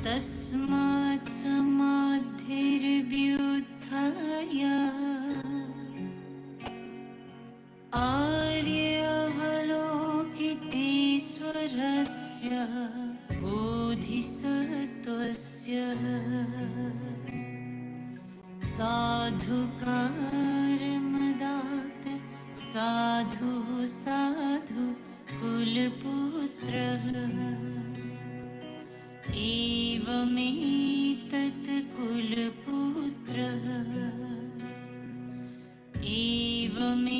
Tasmat samadhirvyuthaya Aryavalokiti swarasya Bodhisattvasya Sadhukarmadat sadhu sadhu kulputra Evametat kulputra Evametad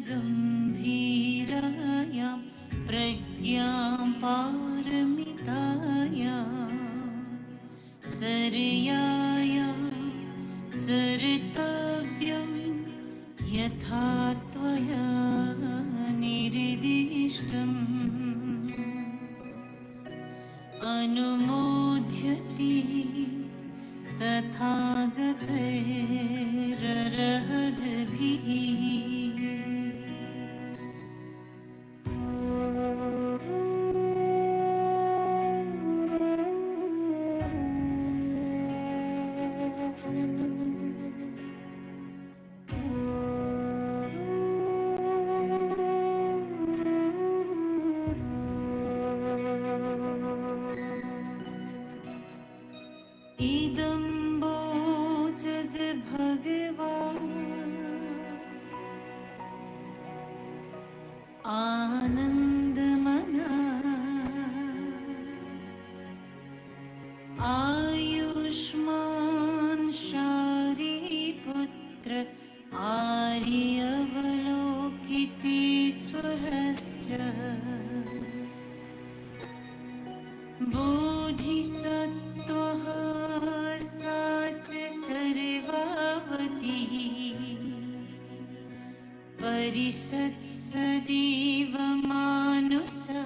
gambhirayam pragyam paramitayam Saryayam saritavyam yatha tvaya nirdishtam Anumodhyati tathagaterarahadbhihi Idambo jad bhagavan Anandamana Ayushman Shariputra Aryavalokiti swarasya Bodhisattva sac sarvavati Parisat sadiva manusa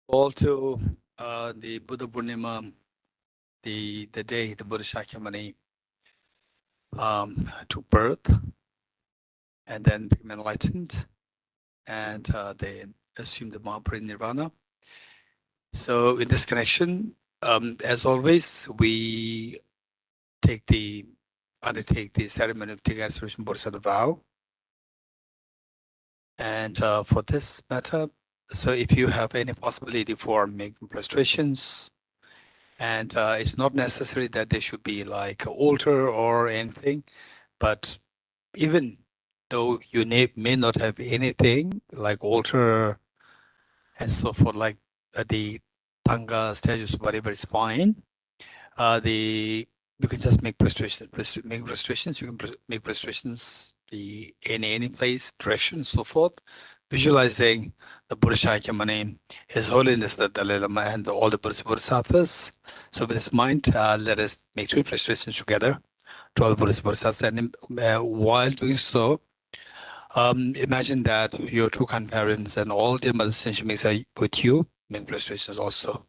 All to the Buddha Purnima, the day the Buddha Shakyamuni took birth and then became enlightened, and they assumed the Mahaparinirvana. So in this connection, as always, we undertake the ceremony of taking Aspirational Bodhisattva Vow. And for this matter, so if you have any possibility for making prostrations, and it's not necessary that there should be like an altar or anything, but even though you may not have anything like altar and so forth, like the Tanga statues, whatever is fine. You can just make prostrations. Make prostrations. You can make prostrations in any place, direction, so forth. Visualizing the Buddha Shakyamuni, His Holiness the Dalai Lama, and all the Bodhisattvas. So with this mind, let us make 3 prostrations together to all the Bodhisattvas. And while doing so, imagine that your 2 kind parents and all the mothers and shimmies are with you, make prostrations also.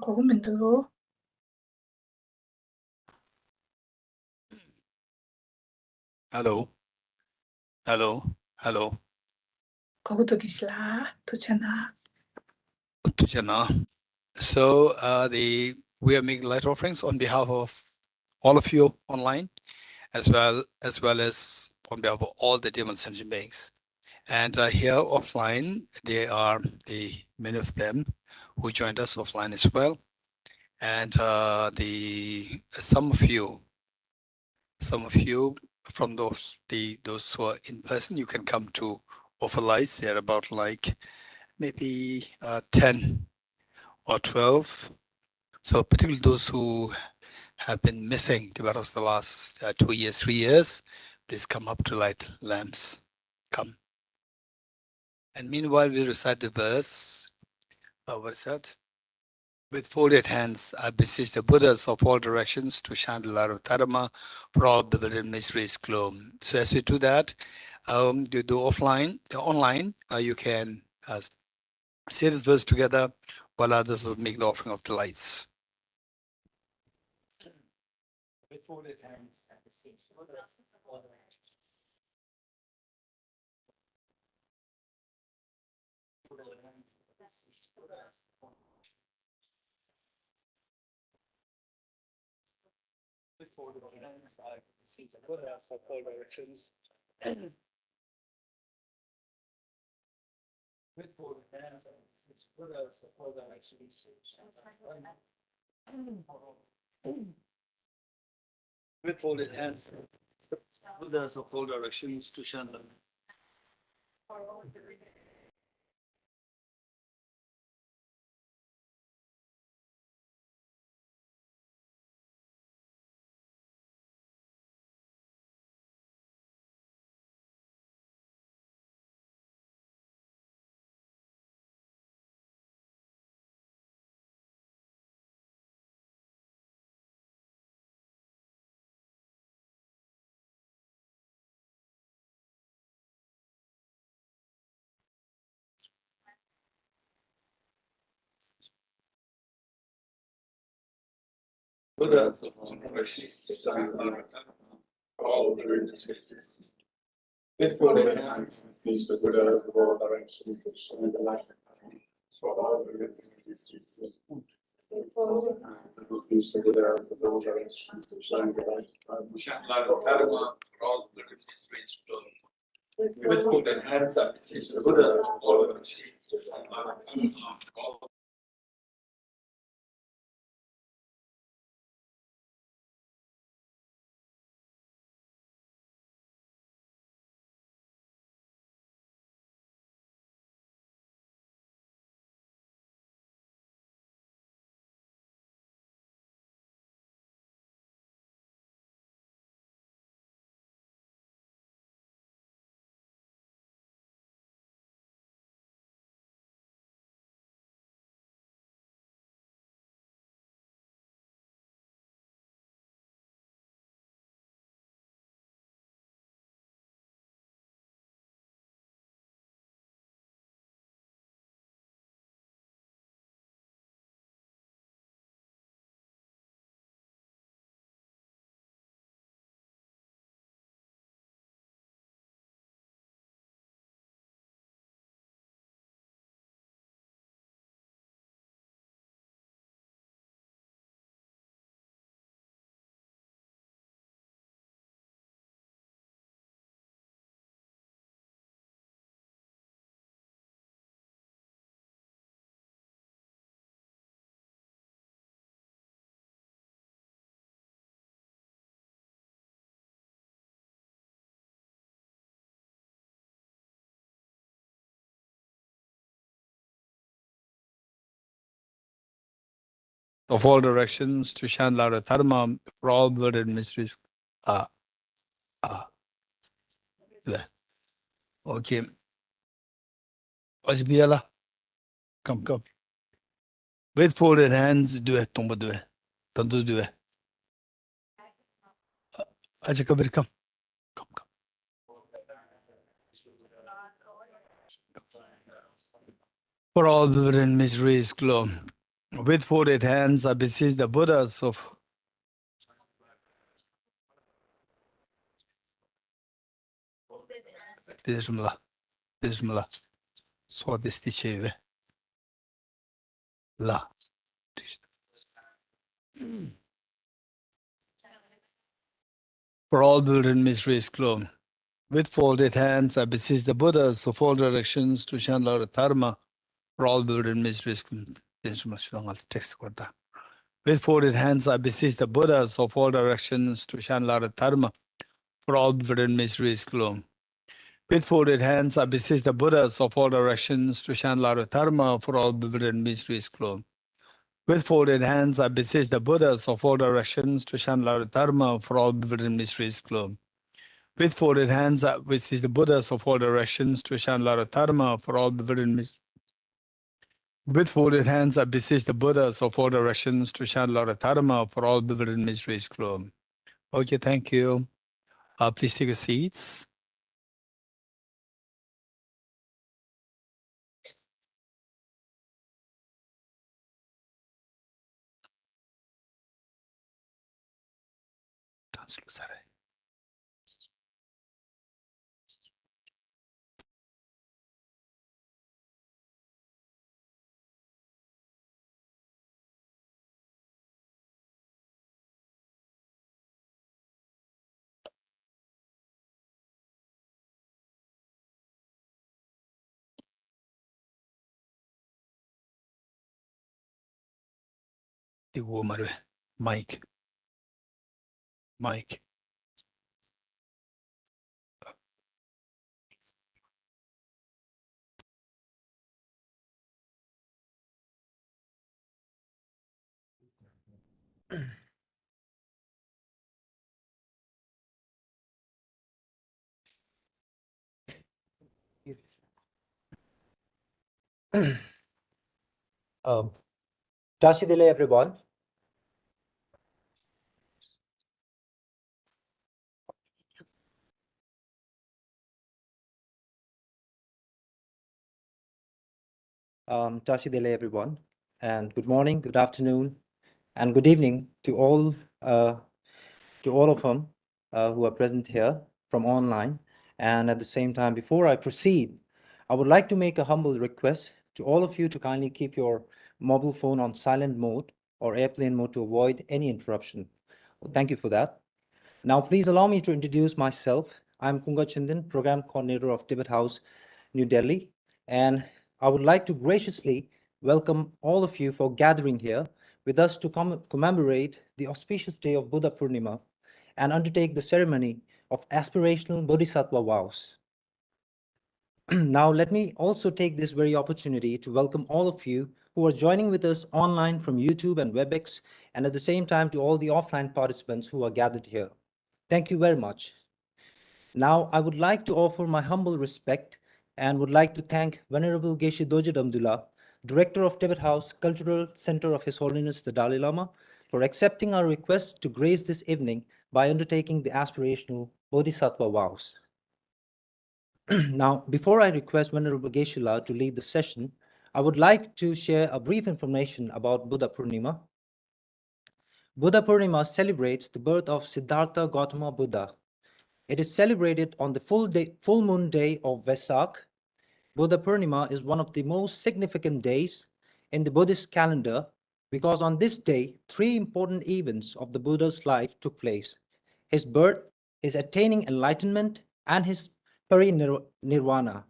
Của mình thưa. Hello. Hello. Hello. Kohutukisla, Tuchana. Tujana. So we are making light offerings on behalf of all of you online, as well as on behalf of all the demon sentient beings. And here offline, there are many of them who joined us offline as well. And some of you from those who are in person, you can come to offer lights. They're about like maybe 10 or 12. So particularly those who have been missing devotees the last 2 years, 3 years, please come up to light lamps. Come. And meanwhile, we recite the verse. What is that? With folded hands, I beseech the Buddhas of all directions to shine the light of Dharma for all the within mysteries glow. So as we do that, you do online, you can say this verse together while others will make the offering of the lights. With folded hands, I beseech the Buddhas of all directions. With folded hands, I beseech the Buddhas of all directions. With folded hands, I beseech the Buddhas of all directions. With folded hands, Buddhas of all directions to shine them. Buddhas of all directions to shine them. All the religious faces. With folded hands, beseech the Buddhas of all directions to shine the light for all the religious faces. With folded hands, beseech the Buddhas of all directions to shine the light of Dharma for all the religious faces. With folded hands, I beseech the Buddhas of all directions to shine the light for all. Of all directions to shine light of Dharma for all blood and mysteries. There. Okay. Osbiala. Come. With folded hands, do it. Don't do it. Don't do it. Ajay come. Come. For all blood and mysteries glow. With folded hands, I beseech the Buddhas of Bismillah. Bismillah. So this teacher. La. For all built-in mysteries clone. With folded hands, I beseech the Buddhas of all directions to chant Lord Dharma. For all built-in mysteries clone. Text. With folded hands, I beseech the Buddhas of all directions to chant Lord Dharma. For all built-in mysteries clone. With folded hands, I beseech the Buddhas of all directions to chant Lord Dharma. For all built-in mysteries clone. With folded hands, I beseech the Buddhas of all directions to chant Lord Dharma for all built-in mysteries globe. With folded hands, I beseech the Buddhas of all directions to chant Lord Dharma for all built-in mysteries. With folded hands, I beseech the Buddhas of all directions to chant Lord Dharma for all built-in mysteries globe. Okay, thank you. Please take your seats. Mike. Mike. Tashidele, everyone. Tashidele, everyone, and good morning, good afternoon, and good evening to all of them who are present here from online. And at the same time, before I proceed, I would like to make a humble request to all of you to kindly keep your mobile phone on silent mode or airplane mode to avoid any interruption. Well, thank you for that. Now, please allow me to introduce myself. I'm Kunga Chindan, Program Coordinator of Tibet House, New Delhi, and I would like to graciously welcome all of you for gathering here with us to commemorate the auspicious day of Buddha Purnima and undertake the ceremony of Aspirational Bodhisattva Vows. Now, let me also take this very opportunity to welcome all of you who are joining with us online from YouTube and WebEx, and at the same time to all the offline participants who are gathered here. Thank you very much. Now, I would like to offer my humble respect and would like to thank Venerable Geshe Dorje Damdula, Director of Tibet House Cultural Center of His Holiness the Dalai Lama, for accepting our request to grace this evening by undertaking the Aspirational Bodhisattva Vows. Now, before I request Venerable Geshe-la to lead the session, I would like to share a brief information about Buddha Purnima. Buddha Purnima celebrates the birth of Siddhartha Gautama Buddha. It is celebrated on the full moon day of Vesak. Buddha Purnima is one of the most significant days in the Buddhist calendar because on this day, three important events of the Buddha's life took place: his birth, his attaining enlightenment, and his parinirvana.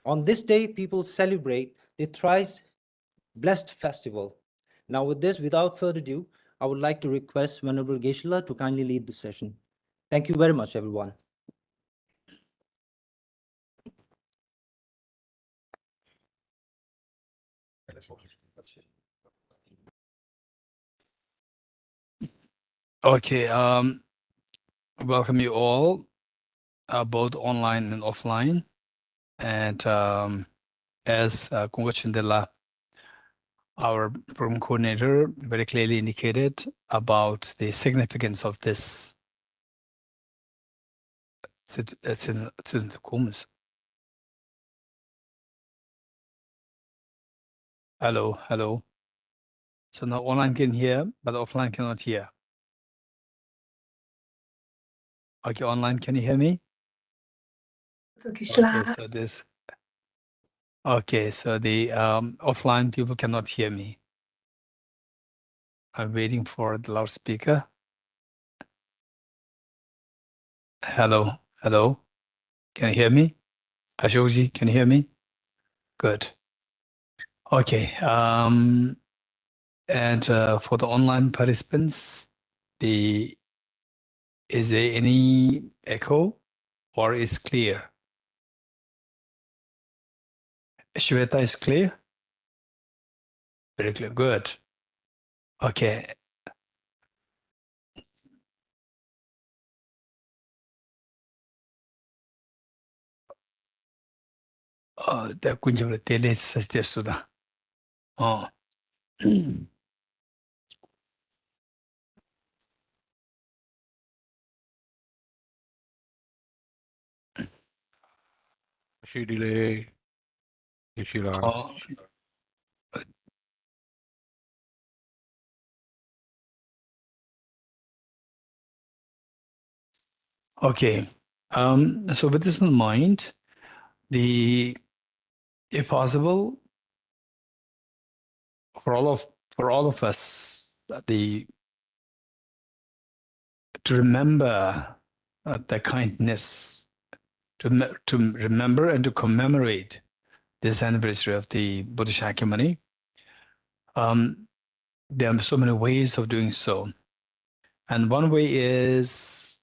On this day, people celebrate the thrice blessed festival. Now, with this, without further ado, I would like to request Venerable Geshe-la to kindly lead the session. Thank you very much, everyone. Okay, welcome you all, both online and offline. And as Kunga Chandela, our program coordinator, very clearly indicated about the significance of this. It's in the comments. Hello, hello. So now online can hear, but offline cannot hear. Okay, online, can you hear me? Okay, so this. Okay, so the offline people cannot hear me. I'm waiting for the loudspeaker. Hello, hello. Can you hear me? Ashokji, can you hear me? Good. Okay. And for the online participants, is there any echo or is clear? Shweta is clear? Very clear. Good. Okay. The kunjabla tele sastesуда. Oh. Shidile, Ishila. Oh. Okay. So with this in mind, if possible, for all of us, to remember the kindness, to remember and to commemorate this anniversary of the Buddha Shakyamuni. There are so many ways of doing so. And one way is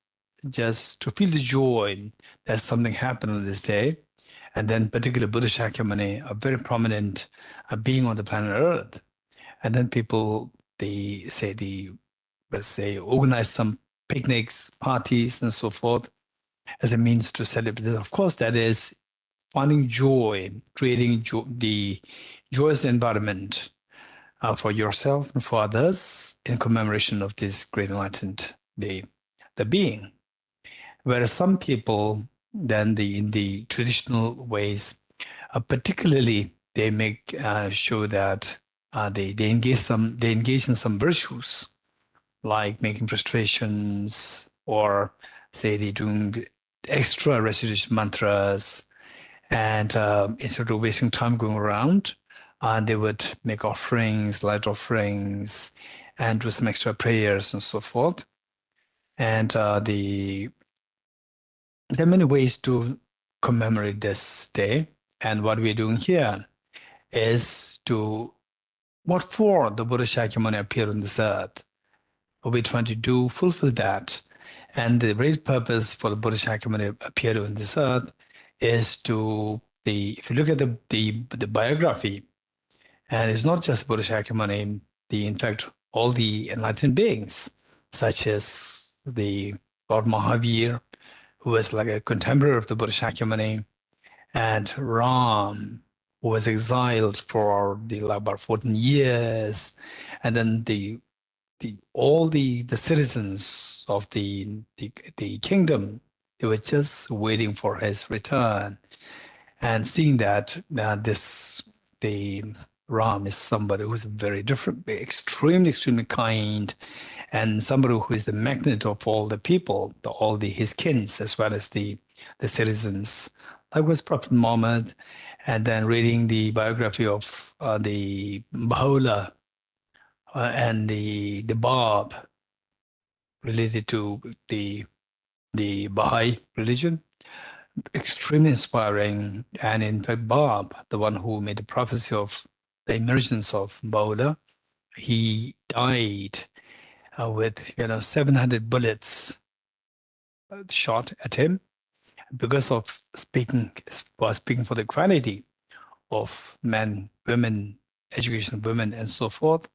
just to feel the joy that something happened on this day. And then particularly Buddha Shakyamuni, a very prominent being on the planet Earth. And then people, let's say, organize some picnics, parties, and so forth as a means to celebrate. Of course, that is finding joy, creating the joyous environment for yourself and for others in commemoration of this great enlightened the being. Whereas some people, then in the traditional ways, particularly they make show that they engage in some virtues like making prostrations or say they doing extra recitation mantras, and instead of wasting time going around, they would make offerings, light offerings, and do some extra prayers and so forth. And there are many ways to commemorate this day. And what we're doing here is what for the Buddha Shakyamuni appeared on this earth. We're trying to fulfill that. And the great purpose for the Buddha Shakyamuni appeared on this earth is if you look at the biography, and it's not just Buddha Shakyamuni, in fact, all the enlightened beings, such as the Lord Mahavir, who was like a contemporary of the Buddha Shakyamuni, and Ram, who was exiled for about 14 years, and then all the citizens of the kingdom, they were just waiting for his return, and seeing that the Ram is somebody who's very different, extremely kind, and somebody who is the magnet of all the people, his kins, as well as the citizens. Like was Prophet Muhammad, and then reading the biography of the Baha'u'llah and the Bab related to the Baha'i religion. Extremely inspiring. And in fact, Bab, the one who made the prophecy of the emergence of Baha'u'llah, he died with 700 bullets shot at him because of speaking for the equality of men, women, education of women, and so forth,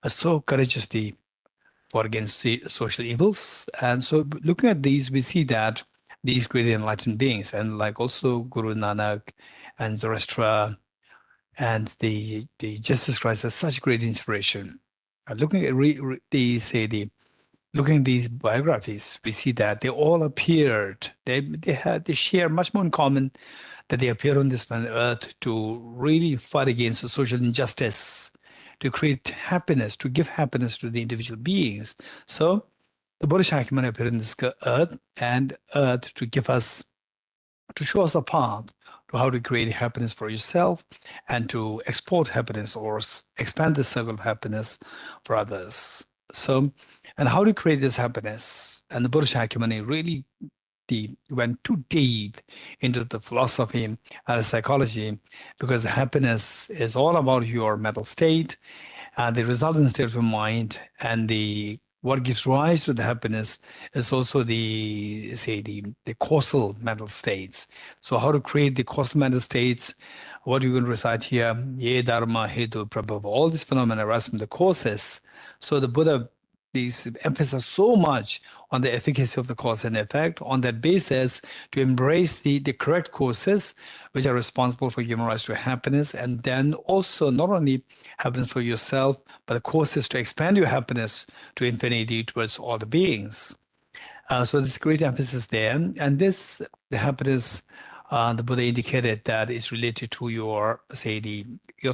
so courageously fought against the social evils. And so looking at these, we see that these great enlightened beings, and like also Guru Nanak and Zoroaster and the Jesus Christ, as such great inspiration. Looking at looking at these biographies, we see that they all appeared. They share much more in common, that they appear on this planet Earth to really fight against the social injustice, to create happiness, to give happiness to the individual beings. So the Buddha Shakyamuni appeared on this earth to give us to show us the path to how to create happiness for yourself and to export happiness or expand the circle of happiness for others. So, and how to create this happiness. And the Buddha Shakyamuni really went too deep into the philosophy and the psychology, because happiness is all about your mental state, the resultant state of your mind, and what gives rise to the happiness is also the causal mental states. So how to create the causal mental states, what you're going to recite here, ye dharma hetu prabhava, all these phenomena arise from the causes. So the Buddha emphasize so much on the efficacy of the cause and effect, on that basis to embrace the correct causes which are responsible for giving rise to happiness, and then also not only happiness for yourself, but the causes to expand your happiness to infinity towards all the beings. So there's great emphasis there, and the happiness, the Buddha indicated that is related to your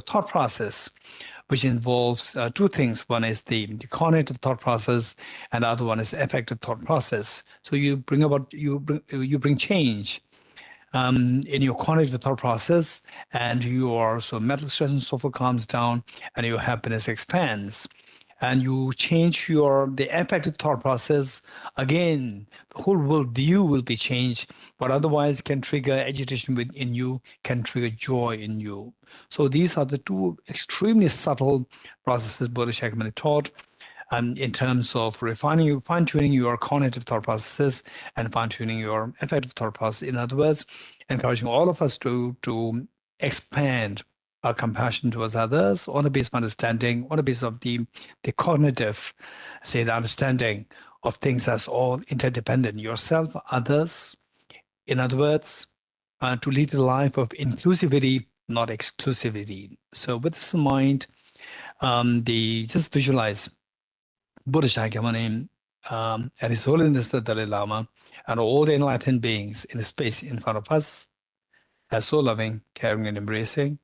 thought process, which involves two things. One is the cognitive thought process, and the other one is the affective thought process. So you bring change in your cognitive thought process, and so mental stress and so forth calms down, and your happiness expands. And you change the affective thought process, again, the whole world view will be changed. What otherwise can trigger agitation within you can trigger joy in you. So these are the two extremely subtle processes Buddha Shakyamuni taught in terms of fine-tuning your cognitive thought processes and fine-tuning your affective thought process. In other words, encouraging all of us to expand our compassion towards others on the basis of understanding, on the basis of the cognitive, the understanding of things as all interdependent, yourself, others. In other words, to lead a life of inclusivity, not exclusivity. So with this in mind, just visualize Buddha Shakyamuni and His Holiness the Dalai Lama and all the enlightened beings in the space in front of us as so loving, caring, and embracing.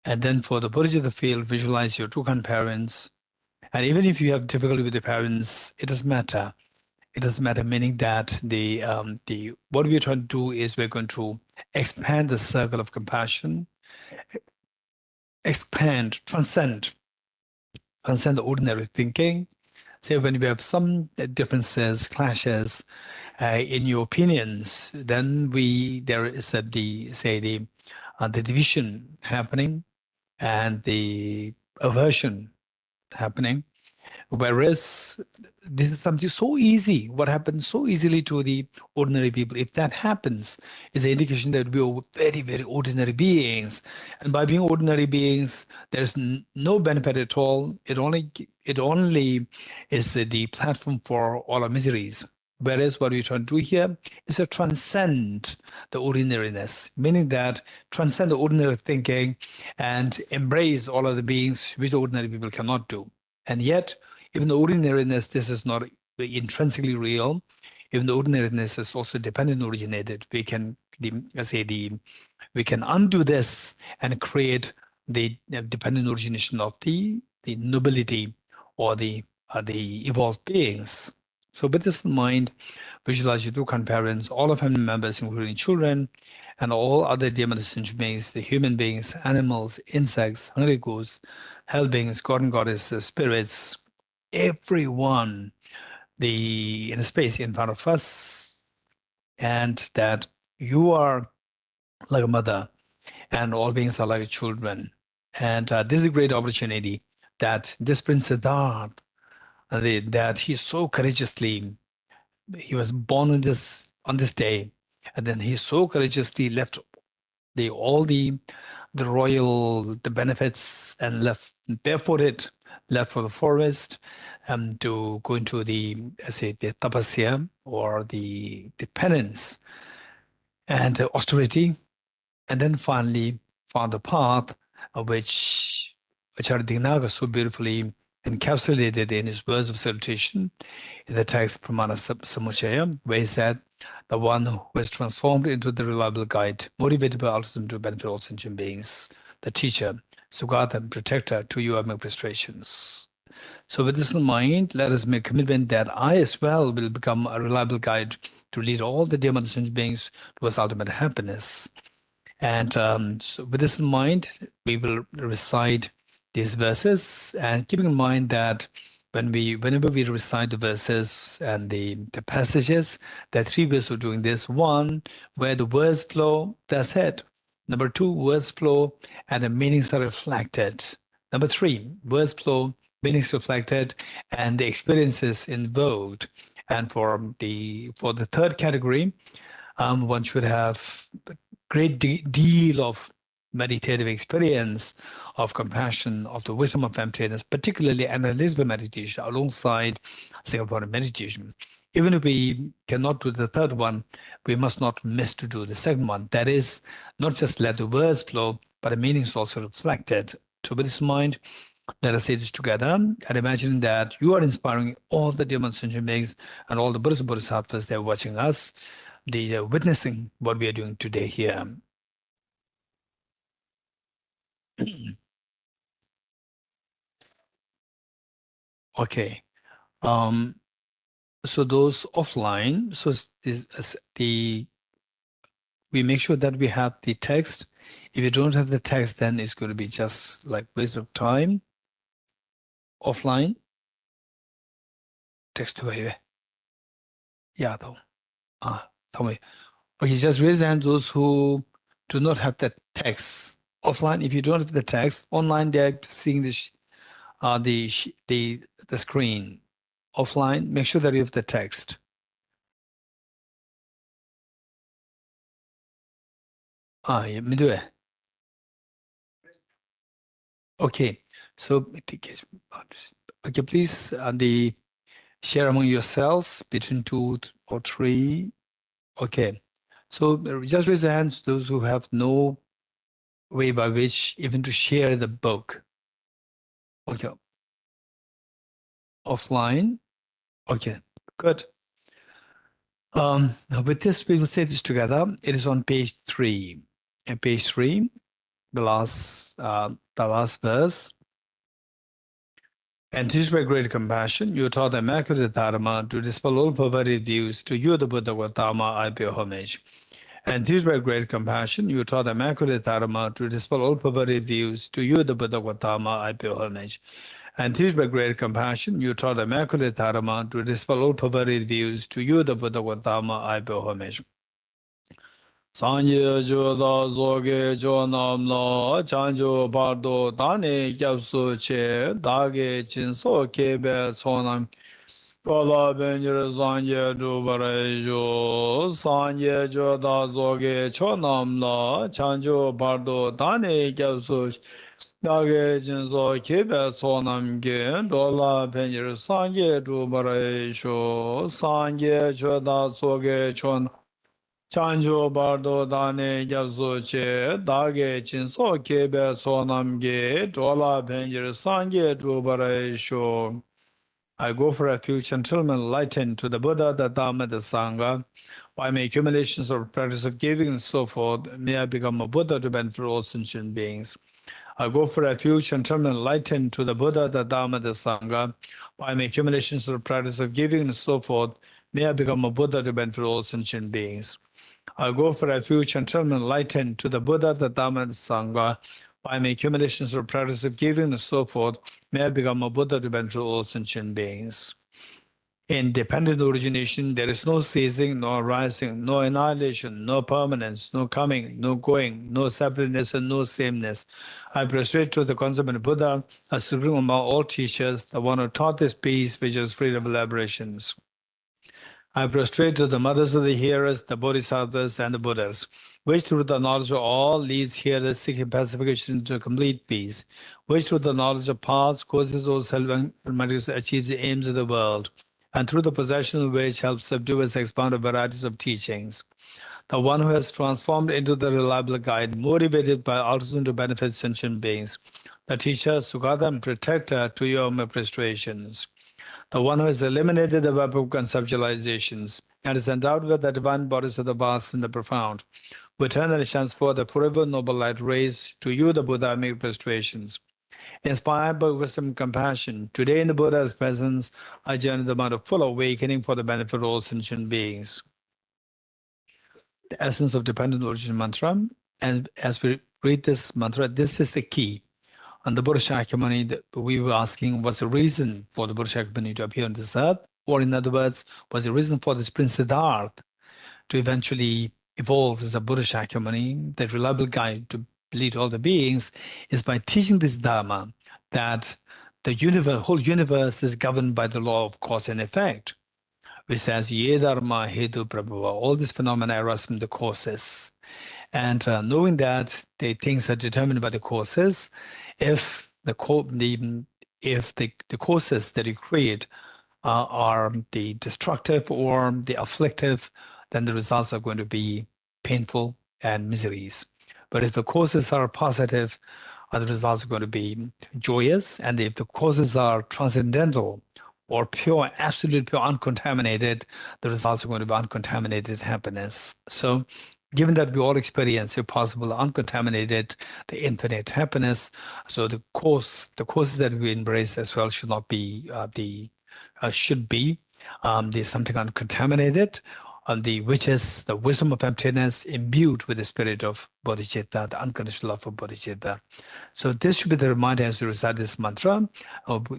And then for the Bodhichitta field, visualize your two grandparents. And even if you have difficulty with the parents, it doesn't matter. It doesn't matter, meaning that what we're trying to do is we're going to expand the circle of compassion, transcend the ordinary thinking. Say when we have some differences, clashes in your opinions, then there is the division happening and the aversion happening. Whereas this is something so easy, what happens so easily to the ordinary people, if that happens, is an indication that we are very, very ordinary beings. And by being ordinary beings, there's no benefit at all. It only is the platform for all our miseries. Whereas what we're trying to do here is to transcend the ordinariness, meaning that transcend the ordinary thinking and embrace all of the beings which the ordinary people cannot do. And yet, even the ordinariness, this is not intrinsically real. Even the ordinariness is also dependent originated. We can undo this and create the dependent origination of the nobility or the evolved beings. So with this in mind, visualize your two grandparents, all of family members, including children, and all other dear sentient beings, the human beings, animals, insects, hungry ghosts, hell beings, god and goddesses, spirits, everyone in the space in front of us, and that you are like a mother and all beings are like children. And this is a great opportunity that this Prince Siddhartha, that he so courageously, he was born on this day, and then he so courageously left all the royal benefits and left barefooted, left for the forest, to go into the tapasya or the penance and austerity, and then finally found a path which Dignaga so beautifully encapsulated in his words of salutation in the text Pramana Samuchaya, where he said, the one who is transformed into the reliable guide, motivated by altruism to benefit all sentient beings, the teacher, Sugata and protector to you among prostrations. So with this in mind, let us make commitment that I as well will become a reliable guide to lead all the dear sentient beings towards ultimate happiness. And so with this in mind, we will recite these verses, and keeping in mind that whenever we recite the verses and the passages, there are three ways of doing this. One, where the words flow, that's it. Number two, words flow and the meanings are reflected. Number three, words flow, meanings reflected, and the experiences invoked. And for the third category, one should have a great deal of meditative experience of compassion, of the wisdom of emptiness, particularly analytical meditation alongside Singaporean meditation. Even if we cannot do the third one, we must not miss to do the second one. That is, not just let the words flow, but the meanings also reflected. So with this in mind, let us say this together and imagine that you are inspiring all the demon sentient beings and all the Buddhas and Bodhisattvas that are watching us, they're witnessing what we are doing today here. Okay. So those offline, so we make sure that we have the text. If you don't have the text, then it's going to be just like waste of time. Offline. Text away. Yeah, though. Tell me. Okay, just raise hand those who do not have the text. Offline, if you don't have the text, online they're seeing the screen. Offline, make sure that you have the text. Yeah, me do it. Okay, so okay, please share among yourselves between 2 or 3. Okay, so just raise your hands those who have no way by which even to share the book. Okay, offline. Okay, good. Now with this, we will say this together. It is on page 3. And page 3, the last verse. And teach by great compassion, you taught the immaculate Dharma to dispel all perverted views. To you, the Buddha Gautama, I pay homage. And teach by great compassion, you taught the immaculate Dharma to dispel all perverted views. To you, the Buddha Gautama, I pay homage. And teach by great compassion, you taught the immaculate Dharma to dispel all perverted views. To you, the Buddha Gautama, I pay homage. Sanje joda zoge jonam la chanjo bardo dane gyapsu che dage chinso kebe sonam kola benjir sanje dubare jo sanje joda zoge chonam la chanjo bardo dane gyapsu dage chinso kebe sonam ge dola benjir sanje dubare jo sanje joda zoge chonam Chanjo bardo dane gyabso che dage chinso kebe sonamge dola penjir sangye drubare sho. I go for refuge until I'm enlightened to the Buddha, the Dhamma, the Sangha. By my accumulations of practice of giving and so forth, may I become a Buddha to benefit all sentient beings. I go for refuge until I'm enlightened to the Buddha, the Dhamma, the Sangha. By my accumulations of practice of giving and so forth, may I become a Buddha to benefit all sentient beings. I go for refuge until I'm enlightened to the Buddha, the Dhamma, and the Sangha. By my accumulations of practice of giving and so forth, may I become a Buddha to benefit all sentient beings. In dependent origination, there is no ceasing, no arising, no annihilation, no permanence, no coming, no going, no separateness, and no sameness. I prostrate to the consummate Buddha, as supreme among all teachers, the one who taught this peace, which is freedom of aberrations. I prostrate to the mothers of the hearers, the Bodhisattvas, and the Buddhas, which through the knowledge of all leads hearers seeking pacification into complete peace, which through the knowledge of paths causes all self-remedies to achieve the aims of the world, and through the possession of which helps subdue and expound varieties of teachings. The one who has transformed into the reliable guide, motivated by altruism to benefit sentient beings, the teacher, Sukata, and protector, to your prostrations. The one who has eliminated the web of conceptualizations and is endowed with the divine bodies of the vast and the profound, who eternally shines forth the forever noble light rays, to you, the Buddha, make prostrations. Inspired by wisdom and compassion, today in the Buddha's presence, I journey the mind of full awakening for the benefit of all sentient beings. The essence of dependent origin mantra, and as we read this mantra, this is the key. On the Buddha Shakyamuni, we were asking what's the reason for the Buddha Shakyamuni to appear on this earth, or in other words, what's the reason for this Prince Siddhartha to eventually evolve as a Buddha Shakyamuni, the reliable guide to lead all the beings, is by teaching this Dharma that the universe, whole universe is governed by the law of cause and effect, which says, Ye Dharma Hetu Prabhava, all these phenomena arise from the causes. And knowing that the things are determined by the causes, if the causes that you create are the destructive or the afflictive, then the results are going to be painful and miseries. But if the causes are positive, the results are going to be joyous. And if the causes are transcendental or pure, absolute pure, uncontaminated, the results are going to be uncontaminated happiness. So given that we all experience, if possible, uncontaminated, the infinite happiness, so the courses that we embrace as well should not be should be there's something uncontaminated, which is the wisdom of emptiness imbued with the spirit of bodhicitta, the unconditional love of bodhicitta. So this should be the reminder as we recite this mantra.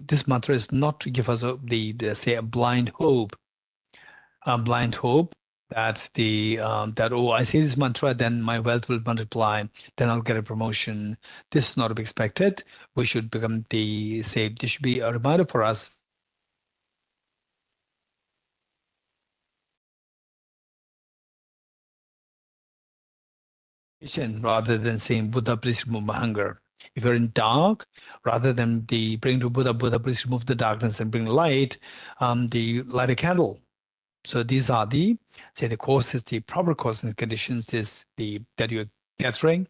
This mantra is not to give us a blind hope that I say this mantra, then my wealth will multiply, then I'll get a promotion. This is not to be expected. We should become this should be a reminder for us rather than saying, Buddha, please remove my hunger. If you're in dark, rather than bring to Buddha, Buddha, please remove the darkness and bring light, light a candle. So these are the courses, the proper courses and conditions that you're gathering,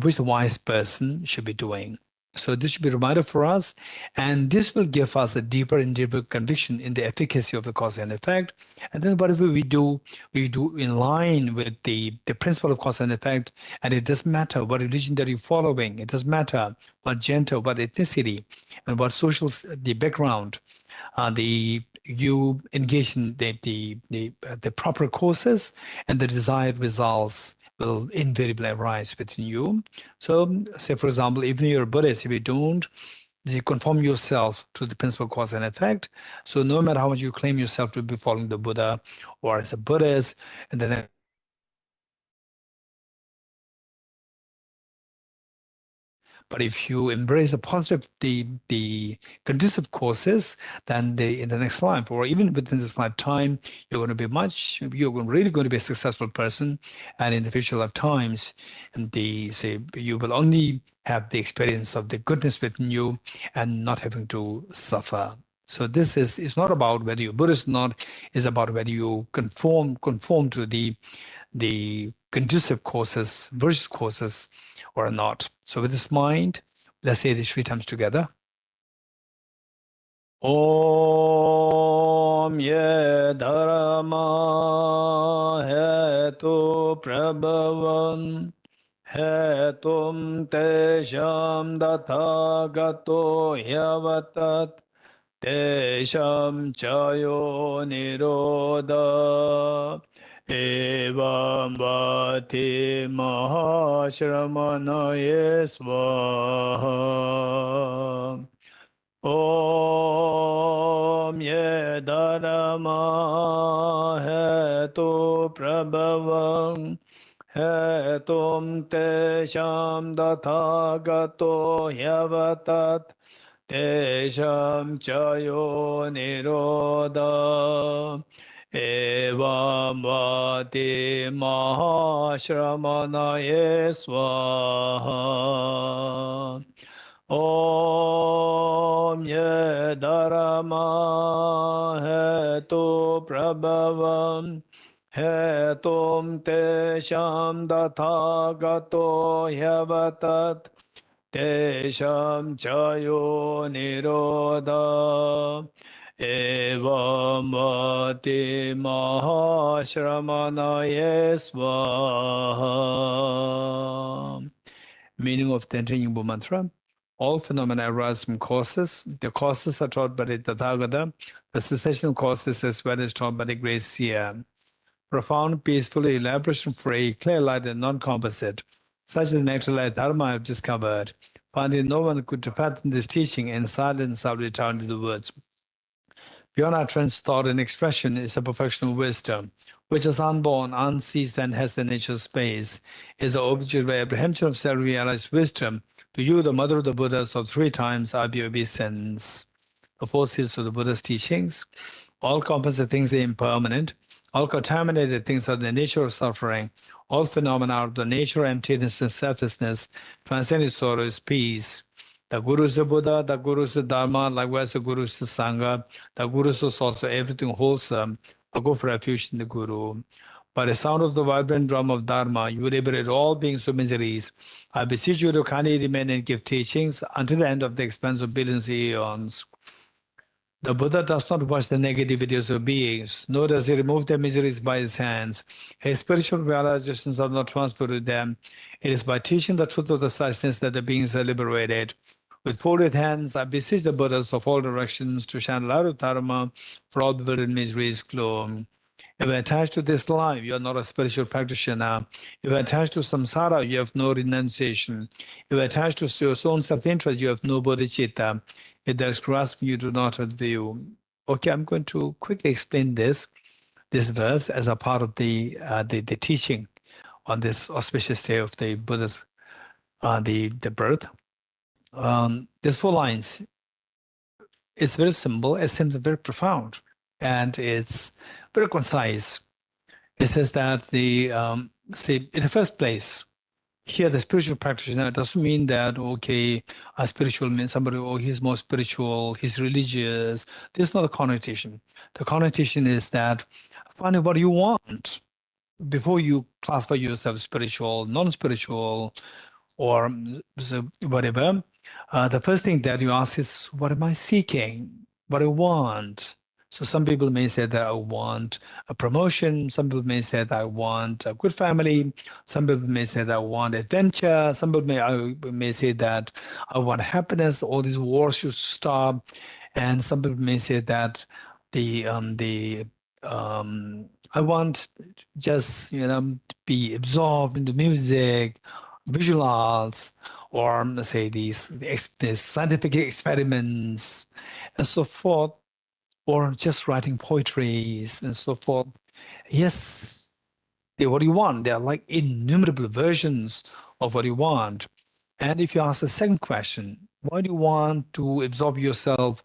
which the wise person should be doing. So this should be a reminder for us, and this will give us a deeper and deeper conviction in the efficacy of the cause and effect. And then whatever we do in line with the principle of cause and effect. And it doesn't matter what religion that you're following. It doesn't matter what gender, what ethnicity, and what social the background. You engage in the proper courses, and the desired results will invariably arise within you. So, say for example, even you're a Buddhist, if you conform yourself to the principle of cause and effect. So no matter how much you claim yourself to be following the Buddha or as a Buddhist, and then but if you embrace the positive, the conducive courses, then in the next life, or even within this lifetime, you're really going to be a successful person. And in the future lifetimes, and you will only have the experience of the goodness within you and not having to suffer. So this is not about whether you're Buddhist or not, it's about whether you conform to the conducive courses, virtuous courses, or not. So with this mind, let's say this 3 times together. Om ye dharma hetu prabhavam hetum tesham dathagato yavatat tesham chayo nirodha evam vati mahashramanaye svaha. Om ye dharma hetu prabhavam hetum tesham dathagato yavatat tesham chayo nirodha evam vati mahashramanaye svaha. Om ye dharma hetu prabhavam hetum tesham dathagato yavatat tesham chayo nirodha evam vati mahashramanaye svaha. Meaning of the Undertaking mantra. All phenomena arise from causes. The causes are taught by the Tathagata. The cessation causes as well as taught by the Great Seer. Profound, peaceful elaboration-free, clear light and non-composite. Such is the natural light Dharma I have discovered. Finding no one could fathom this teaching, in silence I will return to the words. Beyond utterance, thought, and expression is the perfection of wisdom, which is unborn, unceased, and has the nature of space, is the object of apprehension of self-realized wisdom. To you, the mother of the Buddhas of 3 times obeisance. The 4 seals of the Buddha's teachings. All composite things are impermanent. All contaminated things are the nature of suffering. All phenomena are of the nature of emptiness and selflessness. Transcending sorrow is peace. The Guru is the Buddha, the Guru is the Dharma, likewise the Guru is the Sangha. The Guru is also everything wholesome. I go for refuge in the Guru. By the sound of the vibrant drum of Dharma, you liberate all beings of miseries. I beseech you to kindly remain and give teachings until the end of the expanse of billions of eons. The Buddha does not watch the negativities of beings, nor does he remove their miseries by his hands. His spiritual realizations are not transferred to them. It is by teaching the truth of the suchness that the beings are liberated. With folded hands, I beseech the Buddhas of all directions to shine light of Dharma for all bewildered miseries gloom. If you're attached to this life, you are not a spiritual practitioner. If you're attached to samsara, you have no renunciation. If you're attached to your own self-interest, you have no bodhicitta. If there is grasping, you do not have view. Okay, I'm going to quickly explain this verse as a part of the teaching on this auspicious day of the Buddha's the birth. There's 4 lines. It's very simple. It seems very profound, and it's very concise. It says that in the first place, here the spiritual practitioner doesn't mean that, okay, a spiritual means somebody, oh, he's more spiritual, he's religious. There's not a connotation. The connotation is that find what you want before you classify yourself spiritual, non-spiritual, or whatever. The first thing that you ask is, what am I seeking? What I want? So some people may say that I want a promotion. Some people may say that I want a good family. Some people may say that I want adventure. Some people may say that I want happiness. All these wars should stop. And some people may say that I want just to be absorbed into music, visual arts, or say these scientific experiments, and so forth, or just writing poetries and so forth. Yes, what do you want? There are like innumerable versions of what you want. And if you ask the second question, why do you want to absorb yourself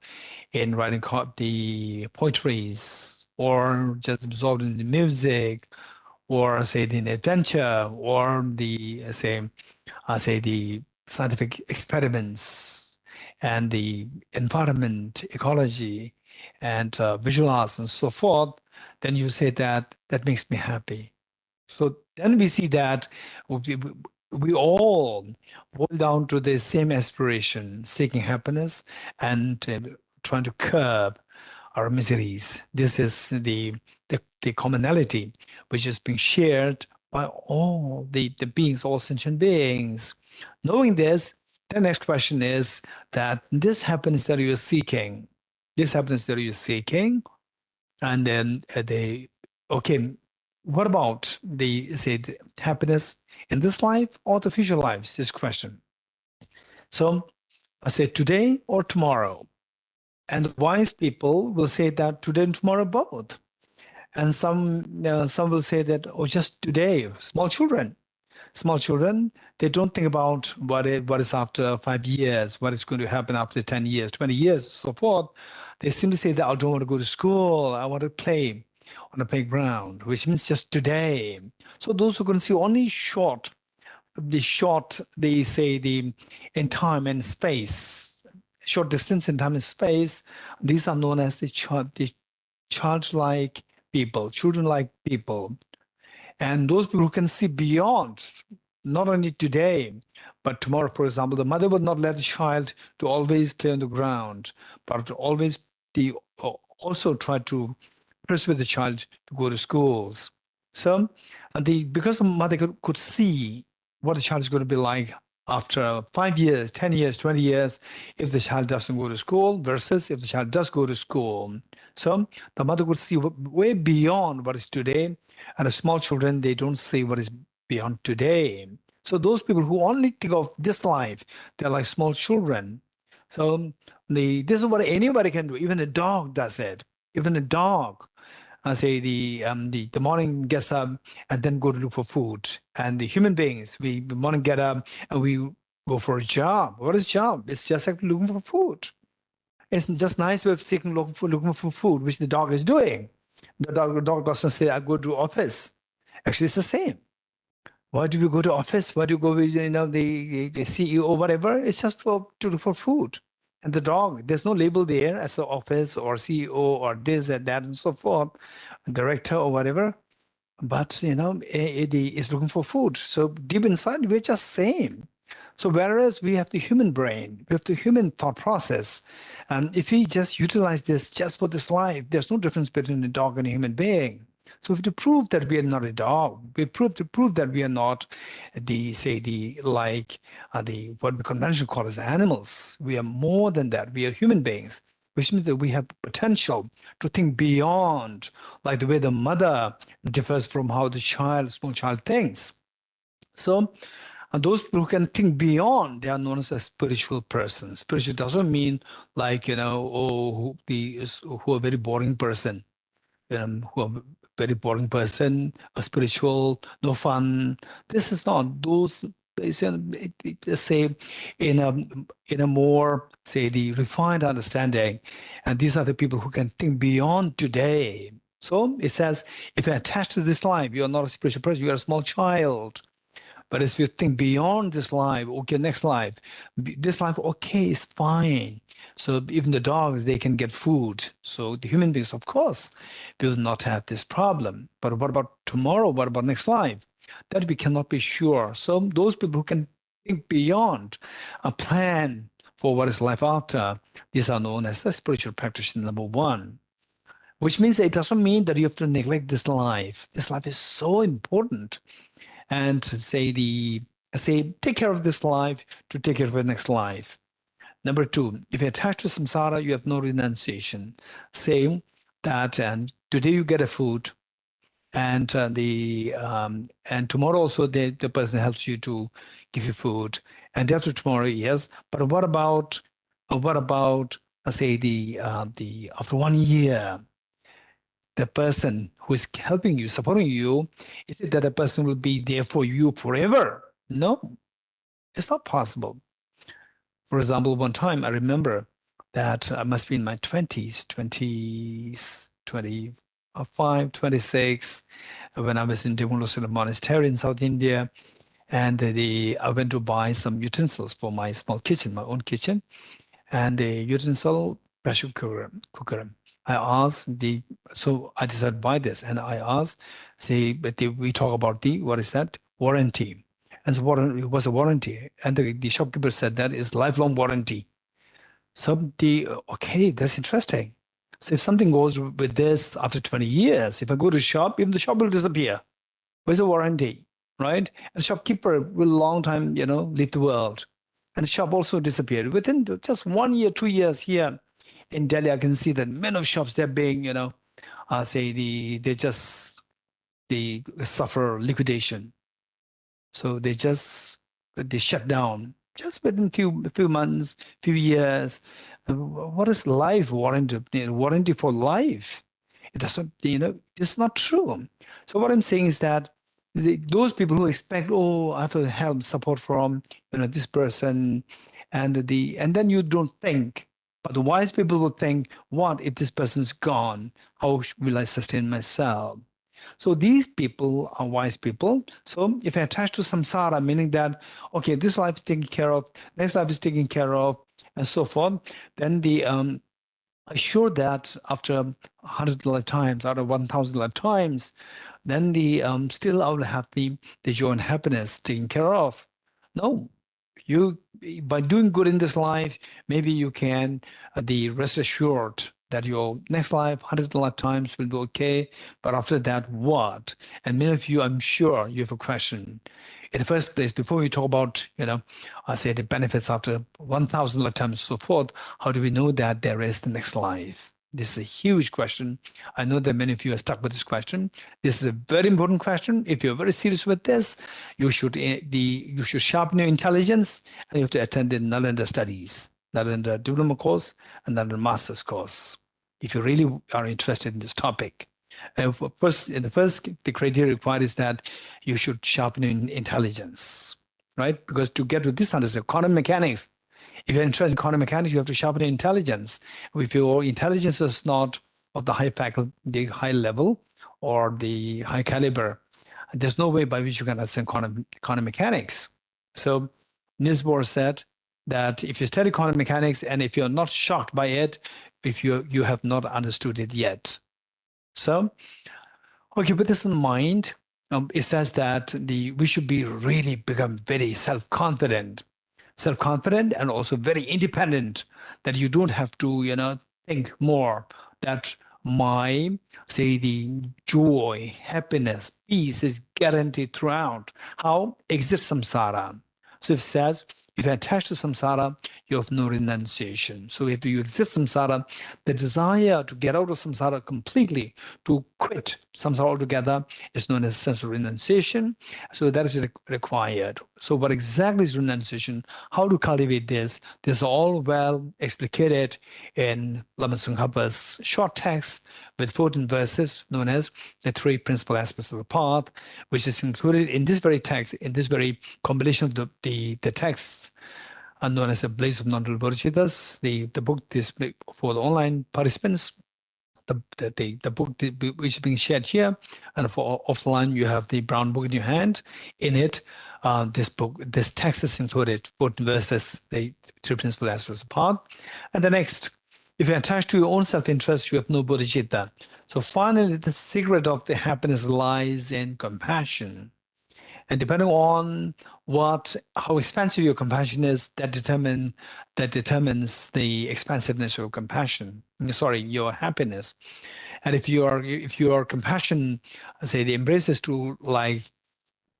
in writing the poetries, or just absorbed in the music, or say the adventure, or the the scientific experiments, and the environment, ecology, and visual arts and so forth, then you say that makes me happy. So then we see that we all boil down to the same aspiration, seeking happiness and trying to curb our miseries. This is the commonality which is being shared by all the beings, all sentient beings. Knowing this, the next question is that this happiness that you're seeking, and then okay, what about the happiness in this life or the future lives? This question. So I say today or tomorrow. And wise people will say that today and tomorrow both. And some will say that, oh, just today. Small children, they don't think about what is after 5 years, what is going to happen after 10 years, 20 years, so forth. They simply say that I don't want to go to school. I want to play on a playground, which means just today. So those who can see only they say in time and space, short distance in time and space, these are known as the childlike people, children-like people. And those people who can see beyond, not only today, but tomorrow. For example, the mother would not let the child to always play on the ground, but to always also try to persuade the child to go to schools. So because the mother could see what the child is going to be like after 5 years, 10 years, 20 years, if the child doesn't go to school versus if the child does go to school. So the mother would see way beyond what is today, and the small children, they don't see what is beyond today. So those people who only think of this life, they're like small children. So this is what anybody can do. Even a dog does it. Even a dog. Say the morning gets up and then go to look for food. And the human beings, we morning get up and we go for a job. What is job? It's just like looking for food. It's just nice way of looking for food, which the dog is doing. The dog doesn't say, I go to office. Actually, it's the same. Why do we go to office? Why do you go with the CEO, whatever? It's just to look for food. And the dog, there's no label there as the office or CEO or this and that and so forth, director or whatever. But it is looking for food. So deep inside, we're just same. So whereas we have the human brain, we have the human thought process, and if we just utilize this just for this life, there's no difference between a dog and a human being. So if to prove that we are not a dog, we prove that we are not what we conventionally call as animals. We are more than that. We are human beings, which means that we have potential to think beyond, like the way the mother differs from how the small child thinks. So and those people who can think beyond, they are known as a spiritual persons. Spiritual doesn't mean like, who are very boring person, who are very boring person, a spiritual, no fun. This is not those. Say in a more the refined understanding, and these are the people who can think beyond today. So it says, if you're attached to this life, you are not a spiritual person. You are a small child. But as you think beyond this life, okay, next life, this life, okay, is fine. So even the dogs, they can get food. So the human beings, of course, will not have this problem. But what about tomorrow? What about next life? That we cannot be sure. So those people who can think beyond a plan for what is life after, these are known as the spiritual practitioner number one. Which means it doesn't mean that you have to neglect this life. This life is so important. And take care of this life to take care of the next life. Number two, if you're attached to samsara, you have no renunciation. Say that, and today you get a food, and and tomorrow also the person helps you to give you food, and after tomorrow, yes. But what about after 1 year? The person who is helping you, supporting you, is it that a person will be there for you forever? No, it's not possible. For example, one time I remember that I must be in my 20s, 25, 26, when I was in Devulosila Monastery in South India. And I went to buy some utensils for my small kitchen, my own kitchen. And the utensil pressure cooker. I asked so I decided to buy this, and I asked, we talk about what is that? Warranty. And so it was a warranty. And the shopkeeper said that is lifelong warranty. So okay, that's interesting. So if something goes with this after 20 years, if I go to shop, even the shop will disappear. Where's the warranty, right? And the shopkeeper will long time, leave the world. And the shop also disappeared. Within just 1 year, 2 years here in Delhi, I can see that many of shops, they're being, they suffer liquidation. So they shut down just within few months, few years. What is life warranty? Warranty for life? It doesn't, it's not true. So what I'm saying is that those people who expect, I have to help support from this person, and then you don't think. But the wise people will think, what if this person's gone? How will I sustain myself? So these people are wise people. So if I attach to samsara, meaning that, okay, this life is taken care of, next life is taken care of, and so forth, then I'm sure that after 100 lifetimes, out of 1,000 lifetimes, then still I will have the joy and happiness taken care of. No, by doing good in this life, maybe you can rest assured that your next life, 100 lifetimes will be okay, but after that, what? And many of you, I'm sure you have a question. In the first place, before we talk about, I say the benefits after 1,000 lifetimes, so forth, how do we know that there is the next life? This is a huge question. I know that many of you are stuck with this question. This is a very important question. If you're very serious with this, you should sharpen your intelligence, and you have to attend the Nalanda studies, Nalanda diploma course, and Nalanda master's course, if you really are interested in this topic. And the criteria required is that you should sharpen your intelligence, right? Because to get to this understanding, quantum mechanics, if you're interested in quantum mechanics, you have to sharpen your intelligence. If your intelligence is not of the the high level or the high caliber, there's no way by which you can understand quantum mechanics. So Niels Bohr said that if you study quantum mechanics and if you're not shocked by it, if you have not understood it yet. So, okay, with this in mind, it says that we should be really become very self-confident and also very independent, that you don't have to, think more, that the joy, happiness, peace is guaranteed throughout. How? Exit samsara. So it says, if you're attached to samsara, you have no renunciation. So if you exist samsara, the desire to get out of samsara completely, to quit samsara altogether, is known as sense of renunciation. So that is required. So what exactly is renunciation? How to cultivate this? This is all well explicated in Lama Tsongkhapa's short text with 14 verses, known as the 3 principal aspects of the path, which is included in this very text, in this very compilation of the texts, known as the Blaze of Non-Dual Bodhicittas. The book is for the online participants. The book which is being shared here, and for offline, you have the brown book in your hand. In it, this text is included, 14 verses, the 3 principal aspects of the path. And the next, if you're attached to your own self-interest, you have no bodhicitta. So finally, the secret of the happiness lies in compassion. And depending on how expansive your compassion is, that determines the expansiveness of compassion. Sorry, your happiness. And if your compassion, say, the embraces to like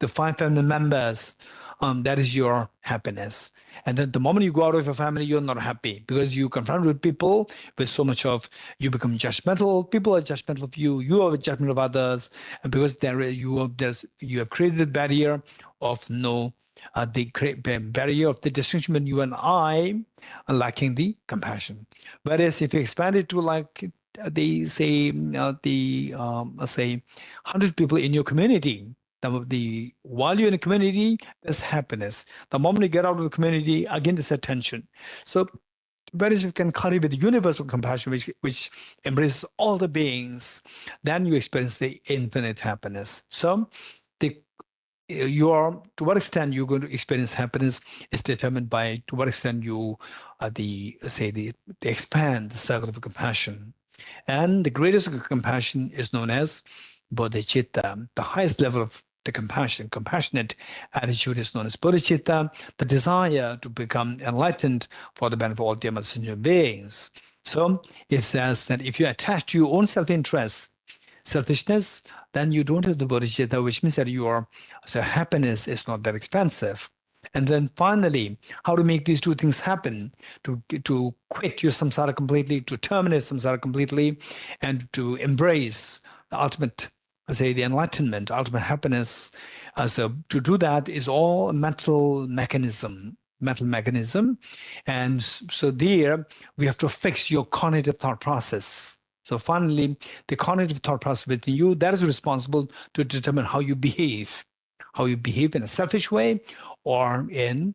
the 5 family members, that is your happiness. And then the moment you go out of your family, you're not happy because you confront with people with so much of, you become judgmental. People are judgmental of you. You are judgmental of others, and because you have created a barrier of barrier of the distinction between you and I, lacking the compassion. Whereas if you expand it to like say 100 people in your community, while you're in a community, there's happiness. The moment you get out of the community, again, there's attention. So whereas you can cultivate the universal compassion, which embraces all the beings, then you experience the infinite happiness. So to what extent you're going to experience happiness is determined by to what extent you expand the circle of compassion. And the greatest compassion is known as bodhicitta. The highest level of the compassionate attitude is known as bodhicitta, the desire to become enlightened for the benefit of all the sentient beings. So it says that if you're attached to your own self-interest, selfishness, then you don't have the bodhicitta, which means that happiness is not that expensive. And then finally, how to make these two things happen, to quit your samsara completely, to terminate samsara completely, and to embrace the ultimate, the enlightenment, ultimate happiness. So to do that is all a mental mechanism. And so there, we have to fix your cognitive thought process. So finally, the cognitive thought process within you, that is responsible to determine how you behave in a selfish way or in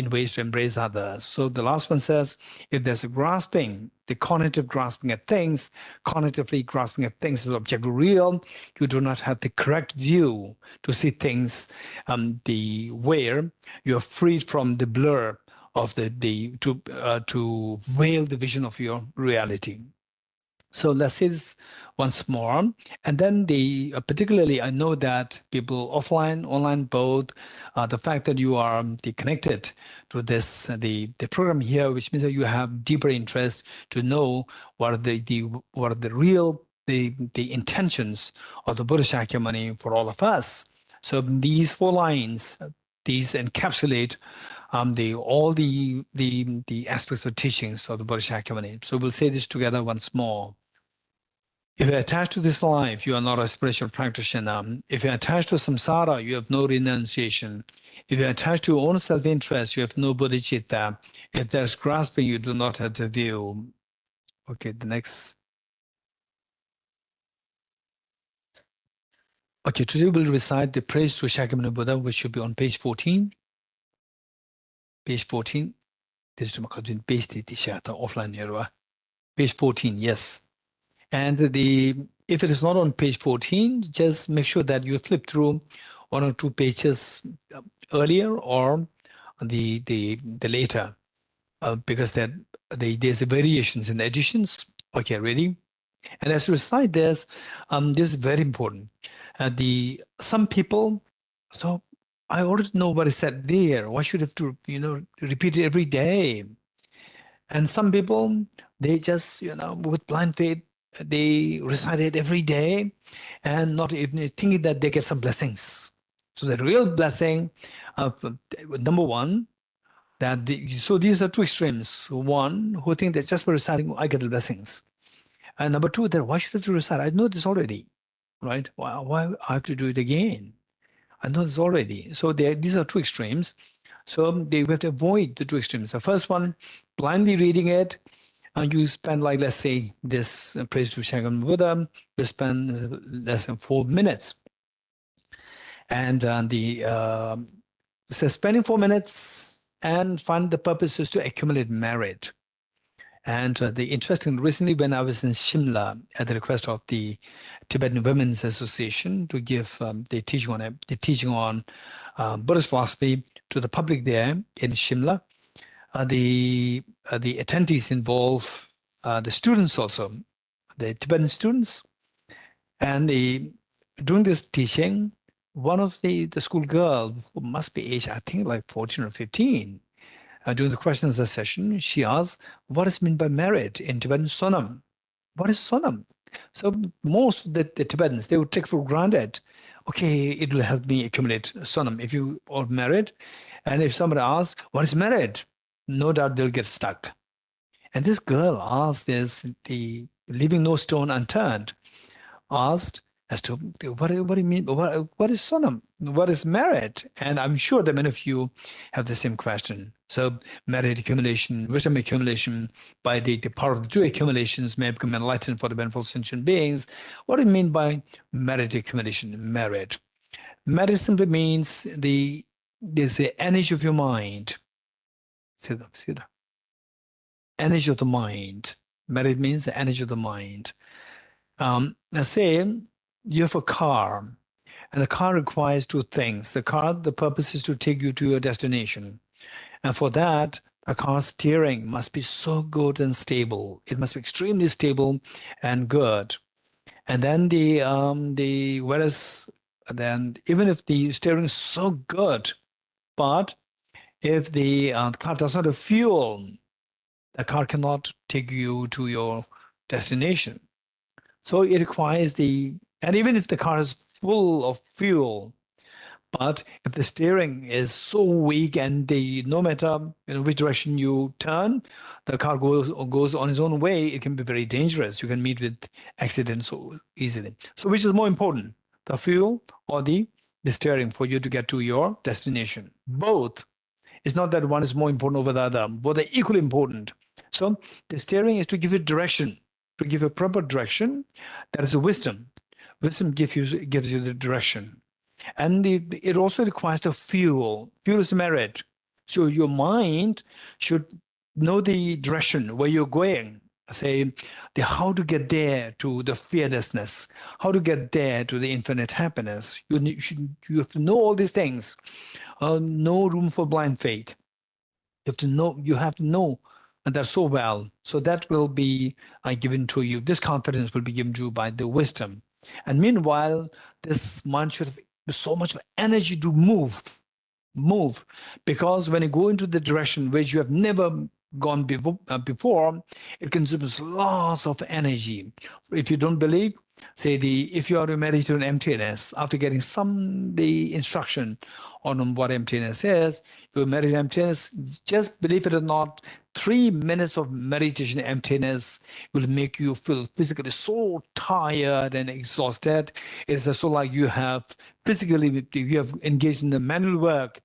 ways to embrace others. So the last one says, if there's a grasping, the cognitive grasping at things, cognitively grasping at things as objective real, you do not have the correct view to see things where you're freed from the blur of to veil the vision of your reality. So let's say this once more. And then particularly, I know that people offline, online, both, the fact that you are connected to this, the program here, which means that you have deeper interest to know what are what are the real, the intentions of the Buddha Shakyamuni for all of us. So these 4 lines, these encapsulate all the aspects of teachings of the Buddha Shakyamuni. So we'll say this together once more. If you're attached to this life, you are not a spiritual practitioner. If you're attached to samsara, you have no renunciation. If you're attached to your own self-interest, you have no bodhicitta. If there's grasping, you do not have the view. Okay, the next. Okay, today we'll recite the praise to Shakyamuni Buddha, which should be on page 14. Page 14. This is page offline here. Page 14, yes. And if it is not on page 14, just make sure that you flip through 1 or 2 pages earlier or the later, because there's variations in the editions. Okay, ready? And as you recite this, this is very important. Some people, so I already know what is said there. Why should I have to repeat it every day? And some people, they just with blind faith, they recite it every day and not even thinking that they get some blessings. So the real blessing, number one, so these are 2 extremes. One who think that just by reciting, I get the blessings. And number 2, that why should I have to recite? I know this already, right? Why I have to do it again? I know this already. So these are 2 extremes. So we have to avoid the 2 extremes. The first one, blindly reading it, and you spend, like, let's say this praise to Shakyamuni Buddha, you spend less than 4 minutes. And so spending 4 minutes and find the purpose is to accumulate merit. And recently when I was in Shimla at the request of the Tibetan Women's Association to give the teaching on Buddhist philosophy to the public there in Shimla, the attendees involve the students also, the Tibetan students, and during this teaching, one of the school girl who must be aged, I think, like 14 or 15. During the questions session, she asked, what is meant by merit in Tibetan sonam? What is sonam? So most of the Tibetans, they would take for granted, okay, it will help me accumulate sonam if you or merit. And if somebody asks, what is merit? No doubt they'll get stuck. And this girl asked this, the leaving no stone unturned, asked as to what do you mean? What is sonam? What is merit? And I'm sure that many of you have the same question. So merit accumulation, wisdom accumulation, by the power of the 2 accumulations may become enlightened for the benefit of sentient beings. What do you mean by merit accumulation? Merit. Merit simply means there's the energy of your mind. See that? Energy of the mind. Merit means the energy of the mind. Let's say you have a car, and the car requires 2 things. The purpose is to take you to your destination. And for that, a car's steering must be so good and stable. It must be extremely stable and good. And then then even if the steering is so good, but if the car does not have fuel, the car cannot take you to your destination. So it requires and even if the car is full of fuel, but if the steering is so weak and no matter which direction you turn, the car goes on its own way, it can be very dangerous. You can meet with accidents so easily. So which is more important, the fuel or the steering for you to get to your destination? Both. It's not that one is more important over the other. Both are equally important. So the steering is to give you direction, to give you proper direction. That is a wisdom. Wisdom gives you the direction. And it also requires the fuel. Fuel is the merit. So your mind should know the direction where you're going. Say, how to get there to the fearlessness, how to get there to the infinite happiness. You have to know all these things. No room for blind faith. You have to know and that's so well. So that will be given to you. This confidence will be given to you by the wisdom. And meanwhile, this mind should have so much energy to move, because when you go into the direction which you have never gone before, it consumes lots of energy. If you don't believe, say if you are to meditate on emptiness, after getting the instruction on what emptiness is, you meditate emptiness. Just believe it or not, 3 minutes of meditation emptiness will make you feel physically so tired and exhausted. It's so like you have engaged in the manual work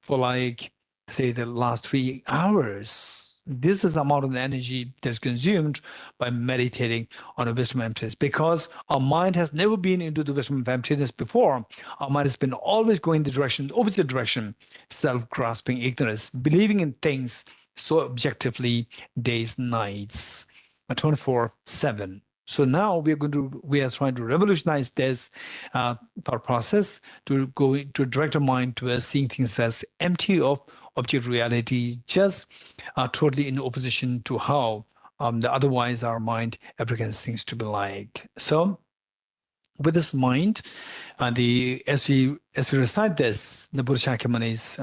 for like, say, the last 3 hours. This is the amount of energy that's consumed by meditating on a wisdom of emptiness, because our mind has never been into the wisdom of emptiness before. Our mind has been always going the opposite direction, self-grasping ignorance, believing in things so objectively, days, nights, 24/7. So now we are trying to revolutionize this thought process to direct our mind towards seeing things as empty of object reality, just totally in opposition to how otherwise our mind apprehends things to be like. So with this mind, as we recite this, the Buddha Shakyamuni's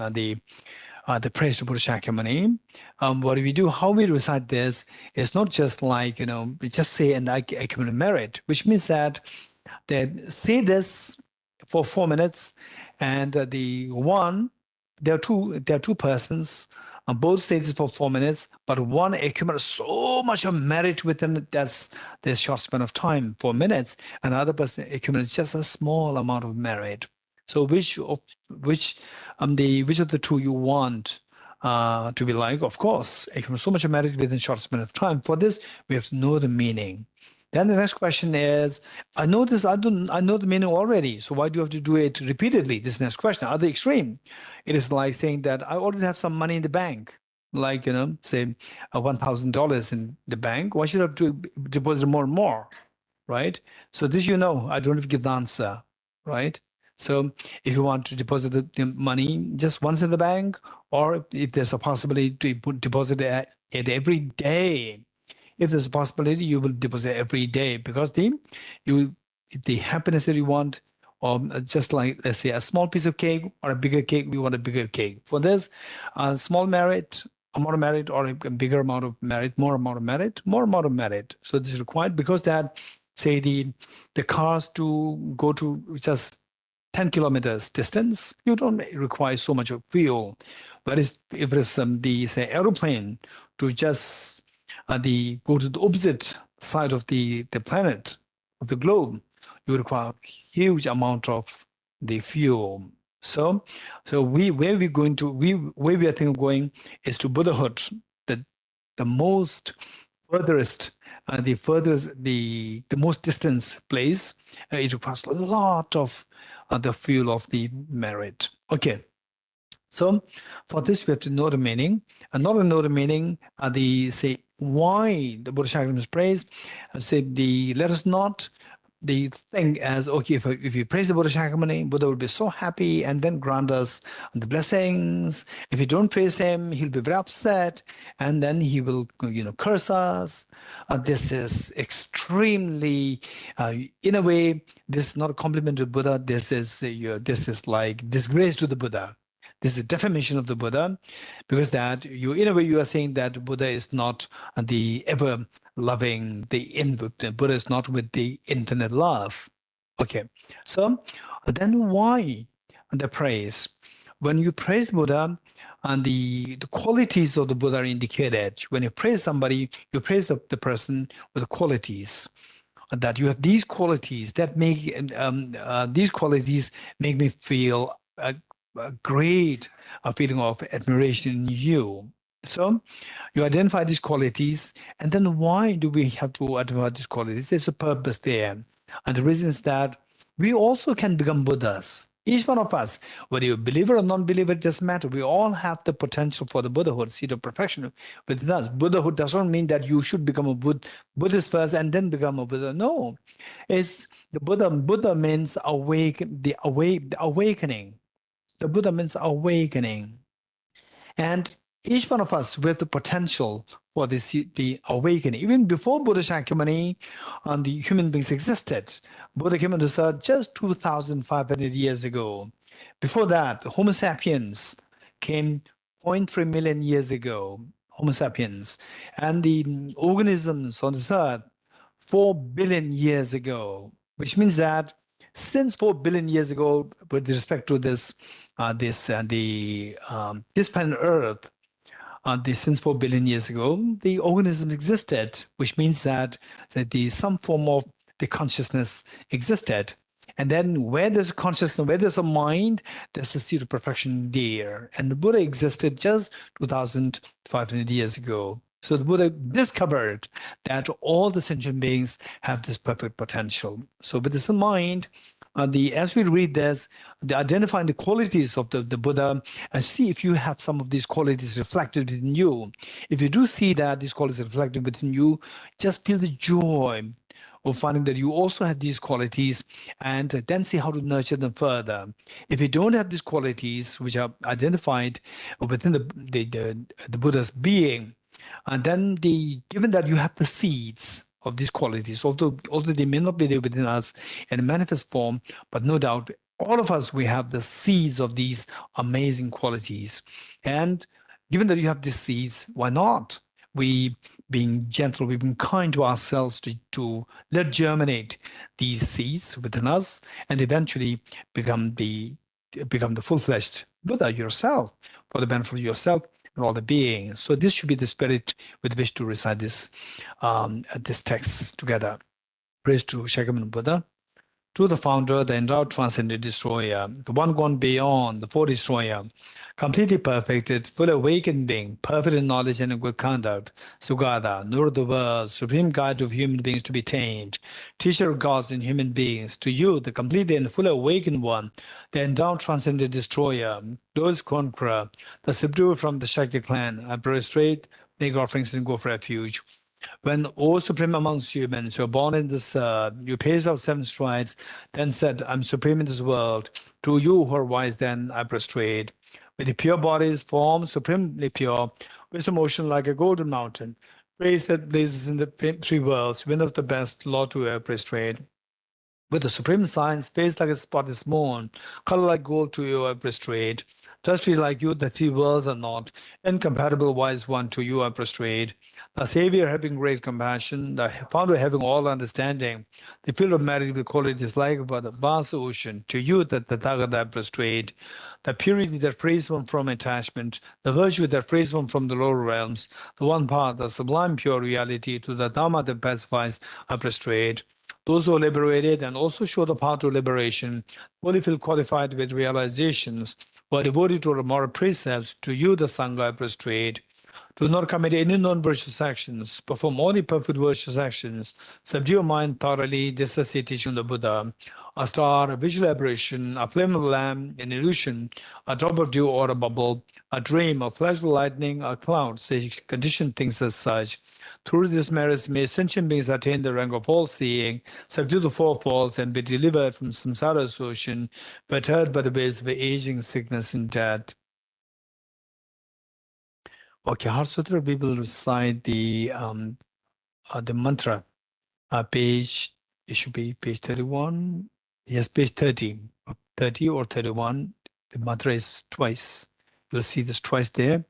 the praise to Buddha Shakyamuni, what we do, how we recite this is not just like, we just say and accumulate merit, which means that they say this for 4 minutes, and there are two persons, both say this for 4 minutes, but one accumulates so much of merit within this short span of time, 4 minutes, and the other person accumulates just a small amount of merit. So which of the two you want to be like? Of course, accumulate so much of merit within a short span of time. For this, we have to know the meaning. Then the next question is, I know the meaning already, so why do you have to do it repeatedly? This next question, other extreme. It is like saying that I already have some money in the bank, like, say $1,000 in the bank. Why should I have to deposit more and more, right? So this, I don't have to give the answer, right? So if you want to deposit the money just once in the bank, or if there's a possibility to deposit it every day, if there's a possibility, you will deposit every day, because the happiness that you want, or just like, let's say, a small piece of cake or a bigger cake, we want a bigger cake. For this, a small merit, amount of merit, or a bigger amount of merit, more amount of merit. So this is required, because that, say, the cars to go to just 10 kilometers distance, you don't require so much of fuel. But if it's say aeroplane to just go to the opposite side of the planet, of the globe, you require a huge amount of the fuel. So where we are thinking of going is to Buddhahood, the most furthest, the most distant place. It requires a lot of the fuel of the merit. Okay. So for this, we have to know the meaning. And not only know the meaning, say why the Buddha Shakyamuni is praised. Say let us not think as, okay, if you praise the Buddha Shakyamuni, Buddha will be so happy and then grant us the blessings. If you don't praise him, he'll be very upset, and then he will curse us. This is extremely, in a way, this is not a compliment to Buddha. This is like disgrace to the Buddha. This is a defamation of the Buddha, because that in a way, you are saying that Buddha is not the ever loving, the Buddha is not with the infinite love. Okay, so then why the praise? When you praise Buddha, and the qualities of the Buddha are indicated. When you praise somebody, you praise the person with the qualities. That you have these qualities that make these qualities make me feel a great feeling of admiration in you. So you identify these qualities, and then why do we have to identify these qualities? There's a purpose there. And the reason is that we also can become Buddhas. Each one of us, whether you're a believer or non-believer, it doesn't matter. We all have the potential for the Buddhahood, seat of perfection within us. Buddhahood does not mean that you should become a Buddhist first and then become a Buddha. No, it's the Buddha. Buddha means the awakening. The Buddha means awakening. And Each one of us, we have the potential for this the awakening. Even before Buddha Shakyamuni, the human beings existed. Buddha came on this earth just 2,500 years ago. Before that, Homo sapiens came 0.3 million years ago. Homo sapiens, and the organisms on this earth 4 billion years ago, which means that since 4 billion years ago, with respect to this planet Earth, since 4 billion years ago, the organisms existed, which means that some form of the consciousness existed. And then where there's a consciousness, where there's a mind, there's the seed of perfection there. And the Buddha existed just 2,500 years ago. So the Buddha discovered that all the sentient beings have this perfect potential. So with this in mind, as we read this, identifying the qualities of the Buddha, and see if you have some of these qualities reflected within you. If you do see that these qualities are reflected within you, just feel the joy of finding that you also have these qualities, and then see how to nurture them further. If you don't have these qualities, which are identified within the Buddha's being, and then given that you have the seeds of these qualities, although they may not be there within us in a manifest form, but no doubt all of us, we have the seeds of these amazing qualities. And given that you have these seeds, why not? We, being gentle, we've been kind to ourselves to let germinate these seeds within us and eventually become the full-fledged Buddha yourself, for the benefit of yourself and all the beings. So this should be the spirit with which to recite this text together. Praise to Shakyamuni Buddha, to the founder, the endowed transcendent destroyer, the one gone beyond, the fourth destroyer, completely perfected, fully awakened being, perfect in knowledge and in good conduct, Sugata, Nur of the world, supreme guide of human beings to be tamed, teacher of gods and human beings, to you, the completely and fully awakened one, the endowed transcendent destroyer, those conqueror, the subduer from the Shakya clan, I prostrate, make offerings and go for refuge. When, O supreme amongst humans, you are born in this earth, you paced out 7 strides, then said, I'm supreme in this world. To you who are wise, then I prostrate. With the pure body's form, supremely pure, with motion like a golden mountain. Praise that blazes in the 3 worlds, win of the best, Lord to ever prostrate. With the supreme sign, space like a spotless moon, color like gold to you I prostrate. Trustee like you, the 3 worlds are not. Incompatible wise one, to you I prostrate. The Savior having great compassion, the Founder having all understanding, the field of merit will call it is like about the vast ocean. To you that the Tathagata I prostrate. The purity that frees one from attachment, the virtue that frees one from the lower realms, the one path, the sublime pure reality, to the Dhamma that pacifies I prostrate. Those who are liberated and also show the path to liberation, fully feel qualified with realizations, who are devoted to the moral precepts, to you the Sangha I prostrate. Do not commit any non-virtuous actions, perform only perfect virtuous actions, subdue your mind thoroughly, this is the teaching of the Buddha. A star, a visual aberration, a flame of the lamp, an illusion, a drop of dew or a bubble, a dream, a flash of lightning, a cloud, say conditioned things as such. Through this merits may sentient beings attain the rank of all-seeing, subdue the 4 faults, and be delivered from samsara's ocean, perturbed by the waves of aging, sickness, and death. Okay, Heart Sutra, we will recite the mantra. Page, it should be page 31. Yes, page 30. 30 or 31. The mantra is twice. You'll see this twice there.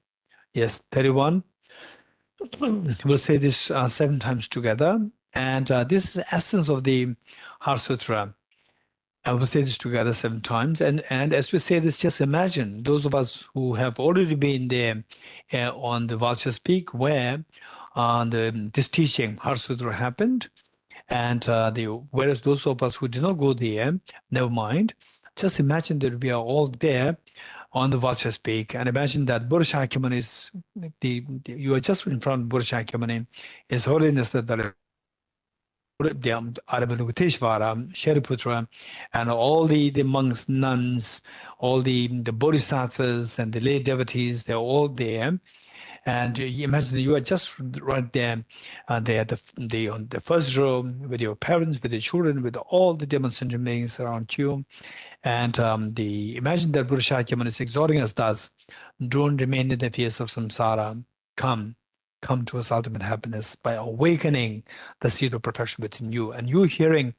Yes, 31. We'll say this 7 times together. And this is the essence of the Heart Sutra. And we'll say this together 7 times. And as we say this, just imagine those of us who have already been there on the Vulture's Peak, where this teaching, Heart Sutra, happened. And whereas those of us who did not go there, never mind. Just imagine that we are all there on the Vulture's Peak, and imagine that Buddha Shakyamuni is you are just in front of Buddha Shakyamuni, His Holiness the Dalai Aravalokiteshvara, Shariputra, and all the monks, nuns, all the bodhisattvas and the lay devotees, they're all there. And you imagine that you are just right there, there on the first row with your parents, with your children, with all the demon sentient beings around you. And imagine that Buddha Shakyamuni is exhorting us thus: don't remain in the fears of samsara. Come to us ultimate happiness by awakening the seed of perfection within you. And you hearing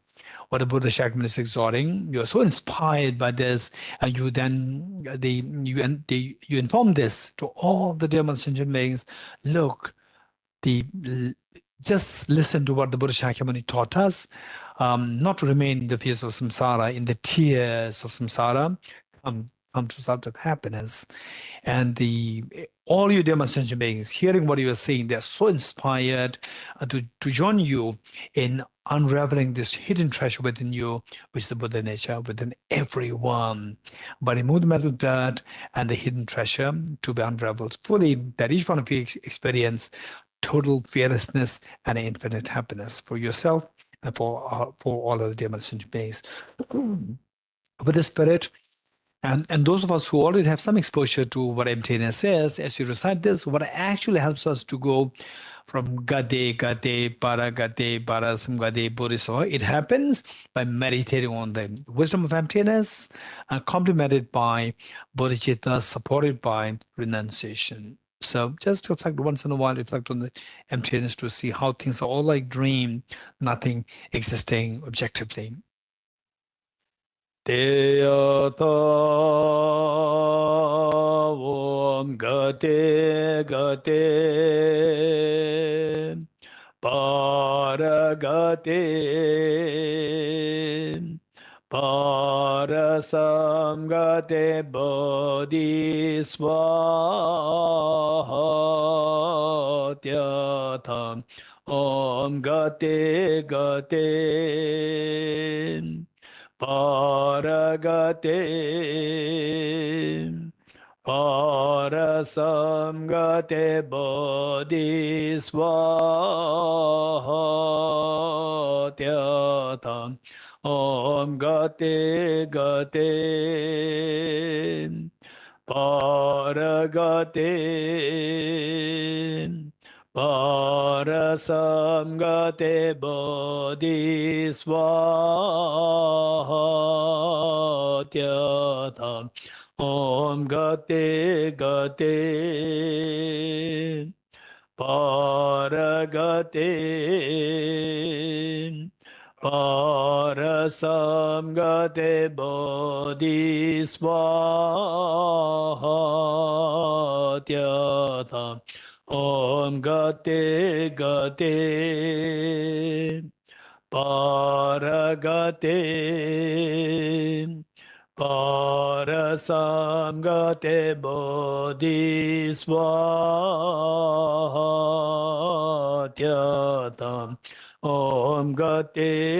what the Buddha Shakyamuni is exhorting, you're so inspired by this, and you then you inform this to all the demon sentient beings. Look, just listen to what the Buddha Shakyamuni taught us, not to remain in the fears of samsara, in the tears of samsara. Come to result of happiness. And all you demon sentient beings, hearing what you are saying, they're so inspired to join you in unraveling this hidden treasure within you, which is the Buddha nature within everyone. But remove the mental dirt and the hidden treasure to be unraveled fully, that each one of you experience total fearlessness and infinite happiness for yourself and for all of the demon sentient beings. With the spirit, and those of us who already have some exposure to what emptiness is, as you recite this, what actually helps us to go from gade, para, samgade, bodhisattva, it happens by meditating on the wisdom of emptiness and complemented by bodhicitta, supported by renunciation. So just reflect once in a while, reflect on the emptiness to see how things are all like dream, nothing existing objectively. Deyata Om Gate Paragate Parasamgate Bodhiswatyata Om Gate Paragate Parasamgate Bodhiswatyata Om Gate Paragate Parasamgate Bodhiswatyata Om Gate Paragate Parasamgate Bodhiswatyata Om Gate Paragate Parasamgate Bodhiswatyata Om Gate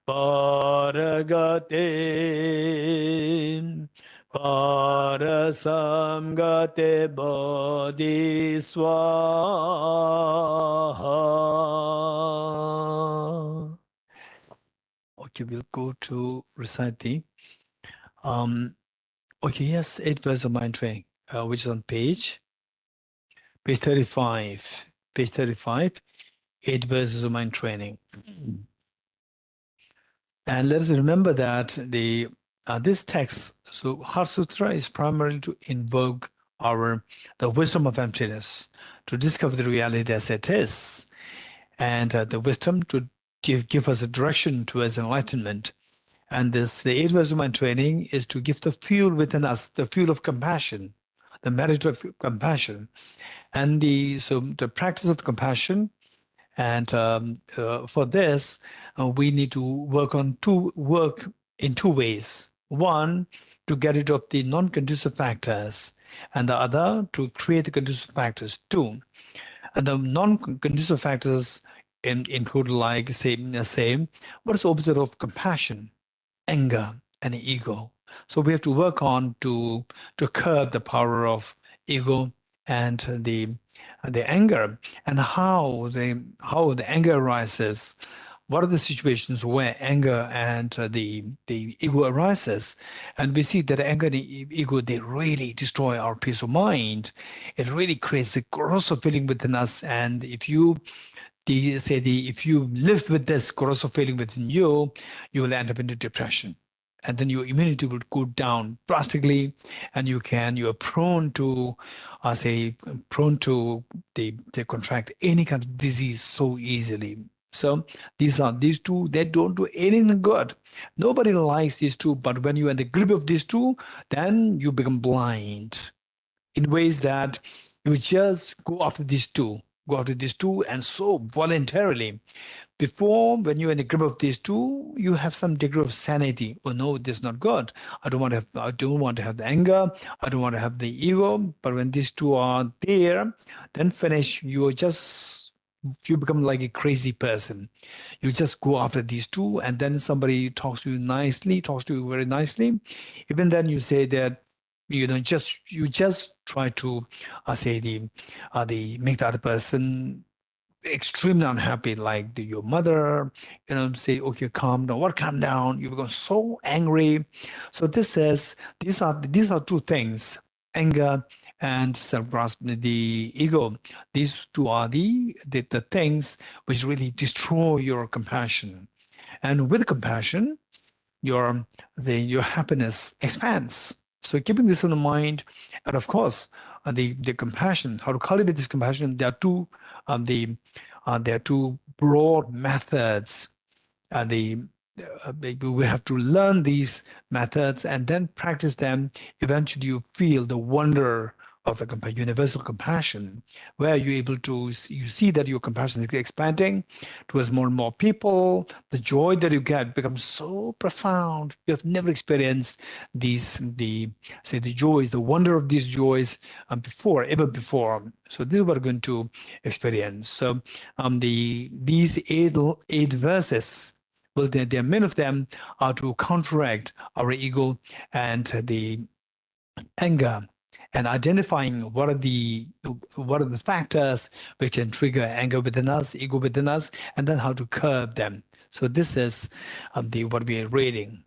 Paragate Parasamgate Bodhiswaha. Okay, we'll go to recite the okay, yes, 8 verses of mind training, which is on page 35. Page 35, 8 verses of mind training. And let us remember that this text, so Heart Sutra, is primarily to invoke the wisdom of emptiness, to discover the reality as it is, and the wisdom to give us a direction towards enlightenment. And the 8 verses of mind training is to give the fuel within us, the fuel of compassion, the merit of compassion, and the practice of compassion. And for this, we need to work in 2 ways. One, to get rid of the non-conducive factors, and the other, to create the conducive factors too. And the non-conducive factors include, like, say, what is the opposite of compassion? Anger and ego. So we have to work on to curb the power of ego and the anger, and how the anger arises, what are the situations where anger and the ego arises, and we see that anger and ego, they really destroy our peace of mind. It really creates a corrosive feeling within us, and if you if you live with this corrosive feeling within you, you will end up into depression, and then your immunity will go down drastically, and you are prone to prone to they contract any kind of disease so easily. So these two, they don't do anything good. Nobody likes these two, but when you're in the grip of these two, then you become blind in ways that you just go after these two, and so voluntarily. Before, when you're in the grip of these two, you have some degree of sanity. Oh no, this is not good. I don't want to have the anger. I don't want to have the ego. But when these two are there, then finish. You become like a crazy person. You just go after these two, and then somebody talks to you very nicely. Even then, you say that you just try to make the other person extremely unhappy, like your mother, say, okay, calm down. What calm down? You become so angry. So these are two things: anger and self-grasp, the ego. These two are the things which really destroy your compassion. And with compassion, your happiness expands. So keeping this in mind, and of course, the compassion, how to cultivate this compassion, there are two broad methods. We have to learn these methods and then practice them. Eventually, you feel the wonder of the universal compassion, where you're able to you see that your compassion is expanding towards more and more people. The joy that you get becomes so profound. You have never experienced the joys, the wonder of these joys ever before. So this is what we're going to experience. So these eight verses, well, there are many of them are to counteract our ego and the anger, and identifying what are the factors which can trigger anger within us, ego within us, and then how to curb them. So this is what we are reading.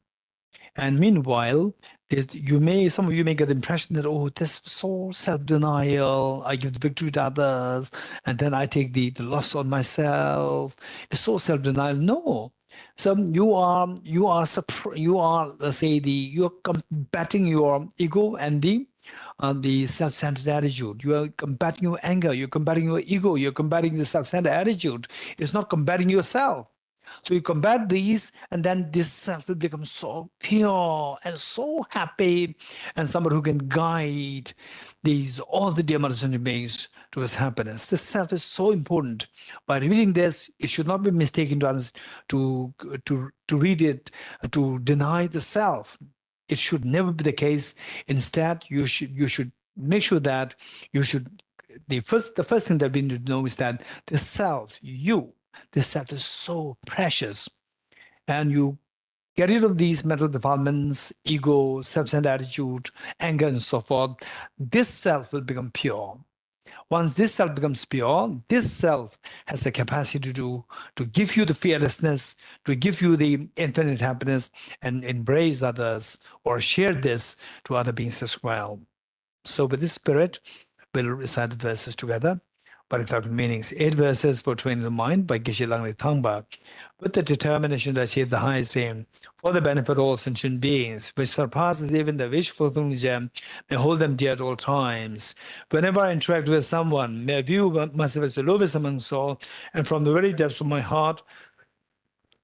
And meanwhile, some of you may get the impression that, oh, this is so self-denial. I give the victory to others, and then I take the loss on myself. It's so self-denial. No. So you are combating your ego and the self-centered attitude. You are combating your anger. You're combating your ego. You're combating the self-centered attitude. It's not combating yourself. So you combat these, and then this self will become so pure and so happy, and somebody who can guide all the dear sentient beings towards happiness. This self is so important. By reading this, it should not be mistaken to read it to deny the self. It should never be the case. Instead, you should make sure that the first thing that we need to know is that the self, this self is so precious, and you get rid of these mental defilements, ego, self-centered attitude, anger, and so forth. This self will become pure. Once this self becomes pure, this self has the capacity to give you the fearlessness, to give you the infinite happiness, and embrace others or share this to other beings as well. So with this spirit, we'll recite the verses together. But in fact, meanings 8 verses for training the mind by Geshe Langli Thangpa, with the determination to achieve the highest aim for the benefit of all sentient beings, which surpasses even the wish fulfilling gem, may hold them dear at all times. Whenever I interact with someone, may I view myself as the lowest among all, and from the very depths of my heart,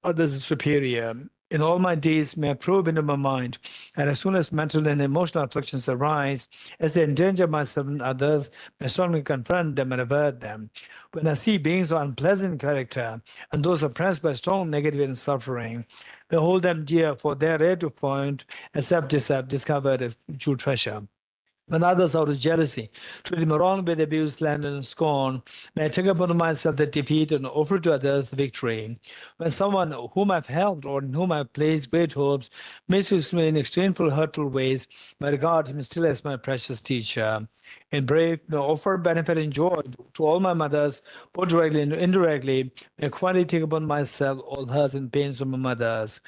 others are superior. In all my days, may I probe into my mind, and as soon as mental and emotional afflictions arise, as they endanger myself and others, may I strongly confront them and avert them. When I see beings of unpleasant character, and those oppressed by strong negative and suffering, may I hold them dear, for they are rare to find, except discovered a true treasure. when others out of jealousy treat me wrong with abuse, slander, and scorn, may I take upon myself the defeat and offer to others the victory. When someone whom I've helped or in whom I've placed great hopes mistreats me in extremely hurtful ways, may I regard him still as my precious teacher. In brave, may I offer benefit and joy to all my mothers, both directly and indirectly. May I quietly take upon myself all hurts and pains of my mothers.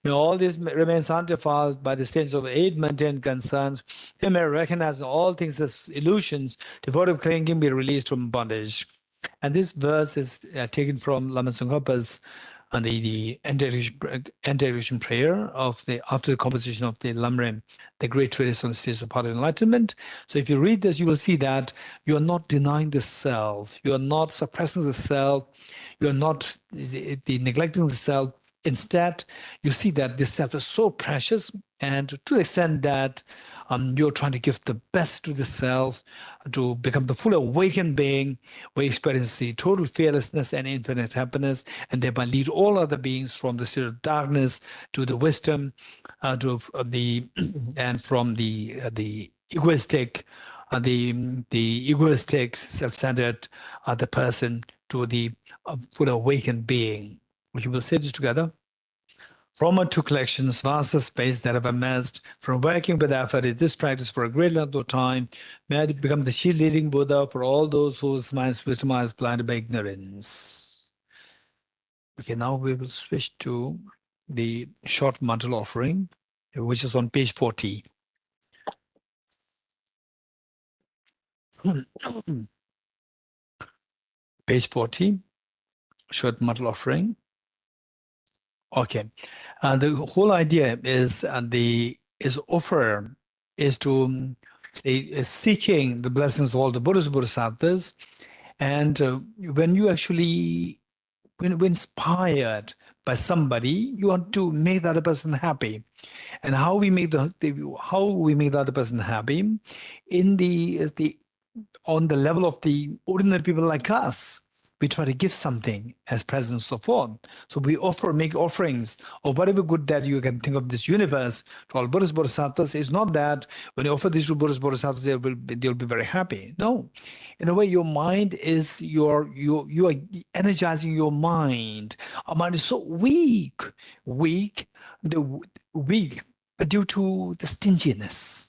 May all this remain sanctified by the sense of eight maintained concerns. They may recognize all things as illusions, devoid of clinging, be released from bondage. And this verse is taken from Lama Tsongkhapa's and the anti-erection prayer of the after the composition of the Lamrim, the great treatise on the stages of path of enlightenment. So if you read this, you will see that you are not denying the self, you are not suppressing the self, you are not neglecting the self. Instead, you see that this self is so precious, and to the extent that you're trying to give the best to the self, to become the fully awakened being, we experience the total fearlessness and infinite happiness, and thereby lead all other beings from the state of darkness to the wisdom, to the and from the egoistic, self-centered the person to the fully awakened being. We will say this together. From our two collections, vast the space that have amassed from working with effort in this practice for a great length of time, may I become the chief leading Buddha for all those whose minds wisdom is blinded by ignorance. Okay, now we will switch to the short mantle offering, which is on page 40. Page 40, short mantle offering. Okay, the whole idea is to say seeking the blessings of all the Buddhas, Bodhisattvas, and when you actually when inspired by somebody, you want to make the other person happy. And how we make the other person happy in the on the level of the ordinary people like us. We try to give something as presents so forth. So we make offerings of whatever good that you can think of this universe to all Buddhas, Bodhisattvas. It's not that when you offer this to Buddhas, Bodhisattvas, they'll be very happy. No. In a way, your mind is you are energizing your mind. Our mind is so weak due to the stinginess.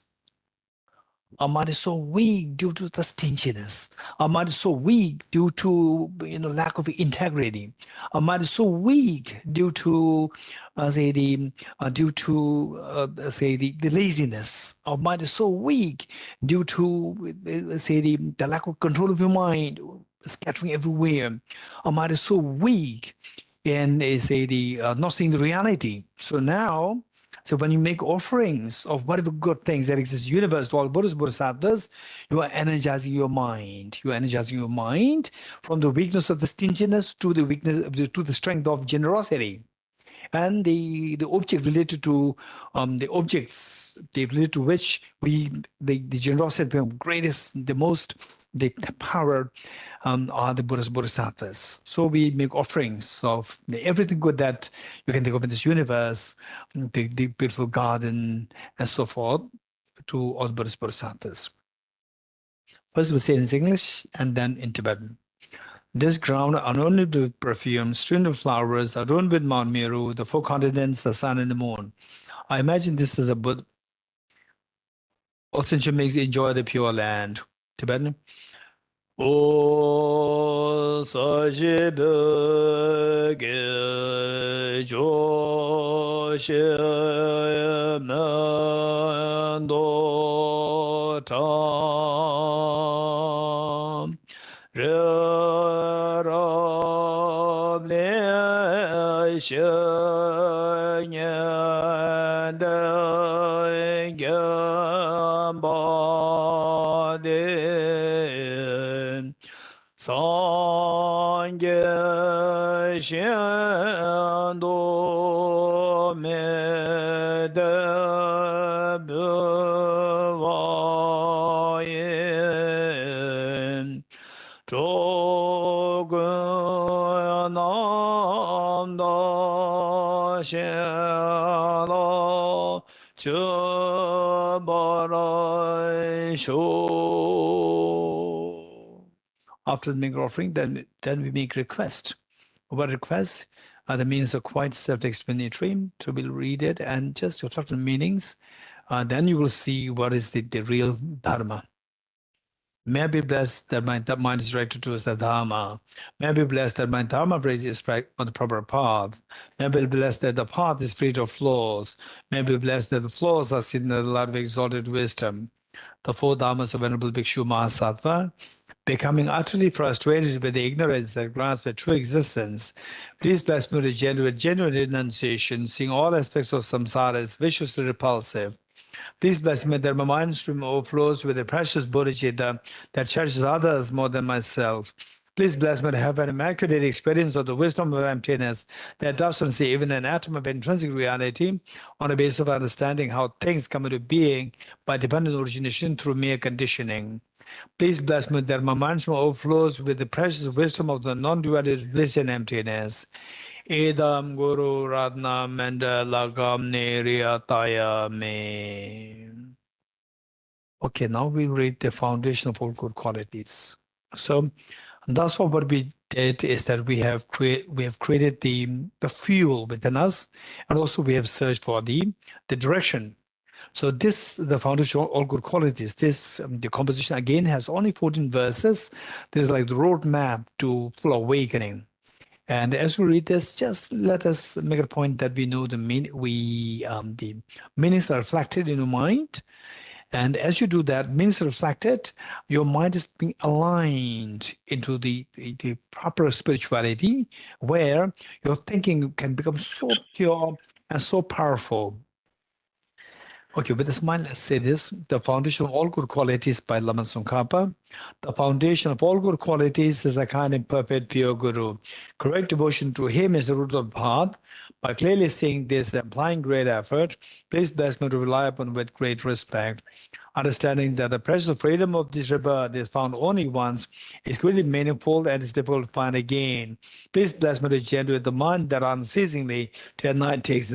Our mind is so weak due to the stinginess. Our mind is so weak due to lack of integrity. Our mind is so weak due to the laziness. Our mind is so weak due to the lack of control of your mind, scattering everywhere. Our mind is so weak and not seeing the reality. So when you make offerings of whatever good things that exist in the universe to all Buddhas, Bodhisattvas, you are energizing your mind. You are energizing your mind from the weakness of the stinginess to the strength of generosity. And the object related to related to which the generosity greatest, the most, the power are the Buddhas, Bodhisattvas. So we make offerings of everything good that you can think of in this universe, the beautiful garden and so forth, to all Buddhas, Bodhisattvas. First we'll say in English and then in Tibetan. This ground adorned with perfume, strewn with flowers, adorned with Mount Meru, the four continents, the sun and the moon. I imagine this is a Buddha. Also makes enjoy the pure land. Tibetan. O Sajibge Joshemendo Tam Sangye Shendo Mede Bevayen Chogunamda Shela Chubarai Sho. After the making offering, then we make request. What requests are the means of quite self-explanatory. So we'll read it and just reflect on meanings. Then you will see what is the real dharma. May I be blessed that my mind is directed towards the Dharma. May I be blessed that my Dharma bridge is on the proper path. May I be blessed that the path is free of flaws. May I be blessed that the flaws are seen in the light of exalted wisdom. The four Dharmas of Venerable Bhikshu Mahasattva, becoming utterly frustrated with the ignorance that grasps at true existence. Please bless me with genuine renunciation, seeing all aspects of samsara as viciously repulsive. Please bless me that my mind stream overflows with the precious bodhicitta that cherishes others more than myself. Please bless me to have an immaculate experience of the wisdom of emptiness that doesn't see even an atom of intrinsic reality on the basis of understanding how things come into being by dependent origination through mere conditioning. Please bless me that my mind stream overflows with the precious wisdom of the non-duality bliss and emptiness. Idam Guru Ratna Mandalakam Niriyataya Me. Okay, now we read the foundation of all good qualities. So that's what we did is that we have created the fuel within us, and also we have searched for the direction. So this, the foundation of all good qualities, this the composition again has only 14 verses. This is like the roadmap to full awakening. And as we read this, just let us make a point that we know the meanings are reflected in your mind. And as you do that, meanings are reflected, your mind is being aligned into the proper spirituality, where your thinking can become so pure and so powerful. Okay, with this mind, let's say this. The foundation of all good qualities by Lama Tsongkhapa. The foundation of all good qualities is a kind and perfect pure Guru. Correct devotion to him is the root of the path. By clearly seeing this and applying great effort, please bless me to rely upon with great respect. Understanding that the precious freedom of this rebirth is found only once is greatly meaningful and is difficult to find again. Please bless me to generate the mind that unceasingly to night takes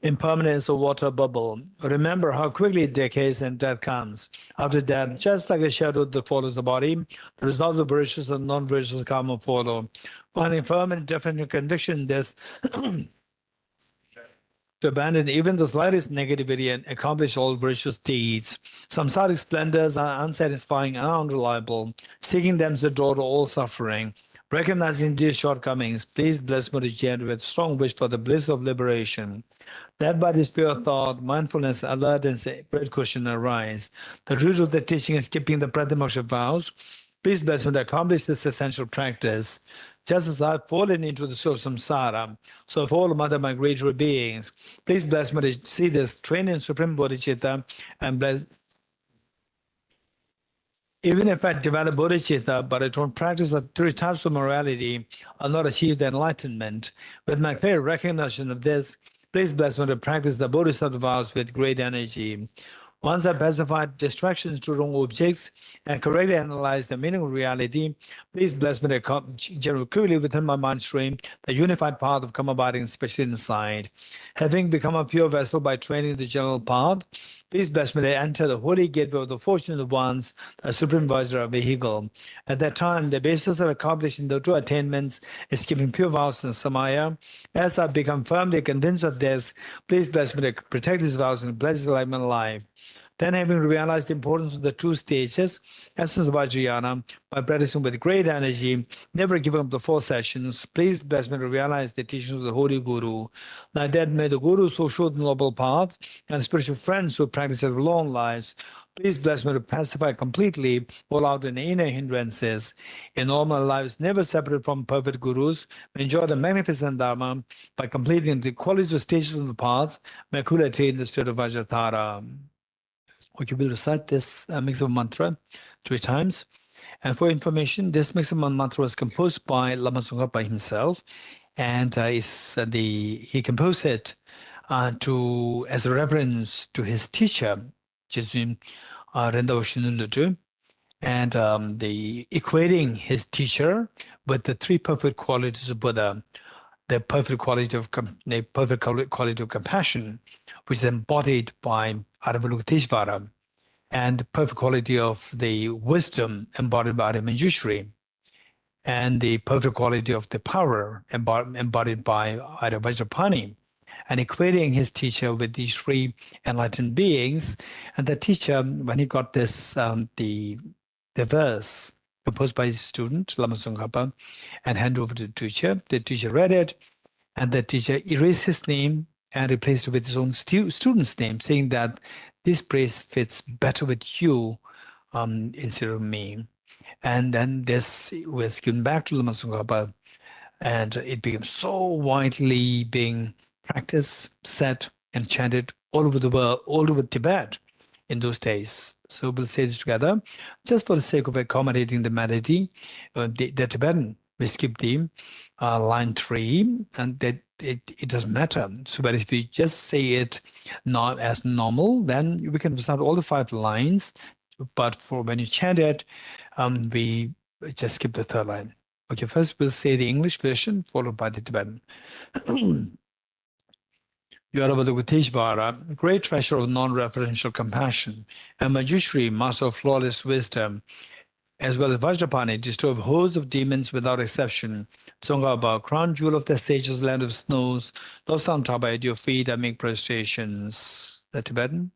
impermanence of water bubble. Remember how quickly it decays and death comes. After death, just like a shadow that follows the body, the results of virtuous and non-virtuous karma follow. Finding firm and definite conviction in this, to abandon even the slightest negativity and accomplish all virtuous deeds. Samsaric splendors are unsatisfying and unreliable. Seeking them is the door to all suffering. Recognizing these shortcomings, please bless Bodhichitta with strong wish for the bliss of liberation. That by this pure thought, mindfulness, alert, and great cushion arise. The root of the teaching is keeping the Pratimoksha vows. Please bless me to accomplish this essential practice. Just as I've fallen into the source of samsara, so have all other migratory beings. Please bless me to see this trained in Supreme Bodhicitta and bless. Even if I develop bodhicitta, but I don't practice the 3 types of morality, I'll not achieve the enlightenment. With my clear recognition of this, please bless me to practice the Bodhisattva vows with great energy. Once I pacified distractions to wrong objects and correctly analyze the meaning of reality, please bless me to generate clearly within my mind stream the unified path of come abiding, especially inside. Having become a pure vessel by training the general path, please bless me to enter the holy gateway of the fortunate ones, the Supreme Vajra vehicle. At that time, the basis of accomplishing the 2 attainments is keeping pure vows and samaya. As I become firmly convinced of this, please bless me to protect these vows and bless the life of my life. Then, having realized the importance of the 2 stages, essence of Vajrayana, by practicing with great energy, never giving up the 4 sessions, please bless me to realize the teachings of the Holy Guru. Like that, may the Gurus who show the noble paths and spiritual friends who practice their long lives, please bless me to pacify completely all out and inner hindrances. In all my lives, never separate from perfect Gurus, may enjoy the magnificent Dharma by completing the qualities of stages of the paths, may could attain the state of Vajratara. Okay, we'll recite this maximum mantra 3 times. And for information, this maximum mantra was composed by Lama Tsongkhapa himself, and he composed it as a reference to his teacher, Jesuit Rendao Shinundutu, and equating his teacher with the 3 perfect qualities of Buddha. the perfect quality of compassion, which is embodied by Avalokiteshvara, and the perfect quality of the wisdom embodied by the Manjushri, and the perfect quality of the power embodied by Ida Vajrapani, and equating his teacher with these three enlightened beings. And the teacher, when he got this, the verse composed by his student, Lama Tsongkhapa, and handed over to the teacher read it, and the teacher erased his name and replaced it with his own student's name, saying that this praise fits better with you instead of me. And then this was given back to Lama Tsongkhapa, and it became so widely being practiced, said, and chanted all over the world, all over Tibet in those days. So we'll say this together, just for the sake of accommodating the melody. The Tibetan, we skip the line 3, and that it doesn't matter. So, but if we just say it not as normal, then we can recite all the 5 lines. But for when you chant it, we just skip the 3rd line. Okay, first we'll say the English version, followed by the Tibetan. You are Avalokiteshvara, great treasure of non-referential compassion, and Manjushri, master of flawless wisdom, as well as Vajrapani, destroyer of hosts of demons without exception. Tsongkhapa, crown jewel of the sages, land of snows, Lord Santaba, at your feet I make prostrations. The Tibetan.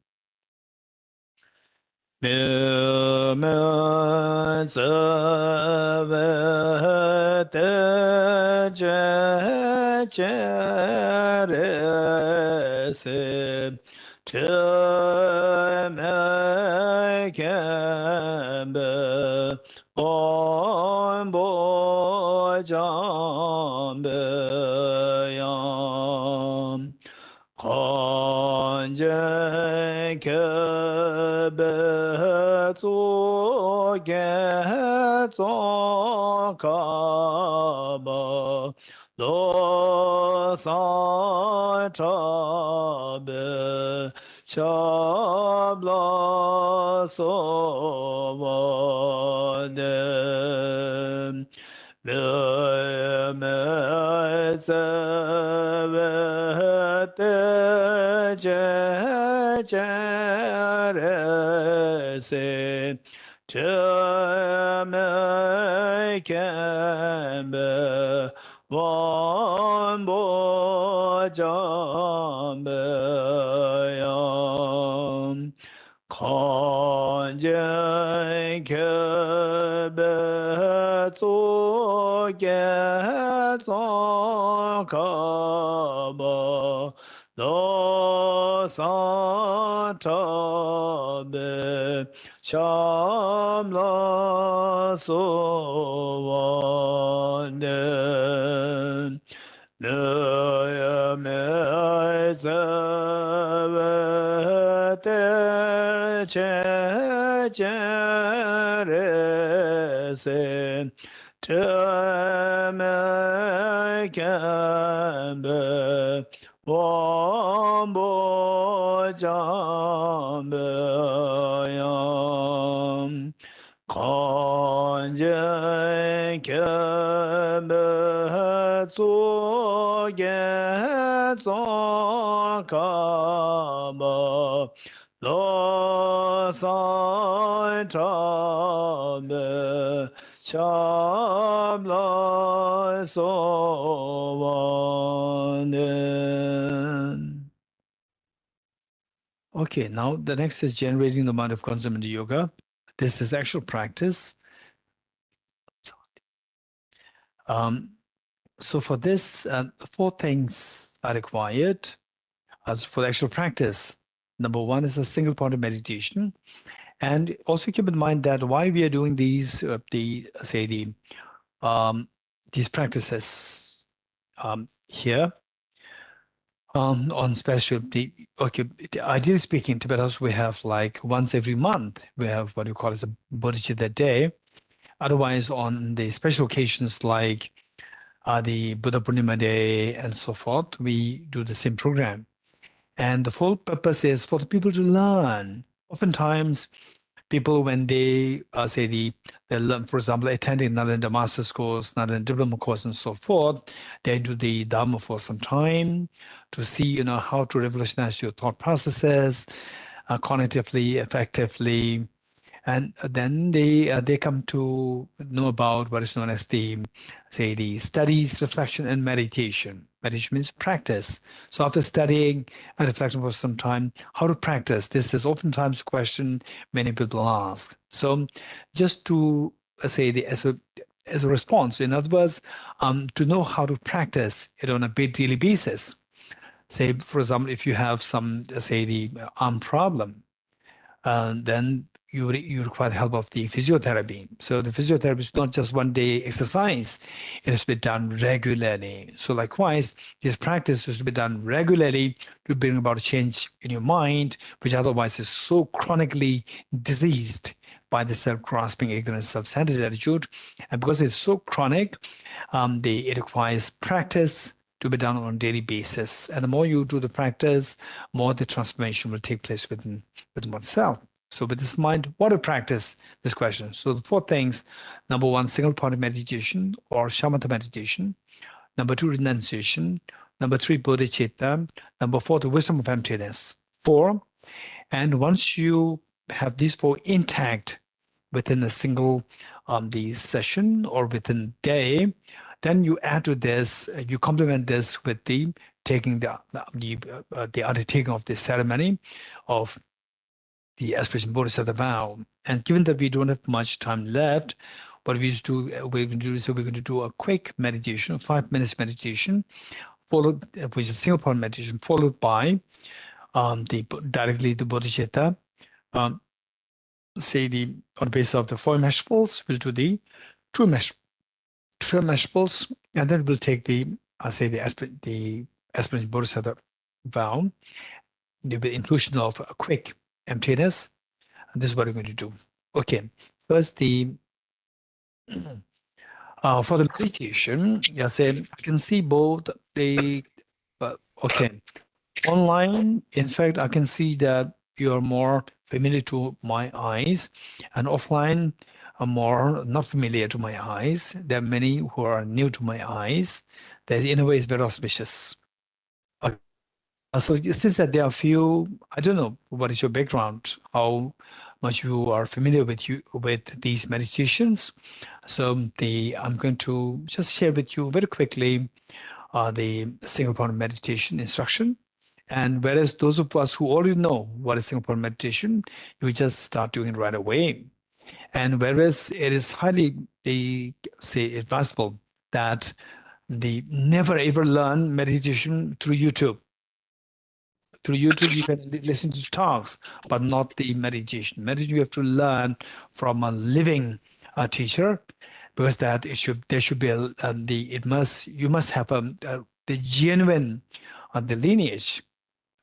Lo sa cha be shabla so va de le me se ve te je re se te me ken be One bo jam be yam kan jen ke be zu ge zong ka ba lo san ta be sham la so wan de le me se te che re se te me ken be wan bo jam be yam kan jen ke be zu ge zong ka ba lo san ta be sham la so wan de. Okay, now the next is generating the mind of consummate yoga. This is actual practice. So for this, 4 things are required for the actual practice. Number 1 is a single point of meditation. And also keep in mind that why we are doing these, these practices here on special, ideally speaking, in Tibet House, we have like once every month, we have what you call as a Bodhichitta Day. Otherwise, on the special occasions like the Buddha Purnima Day and so forth, we do the same program. And the full purpose is for the people to learn. Oftentimes, people, when they say they learn, for example, attending Nalanda master's course, Nalanda diploma course, and so forth, they do the Dharma for some time to see, how to revolutionize your thought processes cognitively, effectively. And then they come to know about what is known as the studies, reflection, and meditation. Meditation means practice. So after studying and reflecting for some time, how to practice? This is oftentimes a question many people ask. So just to as a response, in other words, to know how to practice it on a daily basis. Say, for example, if you have some, the arm problem, then you require the help of the physiotherapy. So the physiotherapy is not just one day exercise, it has to be done regularly. So likewise, this practice has to be done regularly to bring about a change in your mind, which otherwise is so chronically diseased by the self-grasping, ignorant, self-centered attitude. And because it's so chronic, it requires practice to be done on a daily basis. And the more you do the practice, more the transformation will take place within oneself. So with this mind, what to practice this question? So the 4 things: number 1, single-point meditation or shamatha meditation. Number 2, renunciation. Number 3, bodhicitta. Number 4, the wisdom of emptiness. 4. And once you have these 4 intact within a single the session or within day, then you add to this, you complement this with the taking the undertaking of the ceremony of the Aspirational Bodhisattva Vow. And given that we don't have much time left, what we're going to do a quick meditation, 5 minutes meditation, followed, which is single point meditation, followed by directly the bodhicitta. On the basis of the 4 immeasurables, we'll do the 2 immeasurables, and then we'll take the Aspirational Bodhisattva Vow, the inclusion of a quick emptiness. And this is what we're going to do. Okay, first for the meditation, I can see both okay. Online, in fact, I can see that you're more familiar to my eyes, and offline are more not familiar to my eyes. There are many who are new to my eyes. That in a way is very auspicious. So since that there are few, I don't know what is your background, how much you are familiar with these meditations. So I'm going to just share with you very quickly the single point meditation instruction. And whereas those of us who already know what is single point meditation, you just start doing it right away. And whereas it is highly, advisable that they never ever learn meditation through YouTube. Through YouTube, you can listen to talks, but not the meditation. Meditation, you have to learn from a living teacher, because that there should be you must have the genuine the lineage.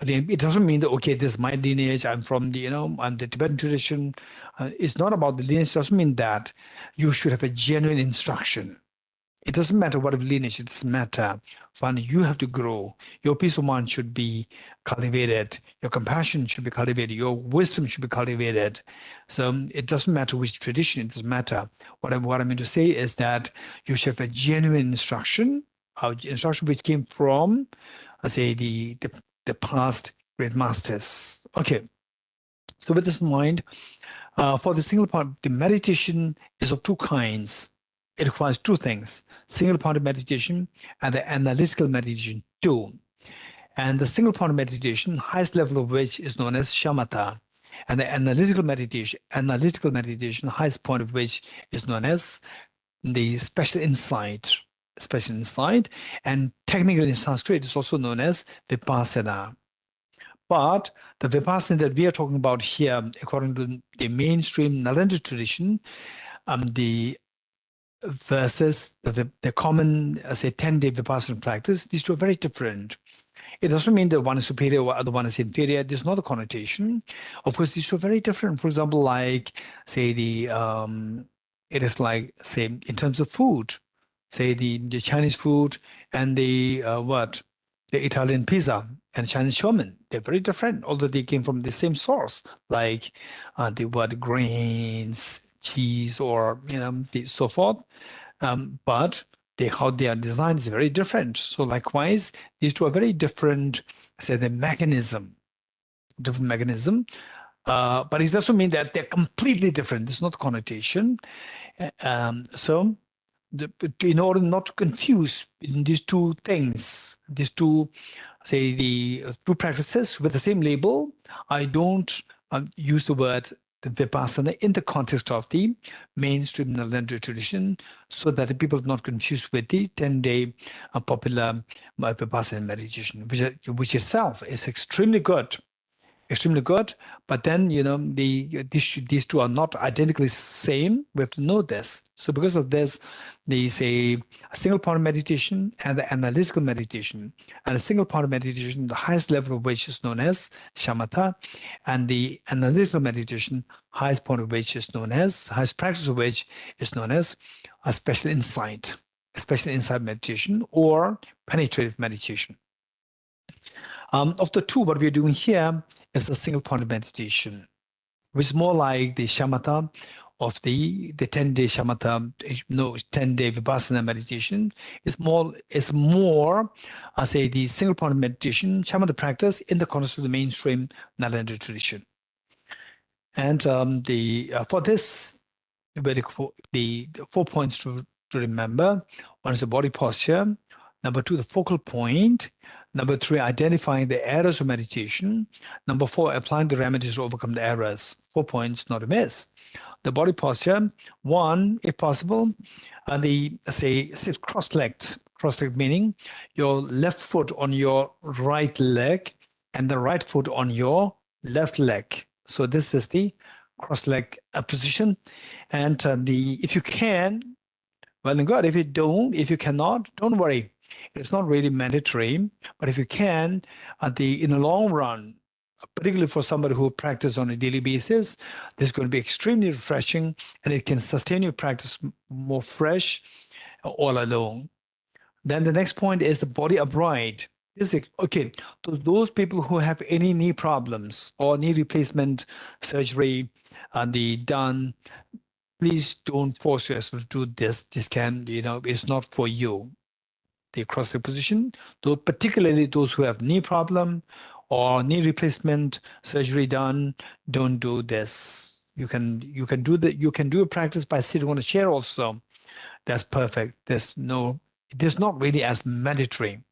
It doesn't mean that, okay, this is my lineage, I'm from I'm the Tibetan tradition. It's not about the lineage. It doesn't mean that. You should have a genuine instruction. It doesn't matter what lineage, it doesn't matter. Finally, you have to grow. Your peace of mind should be cultivated. Your compassion should be cultivated. Your wisdom should be cultivated. So it doesn't matter which tradition, it doesn't matter. What I mean to say is that you should have a genuine instruction which came from, the past great masters. Okay. So with this in mind, for the single point, the meditation is of 2 kinds. It requires 2 things: single point meditation and the analytical meditation too. And the single point meditation, highest level of which is known as shamatha, and the analytical meditation, highest point of which is known as the special insight, and technically in Sanskrit it's also known as vipassana. But the vipassana that we are talking about here, according to the mainstream Nalanda tradition, versus the common, 10-day vipassana practice, these 2 are very different. It doesn't mean that one is superior or the other one is inferior. There's not a connotation. Of course, these 2 are very different. For example, like, it is like, in terms of food, the Chinese food and the Italian pizza. and Chinese shaman. They're very different, although they came from the same source, like the word grains, cheese, or so forth. But how they are designed is very different. So likewise, these two are very different. Say the different mechanism. But it doesn't mean that they're completely different. There's not connotation. So in order not to confuse in these two things, these two, say the two practices with the same label, I don't use the word the Vipassana in the context of the mainstream Nalanda tradition, so that the people are not confused with the 10-day popular Vipassana meditation, which itself is extremely good. But then these two are not identically same. We have to know this. So because of this, they say a single point of meditation and the analytical meditation. And a single point of meditation, the highest level of which is known as shamatha, and the analytical meditation, highest point of which is known as, highest practice of which is known as a special insight meditation or penetrative meditation. Of the two, what we're doing here is a single point of meditation, which is more like the shamatha of the 10-day shamatha, 10-day vipassana meditation. It's more, I say, the single point of meditation, shamatha practice in the context of the mainstream Nalanda tradition. And for this, the 4 points to remember: one is the body posture, number 2, the focal point, number 3, identifying the errors of meditation, number 4, applying the remedies to overcome the errors. 4 points not to miss. The body posture, 1, if possible, sit cross-legged. Cross-legged meaning your left foot on your right leg and the right foot on your left leg. So this is the cross-leg position. And if you can, well and good. If you cannot, don't worry. It's not really mandatory, but if you can, in the long run, particularly for somebody who practices on a daily basis, this is going to be extremely refreshing, and it can sustain your practice more fresh all along. Then the next point is the body upright. Okay, those people who have any knee problems or knee replacement surgery done, please don't force yourself to do this. This it's not for you. The cross-leg position, though particularly those who have knee problem or knee replacement surgery done, don't do this. You can do a practice by sitting on a chair also. That's perfect. It is not really as mandatory.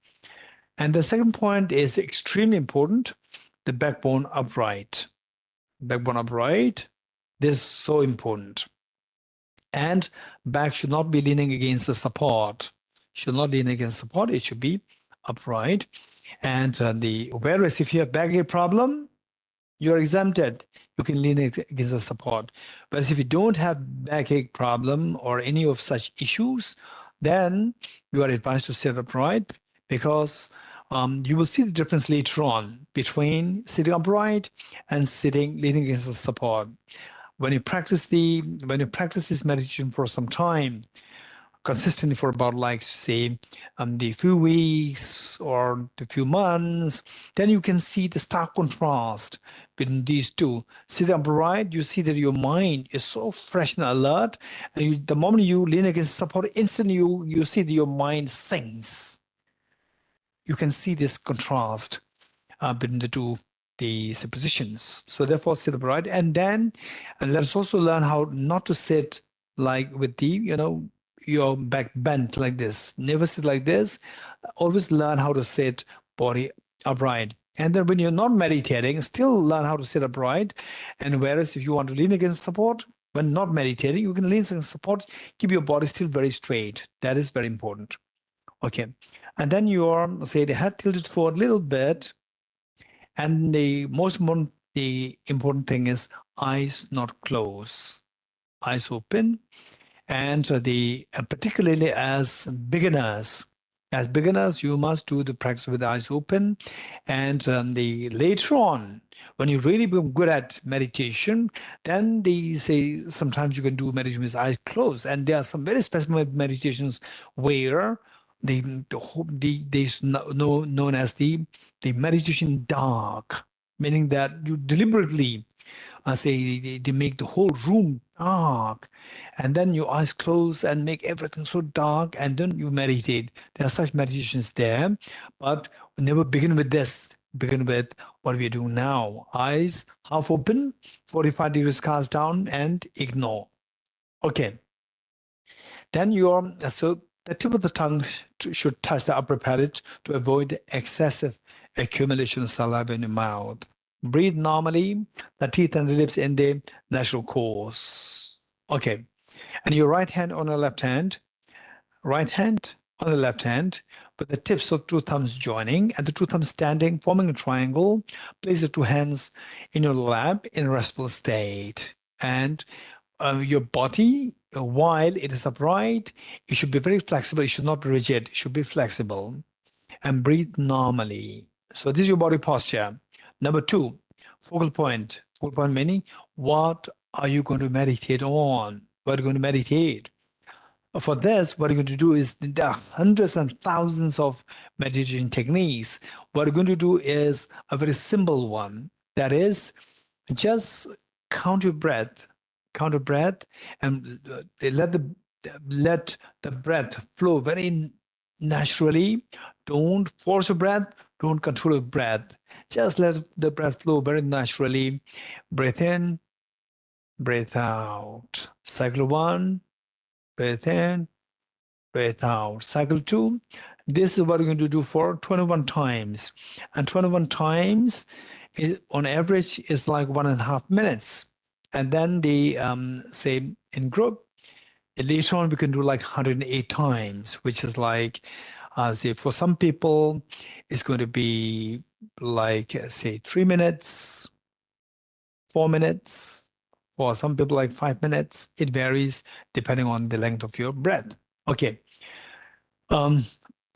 And the second point is extremely important: the backbone upright. Backbone upright. This is so important. And back should not be leaning against the support. Should not lean against support. It should be upright. And whereas if you have backache problem, you're exempted. You can lean against the support. But if you don't have backache problem or any of such issues, then you are advised to sit upright, because you will see the difference later on between sitting upright and leaning against the support. When you practice this meditation for some time, consistently for about the few weeks or the few months, then you can see the stark contrast between these two. Sitting upright, you see that your mind is so fresh and alert, and the moment you lean against support, instantly you see that your mind sinks. You can see this contrast between the two these positions. So therefore, sit upright, and then let's also learn how not to sit like with your back bent like this. Never sit like this. Always learn how to sit body upright. And then when you're not meditating, still learn how to sit upright. And whereas if you want to lean against support, when not meditating, you can lean against support, keep your body still very straight. That is very important. Okay. And then the head tilted forward a little bit. And the important thing is eyes not closed, eyes open. And particularly as beginners, you must do the practice with the eyes open. And later on, when you really become good at meditation, then they say sometimes you can do meditation with eyes closed. And there are some very specific meditations where known as the meditation dark, meaning that you deliberately they make the whole room dark, and then your eyes close and make everything so dark, and then you meditate. There are such meditations there, but we never begin with this. Begin with what we do now. Eyes half open, 45 degrees cast down, and ignore. Okay. Then so the tip of the tongue should touch the upper palate to avoid excessive accumulation of saliva in your mouth. Breathe normally, the teeth and the lips in the natural course. Okay. And your right hand on the left hand, with the tips of two thumbs joining and the two thumbs standing, forming a triangle. Place the two hands in your lap in a restful state. And your body, while it is upright, it should be very flexible. It should not be rigid. It should be flexible. And breathe normally. So this is your body posture. Number 2, focal point. Focal point meaning, what are you going to meditate on? What are you going to meditate? For this, what you're going to do is, there are hundreds and thousands of meditation techniques. What you're going to do is a very simple one. That is, just count your breath. Count your breath, and let the breath flow very naturally. Don't force your breath. Don't control your breath. Just let the breath flow very naturally. Breathe in, breathe out. Cycle 1, breathe in, breathe out. Cycle 2. This is what you're going to do for 21 times. And 21 times, on average, is like 1.5 minutes. And then say in group, later on we can do like 108 times, which is like, say for some people, it's going to be like, say 3 minutes, 4 minutes, for some people like 5 minutes. It varies depending on the length of your breath. Okay. And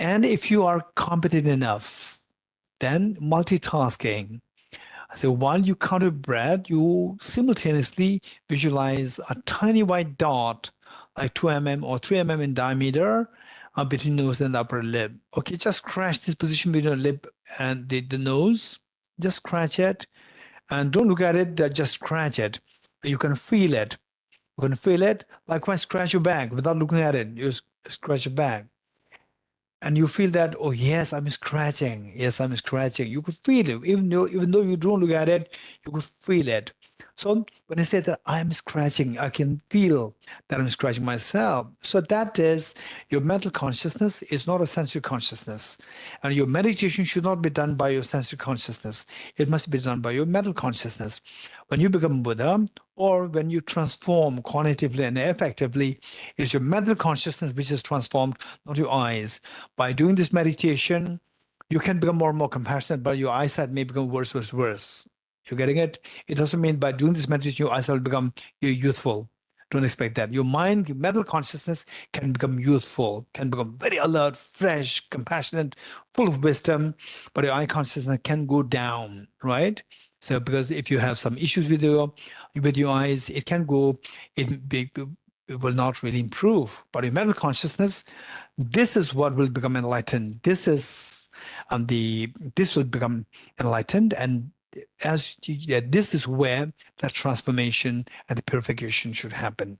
if you are competent enough, then multitasking. So while you count your breath, you simultaneously visualize a tiny white dot, like 2 mm or 3 mm in diameter, between nose and the upper lip. Okay, just scratch this position between the lip and the nose. Just scratch it, and don't look at it. Just scratch it. You can feel it. You can feel it. Likewise, scratch your back without looking at it. You scratch your back. And you feel that, oh yes, I'm scratching. Yes, I'm scratching. You could feel it. Even though you don't look at it, you could feel it. So when I say that I'm scratching, I can feel that I'm scratching myself. So that is, your mental consciousness is not a sensory consciousness. And your meditation should not be done by your sensory consciousness. It must be done by your mental consciousness. When you become Buddha, or when you transform cognitively and effectively, it's your mental consciousness which is transformed, not your eyes. By doing this meditation, you can become more and more compassionate, but your eyesight may become worse. You're getting it? It doesn't mean by doing this meditation, your eyesight will become youthful. Don't expect that. Your mind, your mental consciousness can become youthful, can become very alert, fresh, compassionate, full of wisdom, but your eye consciousness can go down, right? So because if you have some issues with your eyes, it can go, it will not really improve. But your mental consciousness, this is what will become enlightened. This will become enlightened, and this is where that transformation and the purification should happen.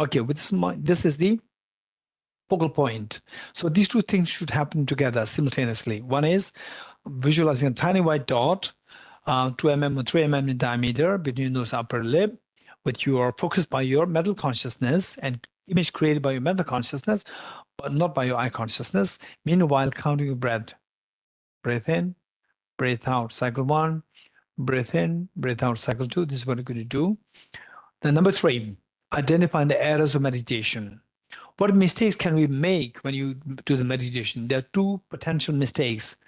Okay, with this in mind, this is the focal point. So these two things should happen together simultaneously. One is visualizing a tiny white dot, 2 mm or 3 mm in diameter between those upper lip, which you are focused by your mental consciousness and image created by your mental consciousness, but not by your eye consciousness. Meanwhile, counting your breath. Breathe in, breathe out. Cycle 1. Breathe in, breathe out. Cycle 2. This is what you're going to do. Then number 3, identifying the errors of meditation. What mistakes can we make when you do the meditation? There are 2 potential mistakes.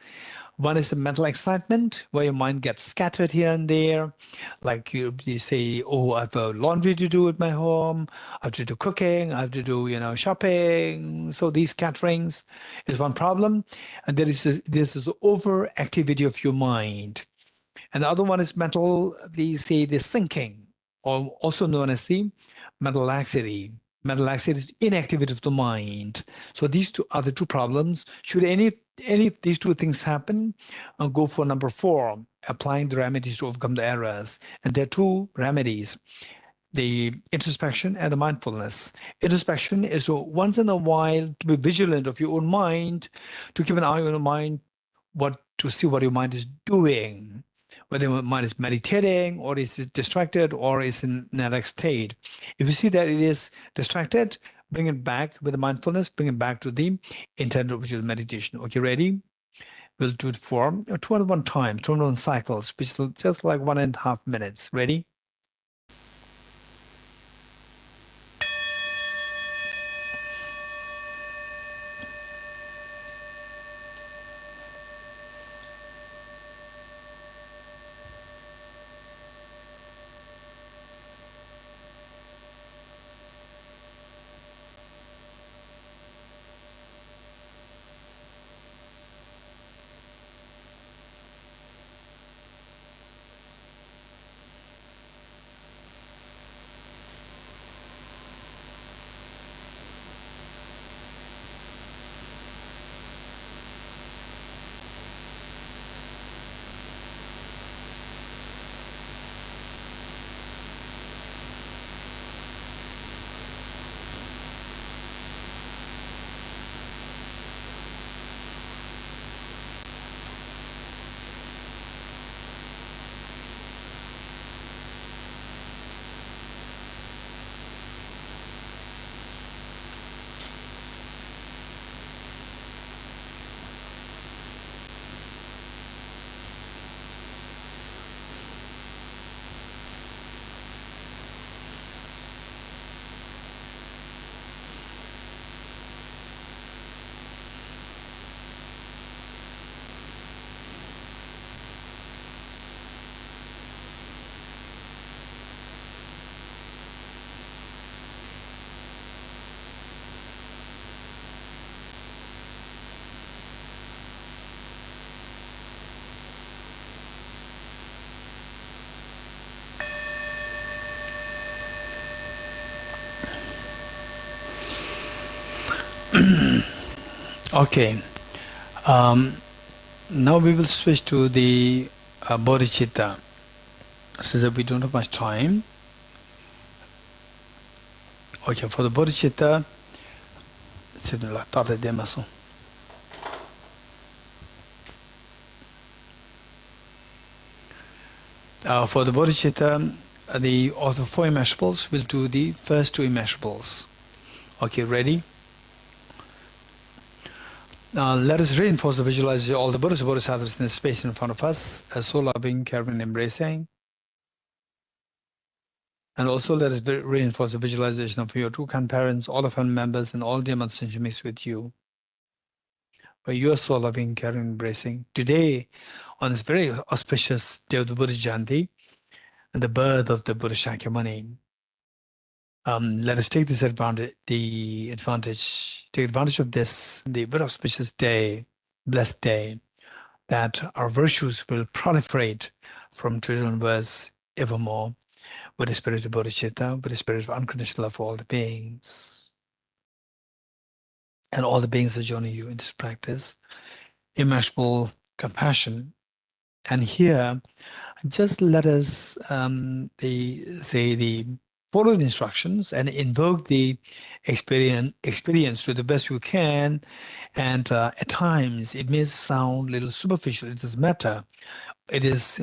One is the mental excitement, where your mind gets scattered here and there. Like you say, oh, I have laundry to do at my home. I have to do cooking. I have to do, shopping. So these scatterings is one problem. And there is this overactivity of your mind. And the other one is mental, the sinking, or also known as the mental laxity. mental laxity is inactivity of the mind. So these two are the two problems. Should any of these two things happen, go for number 4, applying the remedies to overcome the errors. And there are two remedies: the introspection and the mindfulness. Introspection is to once in a while to be vigilant of your own mind, to keep an eye on your mind, to see what your mind is doing, whether your mind is meditating or is it distracted or is in a relaxed state. If you see that it is distracted, bring it back with the mindfulness, bring it back to the intended visual meditation. Okay, ready? We'll do it for 21 times, 21 cycles, which is just like 1.5 minutes. Ready? Okay. Now we will switch to the Bodhichitta. So that we don't have much time. Okay, for the Bodhichitta, c'est de la tarde de maçon. For the Bodhichitta, of the 4 immeasurables, we'll do the first 2 immeasurables. Okay, ready? Let us reinforce the visualization of all the Buddhas and Bodhisattvas in the space in front of us, as so loving, caring, embracing. And also let us reinforce the visualization of your 2 grandparents, all the family members, and all dear mothers and mixed with you. But you are so loving, caring, embracing. Today, on this very auspicious day of the Buddha Jayanti, and the birth of the Buddha Shakyamuni, let us take this advantage of this, the very auspicious day, blessed day, that our virtues will proliferate from today onwards evermore, with the spirit of bodhicitta, with the spirit of unconditional love for all the beings. And all the beings are joining you in this practice. Immeasurable compassion. And here, just let us follow the instructions and invoke the experience to the best you can. And at times, it may sound a little superficial. It doesn't matter. This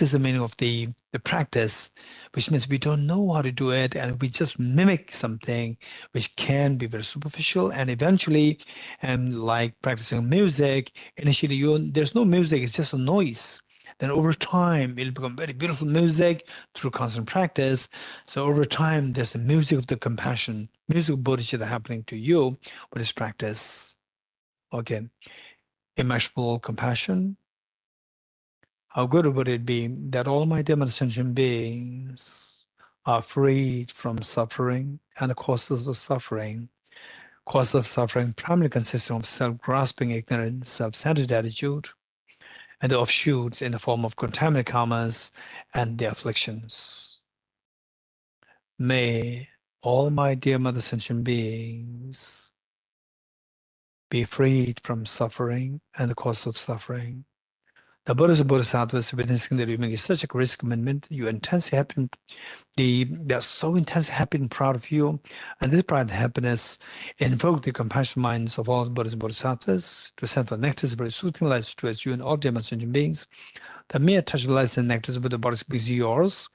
is the meaning of the practice, which means we don't know how to do it, and we just mimic something which can be very superficial. And eventually, like practicing music, initially there's no music, it's just a noise. Then over time, it'll become very beautiful music through constant practice. So over time, there's the music of the compassion, music of bodhicitta happening to you with this practice. Okay, immeasurable compassion. How good would it be that all my dear sentient beings are freed from suffering and the causes of suffering. Causes of suffering primarily consisting of self-grasping ignorance, self-centered attitude, and the offshoots in the form of contaminated karmas and their afflictions. May all my dear mother sentient beings be freed from suffering and the cause of suffering. The Buddhas and Bodhisattvas witnessing the doing is such a great commitment. You intensely happy, they're so intensely happy and proud of you. And this pride and happiness invoke the compassion minds of all the Buddhas and Bodhisattvas to send the nectars very soothing lights towards you and all dear sentient beings. The mere touch of lights and nectars with the Buddhas is yours.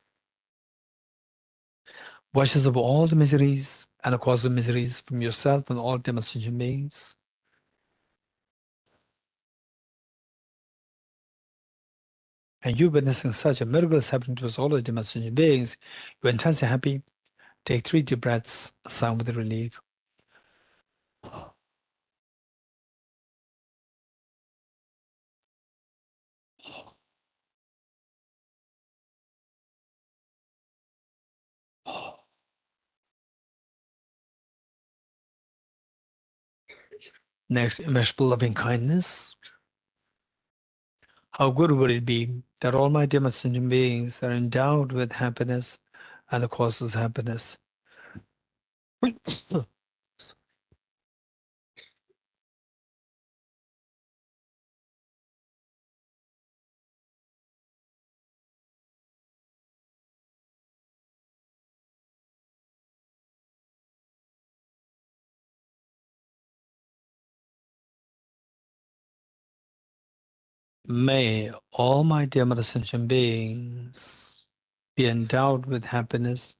Washes of all the miseries and the cause of miseries from yourself and all dear sentient beings. And you witnessing such a miracle is happening to us all the dear sentient beings. You're intensely happy. Take 3 deep breaths, sigh with relief. Next, immeasurable loving kindness. How good would it be that all my dear sentient beings are endowed with happiness and the causes of happiness? May all my dear mother sentient beings be endowed with happiness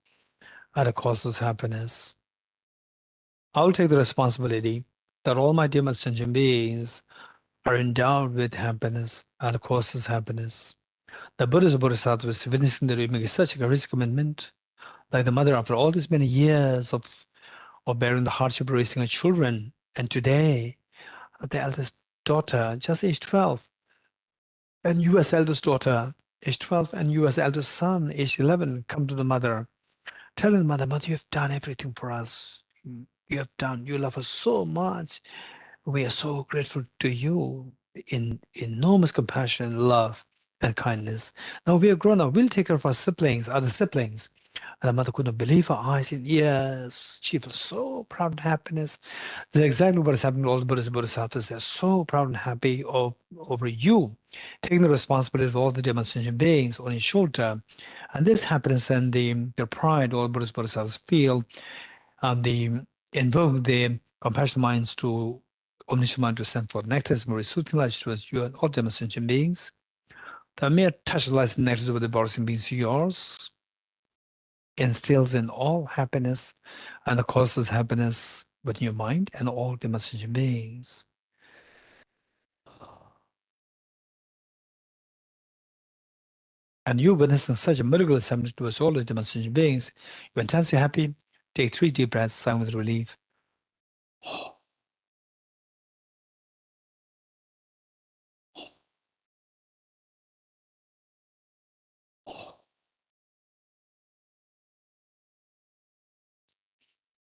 and the causes of happiness. I will take the responsibility that all my dear mother sentient beings are endowed with happiness and the causes of happiness. The Buddhas and Bodhisattvas witnessing the doing is such a great commitment. Like the mother, after all these many years of bearing the hardship of raising her children, and today, the eldest daughter, just age 12, and you as eldest daughter, age 12, and you as eldest son, age 11, come to the mother, telling the mother, Mother, you have done everything for us. You love us so much. We are so grateful to you in enormous compassion, love, and kindness. Now we are grown up. We'll take care of our siblings, other siblings. And the mother couldn't believe her eyes. And yes, she felt so proud and happiness. That's exactly what is happening to all the Buddhas and Bodhisattvas. They're so proud and happy over you, taking the responsibility of all the demonstration beings on your shoulder. And this happiness and the pride all Buddhas and Bodhisattvas feel, the invoke the compassion minds to omniscient mind to send forth nectars, very soothing lights towards you and all demonstration beings. The mere touch of lights and nectars of the Buddhas beings yours instills in all happiness and the causes happiness within your mind and all demonstration beings. And you witnessing such a miracle is happening to us all the demonstration beings. You're intensely happy. Take 3 deep breaths, sigh with relief.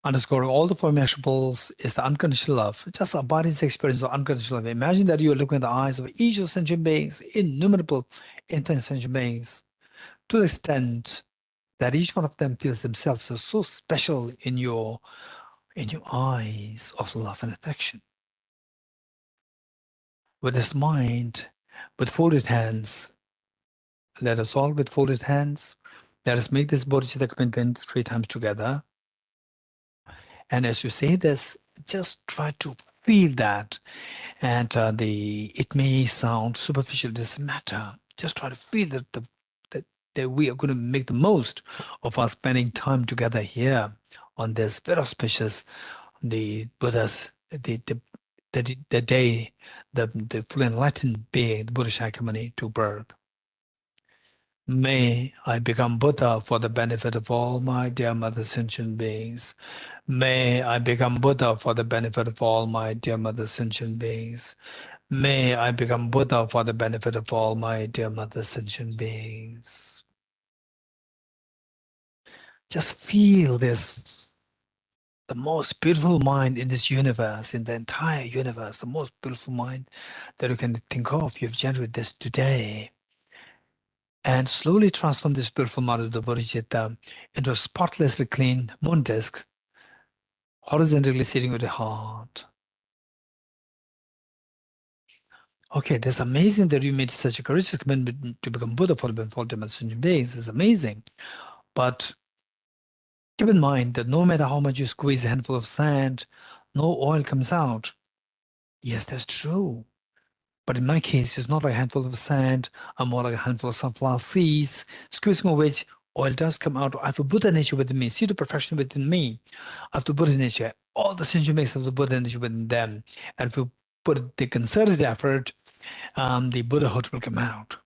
Underscoring all the four immeasurables is the unconditional love. Just embody this experience of unconditional love. Imagine that you are looking in the eyes of each of the sentient beings, innumerable infinite sentient beings, to the extent that each one of them feels themselves so special in your eyes of love and affection. With this mind, with folded hands, let us all with folded hands, let us make this Bodhichitta commitment 3 times together. And as you say this, just try to feel that. And it may sound superficial, it doesn't matter. Just try to feel that we are going to make the most of our spending time together here on this very auspicious, the Buddha's, the day, the full enlightened being, the Buddha Shakyamuni, took birth. May I become Buddha for the benefit of all my dear mother sentient beings. May I become Buddha for the benefit of all my dear mother sentient beings. May I become Buddha for the benefit of all my dear mother sentient beings. Just feel this, the most beautiful mind in this universe, in the entire universe, the most beautiful mind that you can think of. You've generated this today. and slowly transform this beautiful model of the bodhicitta into a spotlessly clean moon disk, horizontally sitting with the heart. Okay, that's amazing that you made such a courageous commitment to become Buddha for the full dimension beings. It's amazing. But keep in mind that no matter how much you squeeze a handful of sand, no oil comes out. Yes, that's true. But in my case, it's not like a handful of sand, I'm more like a handful of sunflower seeds, squeezing of which oil does come out. I have a Buddha nature within me, see the perfection within me. I have the Buddha nature, all the sensual makes of the Buddha nature within them. And if you put the concerted effort, the Buddhahood will come out.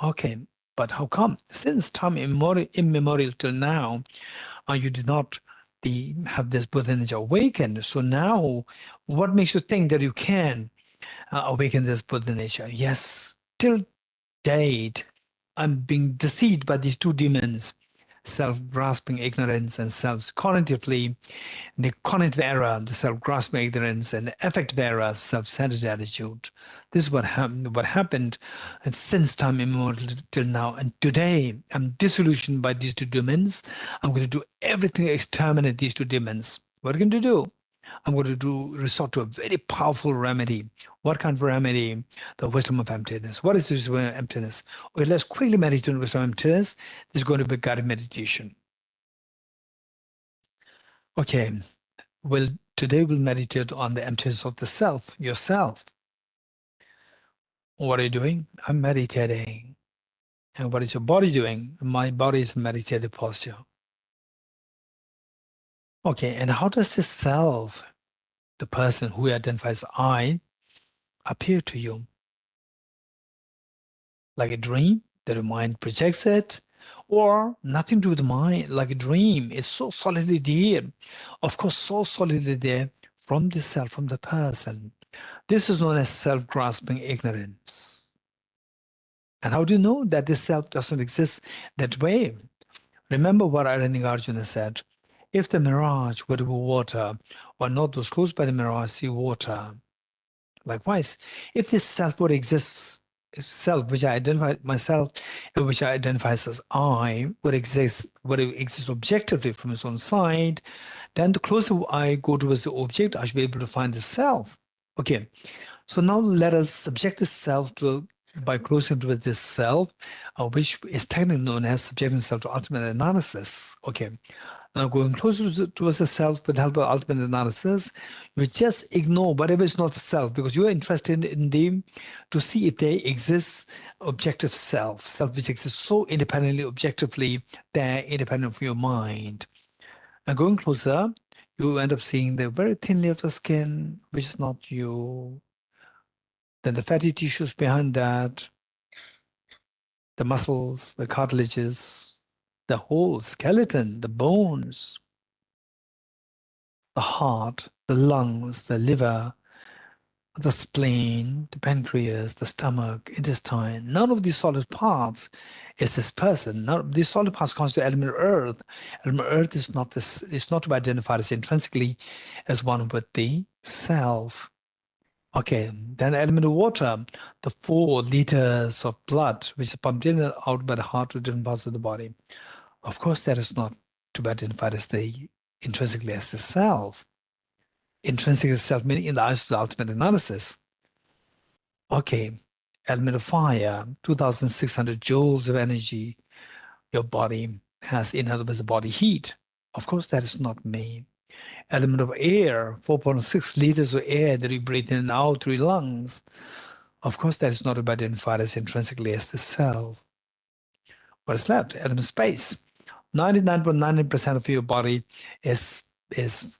Okay, but how come? Since time immemorial till now, you did not have this Buddha energy awakened. So now, what makes you think that you can awaken this Buddha nature? Yes, till date, I'm being deceived by these two demons, self-grasping ignorance and self-cognitively, the cognitive error, the self-grasping ignorance, and the affective error, self-centered attitude. This is what happened since time immemorial till now. And today, I'm disillusioned by these two demons. I'm going to do everything to exterminate these two demons. What are you going to do? I'm going to resort to a very powerful remedy. What kind of remedy? The wisdom of emptiness. What is this wisdom of emptiness? Okay, let's quickly meditate on wisdom of emptiness. This is going to be guided meditation. Okay, well, today we'll meditate on the emptiness of the self, yourself. What are you doing? I'm meditating. And what is your body doing? My body is in meditative posture. Okay, and how does the self, the person who identifies I, appear to you? Like a dream that your mind projects it, or nothing to do with the mind, like a dream. It's so solidly there. Of course, so solidly there from the self, from the person. This is known as self-grasping ignorance. And how do you know that this self doesn't exist that way? Remember what Arjuna said. If the mirage were to be water, or not those close by the mirage see water. Likewise, if this self would exist, self which I identify myself, which I identify as I, would exist objectively from its own side, then the closer I go towards the object, I should be able to find the self. Okay, so now let us subject the self to, by closing towards this self, which is technically known as subjecting self to ultimate analysis. Okay, now going closer towards the self with the help of ultimate analysis, you just ignore whatever is not the self, because you are interested in them to see if they exist objective self which exists so independently, objectively, they're independent of your mind. And going closer, you end up seeing the very thin layer of the skin, which is not you. Then the fatty tissues behind that, the muscles, the cartilages, the whole skeleton, the bones, the heart, the lungs, the liver, the spleen, the pancreas, the stomach, intestine. None of these solid parts is this person. None of these solid parts constitute element of earth. Element of earth is not this. It's not to be identified as intrinsically as one with the self. Okay, then element of water, the 4 liters of blood which is pumped in and out by the heart to different parts of the body. Of course, that is not to be identified as the intrinsically as the self. Intrinsic as self, meaning in the eyes of the ultimate analysis. Okay, element of fire, 2,600 joules of energy your body has, in other words, the body heat. Of course, that is not me. Element of air, 4.6 liters of air that you breathe in and out through your lungs. Of course, that is not to be identified as intrinsically as the self. What is left? Element of space. 99.99% of your body is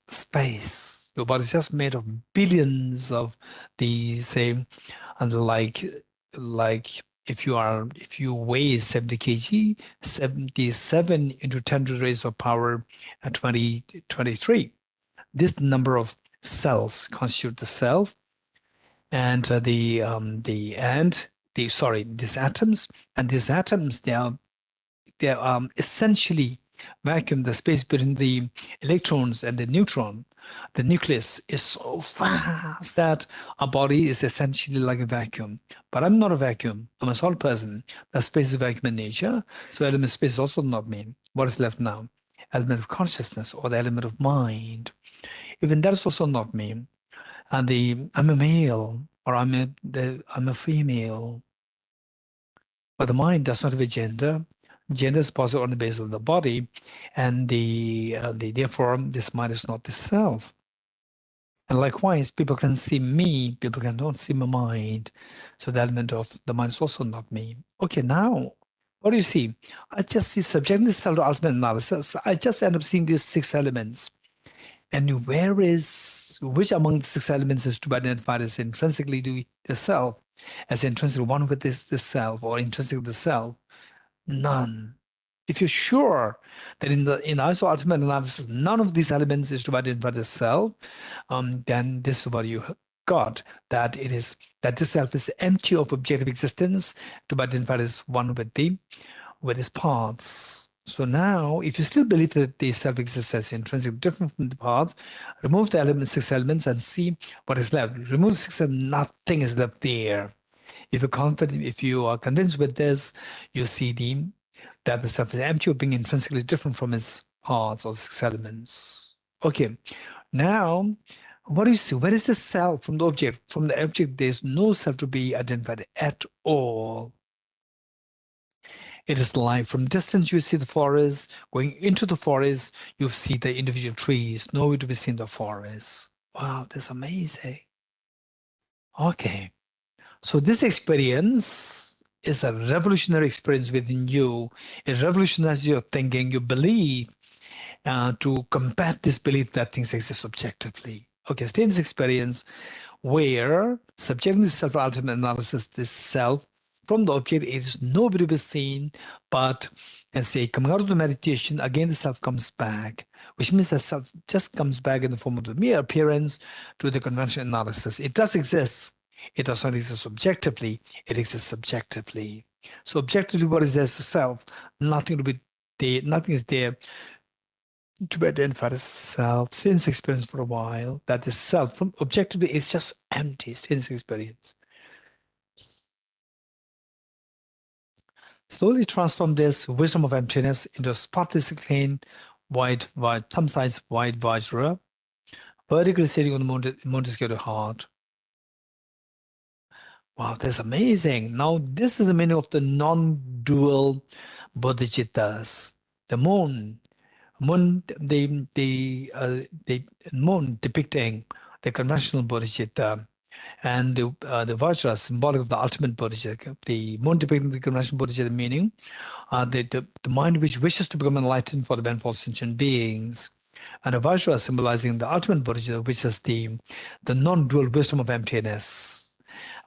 space. Your body is just made of billions of the same, and like if you weigh 70 kg, 77 into 10 to the raise of power at 23. This number of cells constitute the self, and these atoms, and these atoms, they are essentially vacuum, the space between the electrons and the neutron. The nucleus is so vast that our body is essentially like a vacuum. But I'm not a vacuum. I'm a solid person. That space is vacuum in nature. So element space is also not me. What is left now? Element of consciousness or the element of mind. Even that is also not me. And I'm a male or I'm a female. But the mind does not have a gender. Gender is posited on the basis of the body, and therefore this mind is not the self. And likewise, people can see me, people cannot see my mind. So the element of the mind is also not me. Okay, now, what do you see? I just see subject this self to ultimate analysis. I just end up seeing these 6 elements. And which among the 6 elements is to be identified as intrinsically to the self, as intrinsically one with the self, or intrinsic to the self? None. If you're sure that in ISO ultimate analysis, none of these elements is to be identified as self, then this is what you got, that this self is empty of objective existence, to be identified as one with its parts. So now, if you still believe that the self exists as intrinsic different from the parts, remove the 6 elements and see what is left. Remove the 6 elements, nothing is left there. If you're confident, if you are convinced with this, you see that the self is empty of being intrinsically different from its parts or 6 elements. Okay, now, what do you see? Where is the self from the object? From the object, there's no self to be identified at all. It is life. From distance, you see the forest. Going into the forest, you see the individual trees. Nowhere to be seen the forest. Wow, that's amazing. Okay. So this experience is a revolutionary experience within you. It revolutionizes your thinking, your belief, to combat this belief that things exist objectively. Okay, stay in this experience where subjecting the self-ultimate analysis, this self, from the object, it is nowhere to be seen, but as say, coming out of the meditation, again the self comes back, which means the self just comes back in the form of the mere appearance to the conventional analysis. It does exist. It does not exist objectively, it exists subjectively. So objectively, what is there as the self? Nothing to be there, nothing is there to be identified as the self. Since experience for a while, that the self from objectively is just empty, since experience. Slowly transform this wisdom of emptiness into a spotlessly clean, white, thumb-sized white Vajra, vertically sitting on the Montesquieu heart. Wow, that's amazing. Now, this is the meaning of the non-dual bodhicittas. The moon depicting the conventional bodhicitta, and the Vajra, symbolic of the ultimate bodhicitta. The moon depicting the conventional bodhicitta, meaning the mind which wishes to become enlightened for the benefit of sentient beings. And the Vajra symbolizing the ultimate bodhicitta, which is the non-dual wisdom of emptiness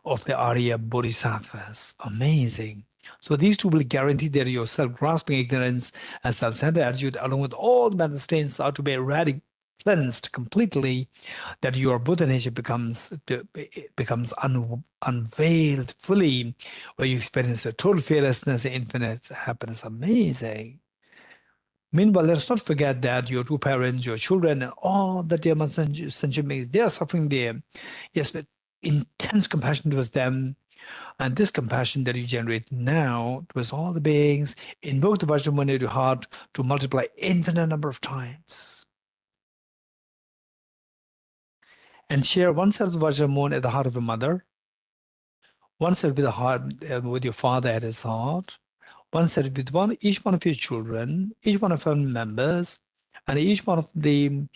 of the Arya Bodhisattvas. Amazing. So these two will guarantee that your self-grasping ignorance and self-centered attitude, along with all the mental stains, are to be eradicated, cleansed completely, that your Buddha nature becomes unveiled fully, where you experience a total fearlessness, infinite happiness. Amazing. Meanwhile, let's not forget that your 2 parents, your children, and all the dear sentient beings, they are suffering there. Yes, but intense compassion towards them. And this compassion that you generate now towards all the beings, invoke the Vajramuni in your heart to multiply infinite number of times. And share one set of the Vajramuni at the heart of a mother, one set with the heart with your father at his heart, one set with each one of your children, each one of family members, and each one of the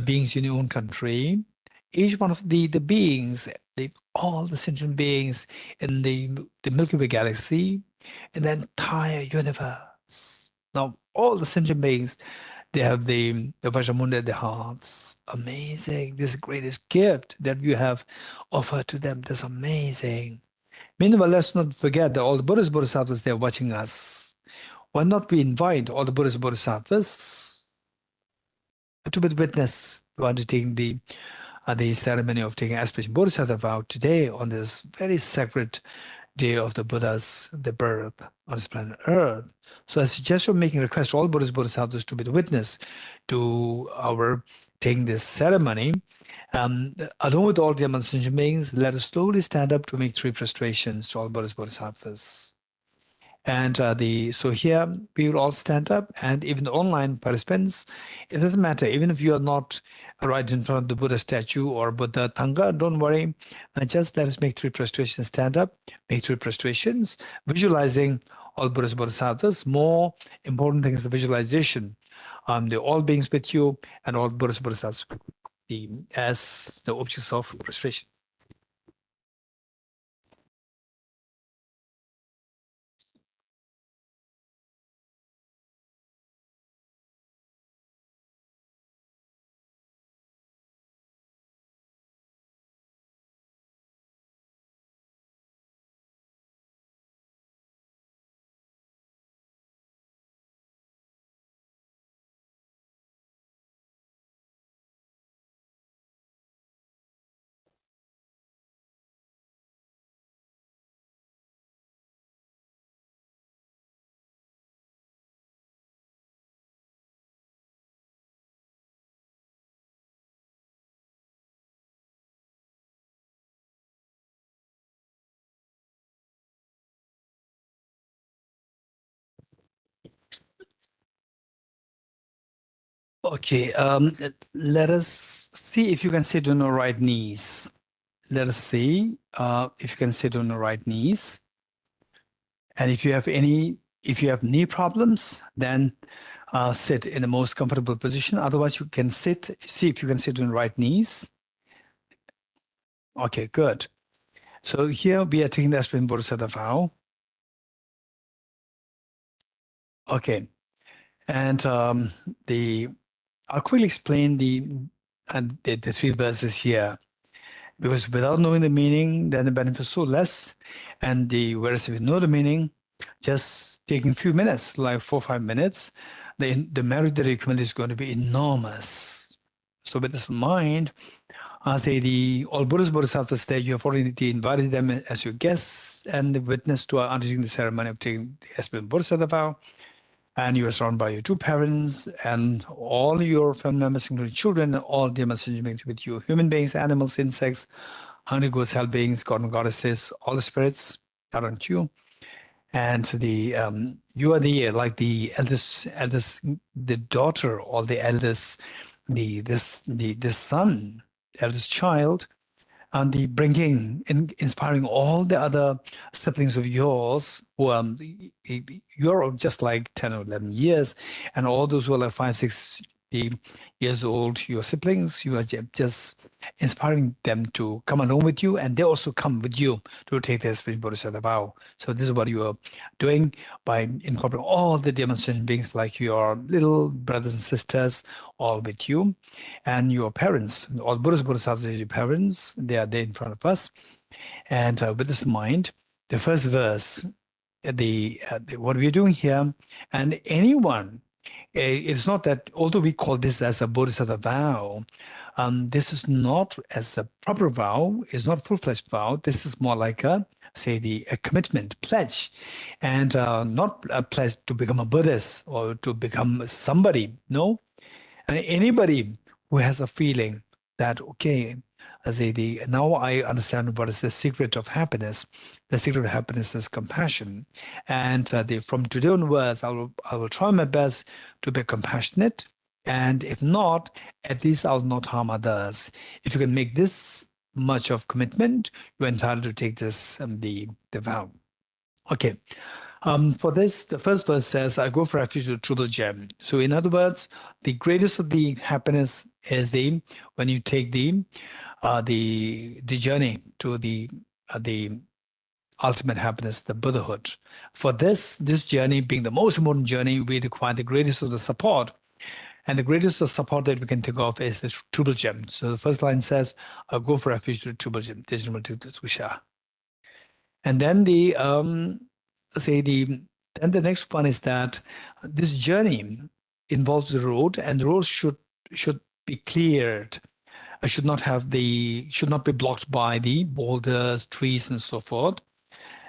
beings in your own country, each one of the beings, all the sentient beings in the Milky Way galaxy, in the entire universe. Now, all the sentient beings, they have the Vajramuni at their hearts. Amazing. This is the greatest gift that you have offered to them. That's amazing. Meanwhile, let's not forget that all the Buddhist Bodhisattvas, they're watching us. Why not we invite all the Buddhist Bodhisattvas to be the witness to undertaking the ceremony of taking Aspirational Bodhisattva Vow today on this very sacred day of the Buddha's birth on this planet Earth. So I suggest you're making a request to all Buddhist Bodhisattvas to be the witness to our taking this ceremony, along with all the sentient beings, let us slowly stand up to make 3 prostrations to all Buddhas, Bodhisattvas. And so here we will all stand up, and even the online participants, it doesn't matter. Even if you are not right in front of the Buddha statue or Buddha Thanga, don't worry. Just let us make 3 prostrations, stand up, make 3 prostrations, visualizing all Buddhas, Bodhisattvas. More important thing is the visualization. The all beings with you and all Buddhas, Bodhisattvas as the objects of prostration. Okay, let us see if you can sit on your right knees. Let us see if you can sit on your right knees. And if you have knee problems, then sit in the most comfortable position. Otherwise, you can see if you can sit on your right knees. Okay, good. So here we are taking the Aspirational Bodhisattva Vow. Okay, and I'll quickly explain the 3 verses here, because without knowing the meaning, then the benefit is so less. And whereas if you know the meaning, just taking a few minutes, like 4 or 5 minutes, the merit that you accumulate is going to be enormous. So with this in mind, I say all Buddhas, Bodhisattvas there, you have already invited them as your guests and the witness to undertaking the ceremony of taking the Aspirational Bodhisattva Vow. And you are surrounded by your 2 parents and all your family members, including children, and all the messengers beings with you, human beings, animals, insects, hungry ghosts, hell beings, god and goddesses, all the spirits around you. And you are like the eldest, the daughter, or the eldest, the son, eldest child, and inspiring all the other siblings of yours who you're just like 10 or 11 years, and all those who are like 5, 6 years old, your siblings, you are just inspiring them to come along with you, and they also come with you to take the Aspirational Bodhisattva Vow. So this is what you are doing by incorporating all the demonstration beings, like your little brothers and sisters, all with you, and your parents. All Buddhas, Bodhisattvas are your parents. They are there in front of us. And with this in mind, the first verse, what we are doing here, and anyone, it's not that, although we call this as a Bodhisattva vow, this is not as a proper vow, it's not a full-fledged vow. This is more like a commitment, pledge, and not a pledge to become a Buddhist or to become somebody. No, and anybody who has a feeling that, okay, now I understand what is the secret of happiness. The secret of happiness is compassion. And from today onwards, I will try my best to be compassionate. And if not, at least I'll not harm others. If you can make this much of commitment, you're entitled to take this, the vow. Okay. For this, the first verse says, I go for refuge to the Triple Gem. So in other words, the greatest of the happiness is when you take the journey to the ultimate happiness, the Buddhahood. For this journey being the most important journey, we require the greatest of the support. And the greatest of support that we can take off is the Triple Gem. So the first line says, I'll go for refuge to the Triple Gem. And then then the next one is that this journey involves the road, and the road should be cleared. Should not be blocked by the boulders, trees, and so forth.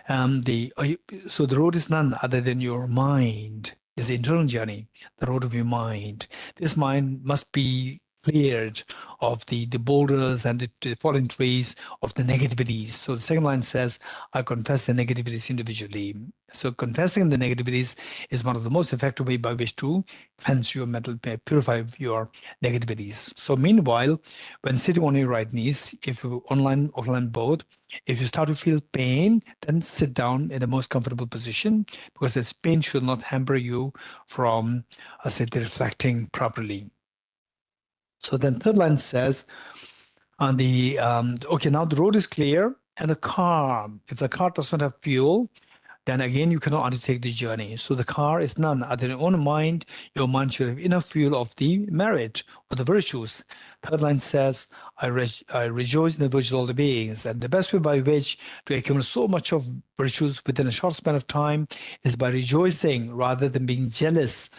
So the road is none other than your mind. It's the internal journey, the road of your mind. This mind must be cleared of the boulders and the fallen trees of the negativities. So the second line says, I confess the negativities individually. So confessing the negativities is one of the most effective way by which to cleanse your mental, purify your negativities. So meanwhile, when sitting on your right knees, if you online, offline both, if you start to feel pain, then sit down in the most comfortable position, because this pain should not hamper you from, say, reflecting properly. So then third line says, on the, okay, now the road is clear and the car, if the car does not have fuel, then again, you cannot undertake the journey. So the car is none. Other than your own mind, your mind should have enough fuel of the merit or the virtues. Third line says, I rejoice in the virtues of all the beings. And the best way by which to accumulate so much of virtues within a short span of time is by rejoicing rather than being jealous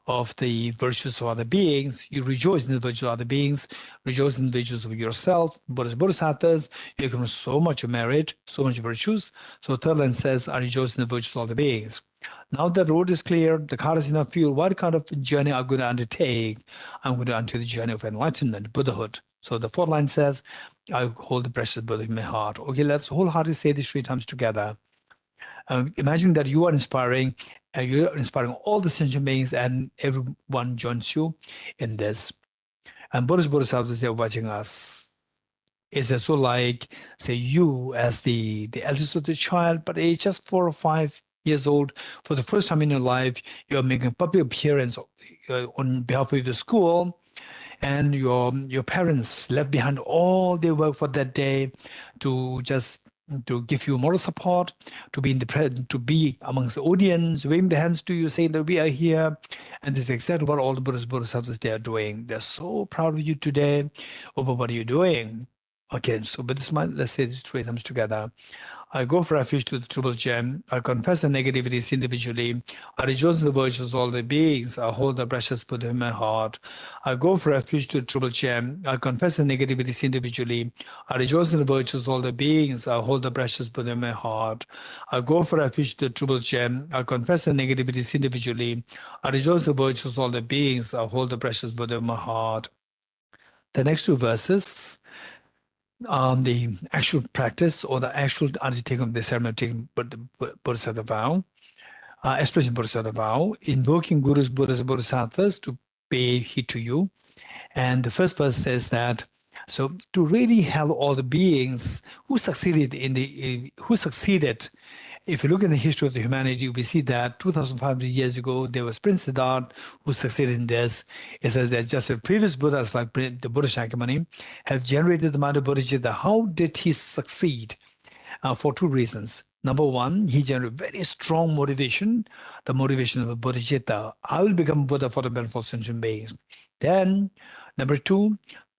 of the virtues of other beings. You rejoice in the virtues of other beings, rejoice in the virtues of yourself. Bodhisattvas, you accumulate so much merit, so much virtues. So third line says, I rejoice in the virtues of other beings. Now the road is clear, the car is enough fuel. What kind of journey are you going to undertake? I'm going to undertake the journey of enlightenment, Buddhahood. So the fourth line says, I hold the precious Buddha in my heart. Okay, let's wholeheartedly say this 3 times together. Imagine that you are inspiring, you're inspiring all the sentient beings, and everyone joins you in this. And Buddhist Bodhisattvas, they're watching us. It's also like, say, you as the eldest of the child, but age just 4 or 5 years old, for the first time in your life, you're making a public appearance on behalf of the school, and your parents left behind all their work for that day to give you moral support, to be to be amongst the audience, waving their hands to you, saying that we are here. And this is exactly what all the Buddhist Bodhisattvas they are doing. They're so proud of you today over what you're doing. Okay, so with this mind, let's say this 3 times together. I go for refuge to the Triple Gem. I confess the negativities individually. I rejoice in the virtues of all the beings. I hold the precious Buddha in my heart. I go for refuge to the Triple Gem. I confess the negativities individually. I rejoice in the virtues of all the beings. I hold the precious Buddha in my heart. I go for refuge to the Triple Gem. I confess the negativities individually. I rejoice in the virtues of all the beings. I hold the precious Buddha in my heart. The next 2 verses, the actual practice or the actual undertaking of the ceremony of taking Bodhisattva vow, Aspirational Bodhisattva Vow, invoking Gurus, Buddhas, Bodhisattvas to pay heed to you. And the first verse says that, so to really help all the beings who succeeded if you look in the history of the humanity, we see that 2,500 years ago, there was Prince Siddhartha who succeeded in this. It says that just as previous Buddhas, like the Buddha Shakyamuni, have generated the mind of Bodhicitta. How did he succeed? For 2 reasons. Number 1, he generated very strong motivation, the motivation of Bodhicitta. I will become Buddha for the benefit of sentient beings. Then, number 2,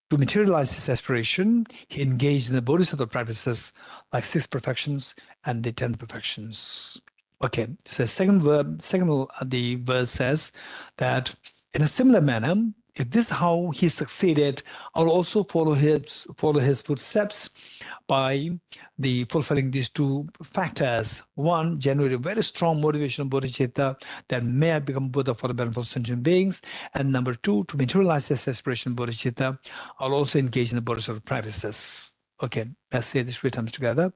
to materialize this aspiration, he engaged in the Bodhisattva practices like 6 perfections and the 10 perfections. Okay, so the verse says that in a similar manner, if this is how he succeeded, I'll also follow his footsteps by the fulfilling these 2 factors. 1, generate a very strong motivation of bodhicitta that may I become Buddha for the benefit of sentient beings. And number 2, to materialize this aspiration of bodhicitta, I'll also engage in the bodhisattva practices. Okay, let's say this 3 times together.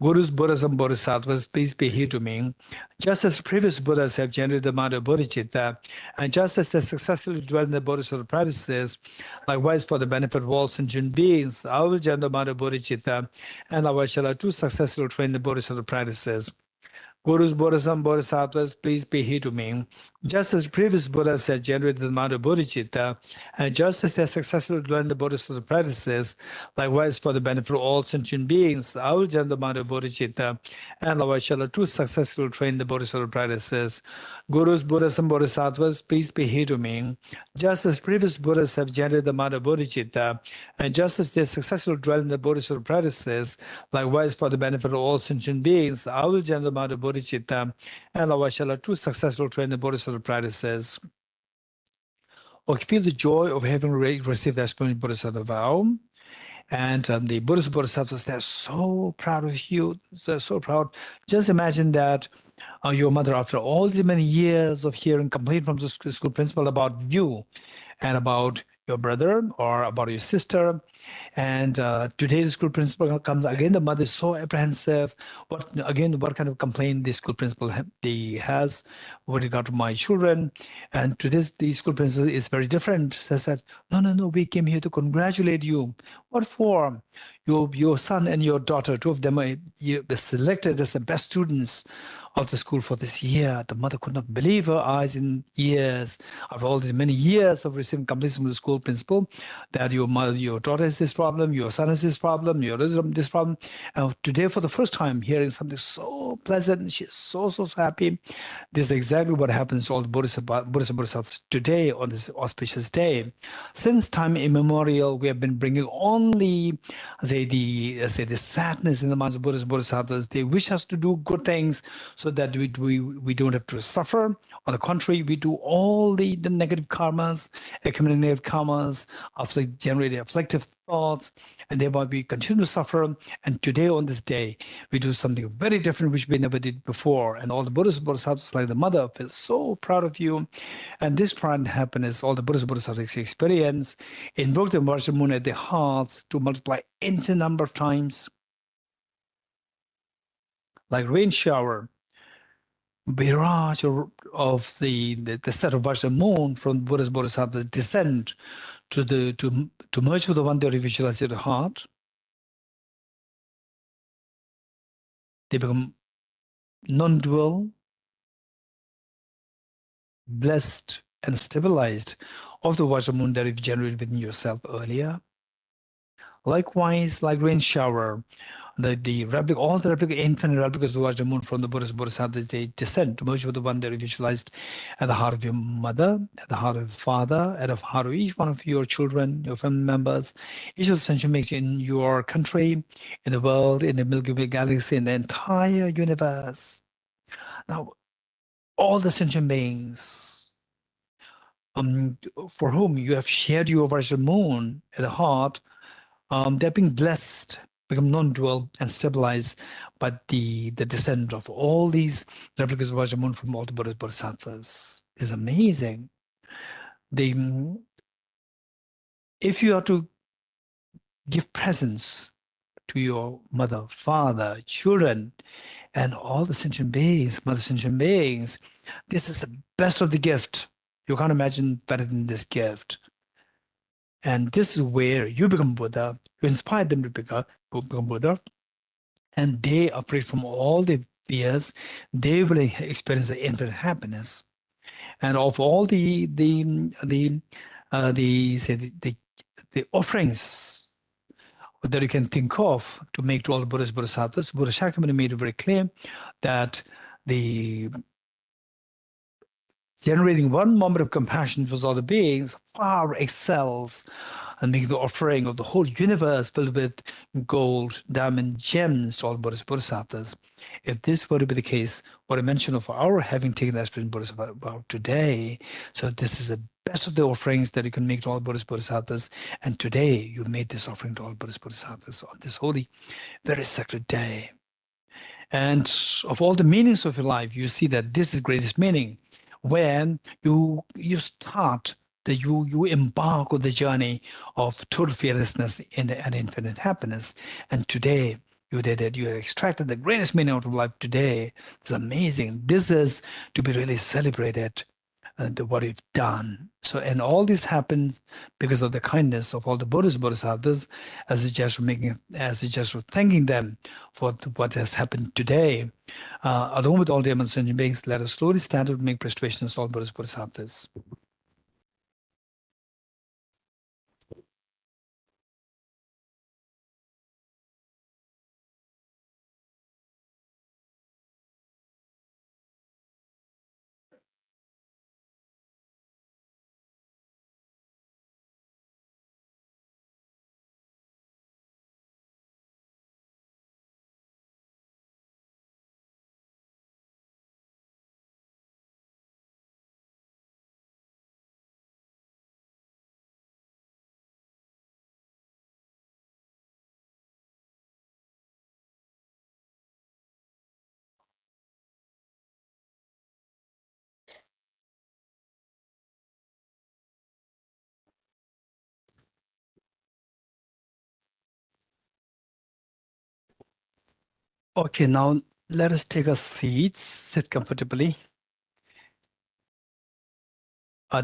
Gurus, Buddhas, and Bodhisattvas, peace be here to me. Just as previous Buddhas have generated the mind of bodhicitta, and just as they successfully dwell in the bodhisattva practices, likewise for the benefit of all sentient beings, I will generate the mind of bodhicitta, and likewise shall I too successfully train the bodhisattva practices. Gurus, Buddhas, and Bodhisattvas, please be here to me. Just as previous Buddhas have generated the mind of bodhicitta, and just as they successfully learned the bodhisattva practices, likewise for the benefit of all sentient beings, I will generate the mind of bodhicitta, and likewise shall I too successfully train the bodhisattva practices. Gurus, Buddhas, and Bodhisattvas, please be here to me. Just as previous Buddhas have generated the mind of bodhicitta, and just as they successfully dwell in the bodhisattva practices, likewise for the benefit of all sentient beings, I will generate the mind of bodhicitta, and likewise shall I too successfully train the bodhisattva practices. Okay, feel the joy of having received the Aspirational Bodhisattva Vow. And the Buddhist Bodhisattvas, they're so proud of you. They're so proud. Just imagine that your mother, after all these many years of hearing complaint from the school principal about you and about your brother or about your sister. And today the school principal comes again. The mother is so apprehensive. What kind of complaint the school principal has with regard to my children? And today's the school principal is very different. Says that no, we came here to congratulate you. What for? Your son and your daughter, two of them are selected as the best students of the school for this year. The mother could not believe her eyes in years, after all these many years of receiving complaints from the school principal, that your daughter has this problem, your son has this problem, your this problem. And today, for the first time, hearing something so pleasant, she's so happy. This is exactly what happens to all the Bodhisattvas today on this auspicious day. Since time immemorial, we have been bringing only, the sadness in the minds of Bodhisattvas. They wish us to do good things so that we don't have to suffer. On the contrary, we do all the negative karmas, accumulating negative karmas, generating afflictive thoughts, and thereby we continue to suffer. And today, on this day, we do something very different, which we never did before. And all the Bodhisattvas, like the mother, feel so proud of you. And this pride and happiness, all the Bodhisattvas experience, invoke the Vajra moon at their hearts to multiply infinite number of times, like rain shower. Barrage of the set of Vajra moon from Buddha's Bodhisattva descend to merge with the one they visualize in the heart. They become non-dual, blessed, and stabilized of the Vajra moon that you've generated within yourself earlier. Likewise, like rain shower, all the replica, infinite replicas of the Vajra moon from the Buddha's Bodhisattva, they descend to merge with the one that you visualized at the heart of your mother, at the heart of your father, at the heart of each one of your children, your family members, each of the sentient beings in your country, in the world, in the Milky Way galaxy, in the entire universe. Now, all the sentient beings for whom you have shared your Vajra moon at the heart, they're being blessed, become non-dual and stabilized by the descent of all these replicas of Vajra moon from all the Bodhisattvas. It's amazing. If you are to give presents to your mother, father, children, and all the sentient beings, mother sentient beings, this is the best of the gift. You can't imagine better than this gift. And this is where you become Buddha. You inspire them to become Buddha. And they are free from all the fears. They will experience the infinite happiness. And of all the offerings that you can think of to make to all the Buddhas, Bodhisattvas, Buddha Shakyamuni made it very clear that the generating one moment of compassion for all the beings far excels and making the offering of the whole universe filled with gold, diamond, gems to all Buddhas, Bodhisattvas. If this were to be the case, what I mentioned of our having taken the Aspirational Bodhisattva Vow today, so this is the best of the offerings that you can make to all Buddhas, Bodhisattvas, and today you made this offering to all Buddhas, Bodhisattvas on this holy, very sacred day. And of all the meanings of your life, you see that this is the greatest meaning when you start that you embark on the journey of total fearlessness and infinite happiness. And today you did it. You extracted the greatest meaning out of life today. It's amazing. This is to be really celebrated. What we've done. So, and all this happens because of the kindness of all the Buddhas, Bodhisattvas, as a gesture of thanking them for what has happened today. Along with all the eminent sentient beings, let us slowly stand up and make prostrations to all Buddhas, Bodhisattvas. Okay, now let us take a seat, sit comfortably.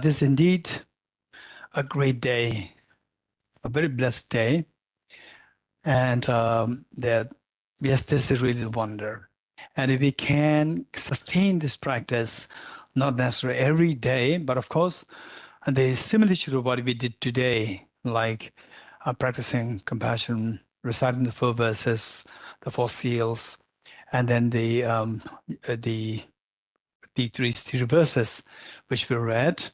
This is indeed a great day, a very blessed day. And yes, this is really the wonder. And if we can sustain this practice, not necessarily every day, but of course, the similitude of what we did today, like practicing compassion, reciting the 4 verses, the 4 seals, and then the 3 verses which we read,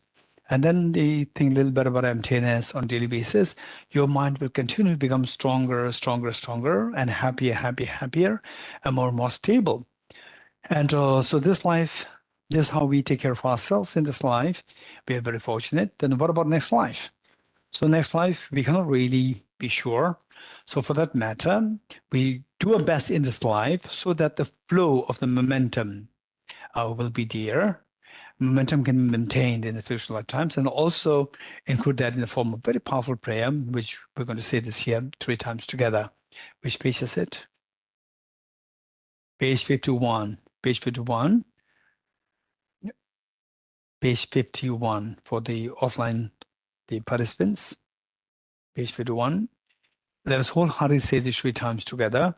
and then the think a little bit about emptiness on daily basis, your mind will continue to become stronger, stronger, stronger, and happier, happier, happier, and more stable. And so this life, this is how we take care of ourselves in this life. We are very fortunate. Then what about next life? So next life, we cannot really be sure. So for that matter, we do our best in this life so that the flow of the momentum will be there. Momentum can be maintained in the future lifetimes, and also include that in the form of very powerful prayer, which we're going to say this here 3 times together. Which page is it? Page 51. Page 51. Page 51 for the offline, the participants. Page 51. Let us wholeheartedly say this 3 times together.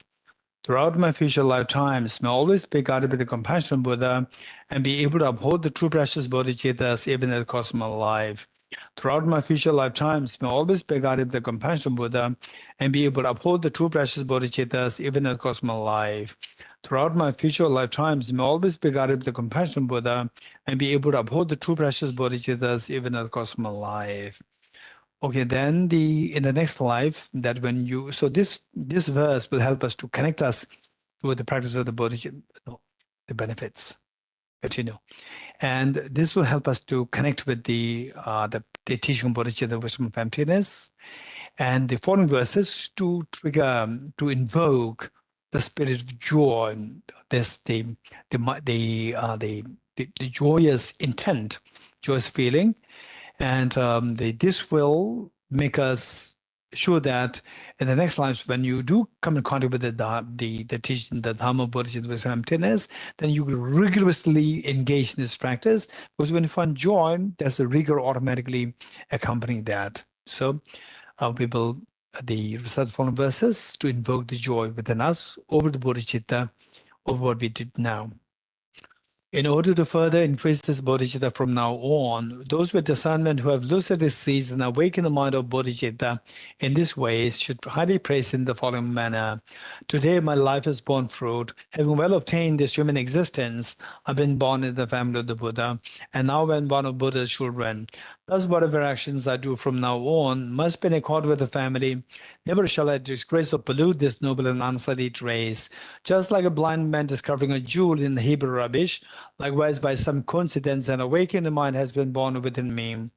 Throughout my future lifetimes, may I always be guided by the compassion of Buddha and be able to uphold the true precious bodhicittas even at the cost of my life. Throughout my future lifetimes, may I always be guided by the compassion of Buddha and be able to uphold the true precious bodhicittas even at the cost of my life. Throughout my future lifetimes, may I always be guided by the compassion of Buddha and be able to uphold the true precious bodhicittas even at the cost of my life. Okay, then in the next life, that when you, so this verse will help us to connect us with the practice of the bodhicitta, the benefits, continue. And this will help us to connect with the teaching of bodhicitta wisdom of emptiness. And the following verses to trigger, to invoke the spirit of joy, the joyous intent, joyous feeling. And this will make us sure that in the next lives, when you do come in contact with the teaching, the Dhamma Bodhichitta Wisdom Emptiness, then you will rigorously engage in this practice, because when you find joy, there's a rigor automatically accompanying that. So we will recite the following verses to invoke the joy within us over the bodhicitta, over what we did now. In order to further increase this bodhicitta from now on, those with discernment who have lucidly seized and awakened the mind of bodhicitta in this way should highly praise in the following manner. Today my life has borne fruit. Having well obtained this human existence, I've been born in the family of the Buddha, and now I'm one of Buddha's children. Thus, whatever actions I do from now on must be in accord with the family. Never shall I disgrace or pollute this noble and unsullied race. Just like a blind man discovering a jewel in the Hebrew rubbish, likewise, by some coincidence, an awakened mind has been born within me.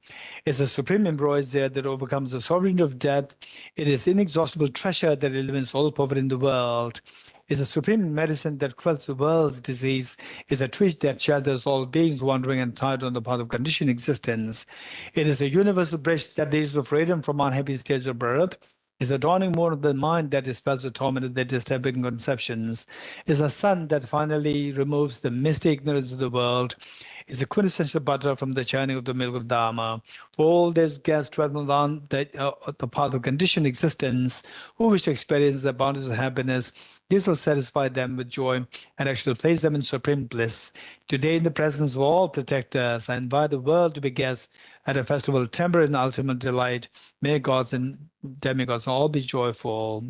It's a supreme ambrosia that overcomes the sovereignty of death. It is inexhaustible treasure that eliminates all poverty in the world. Is a supreme medicine that quells the world's disease, is a tree that shelters all beings wandering and tired on the path of conditioned existence. It is a universal bridge that leads to freedom from unhappy states of birth. Is the dawning morn of the mind that dispels the torment of the disturbing conceptions. Is a sun that finally removes the misty ignorance of the world. Is the quintessential butter from the churning of the milk of Dharma. For all those guests traveling on the path of conditioned existence, who wish to experience the abundance of happiness, this will satisfy them with joy and actually place them in supreme bliss. Today, in the presence of all protectors, I invite the world to be guests at a festival of temporary and ultimate delight. May gods and demigods all be joyful.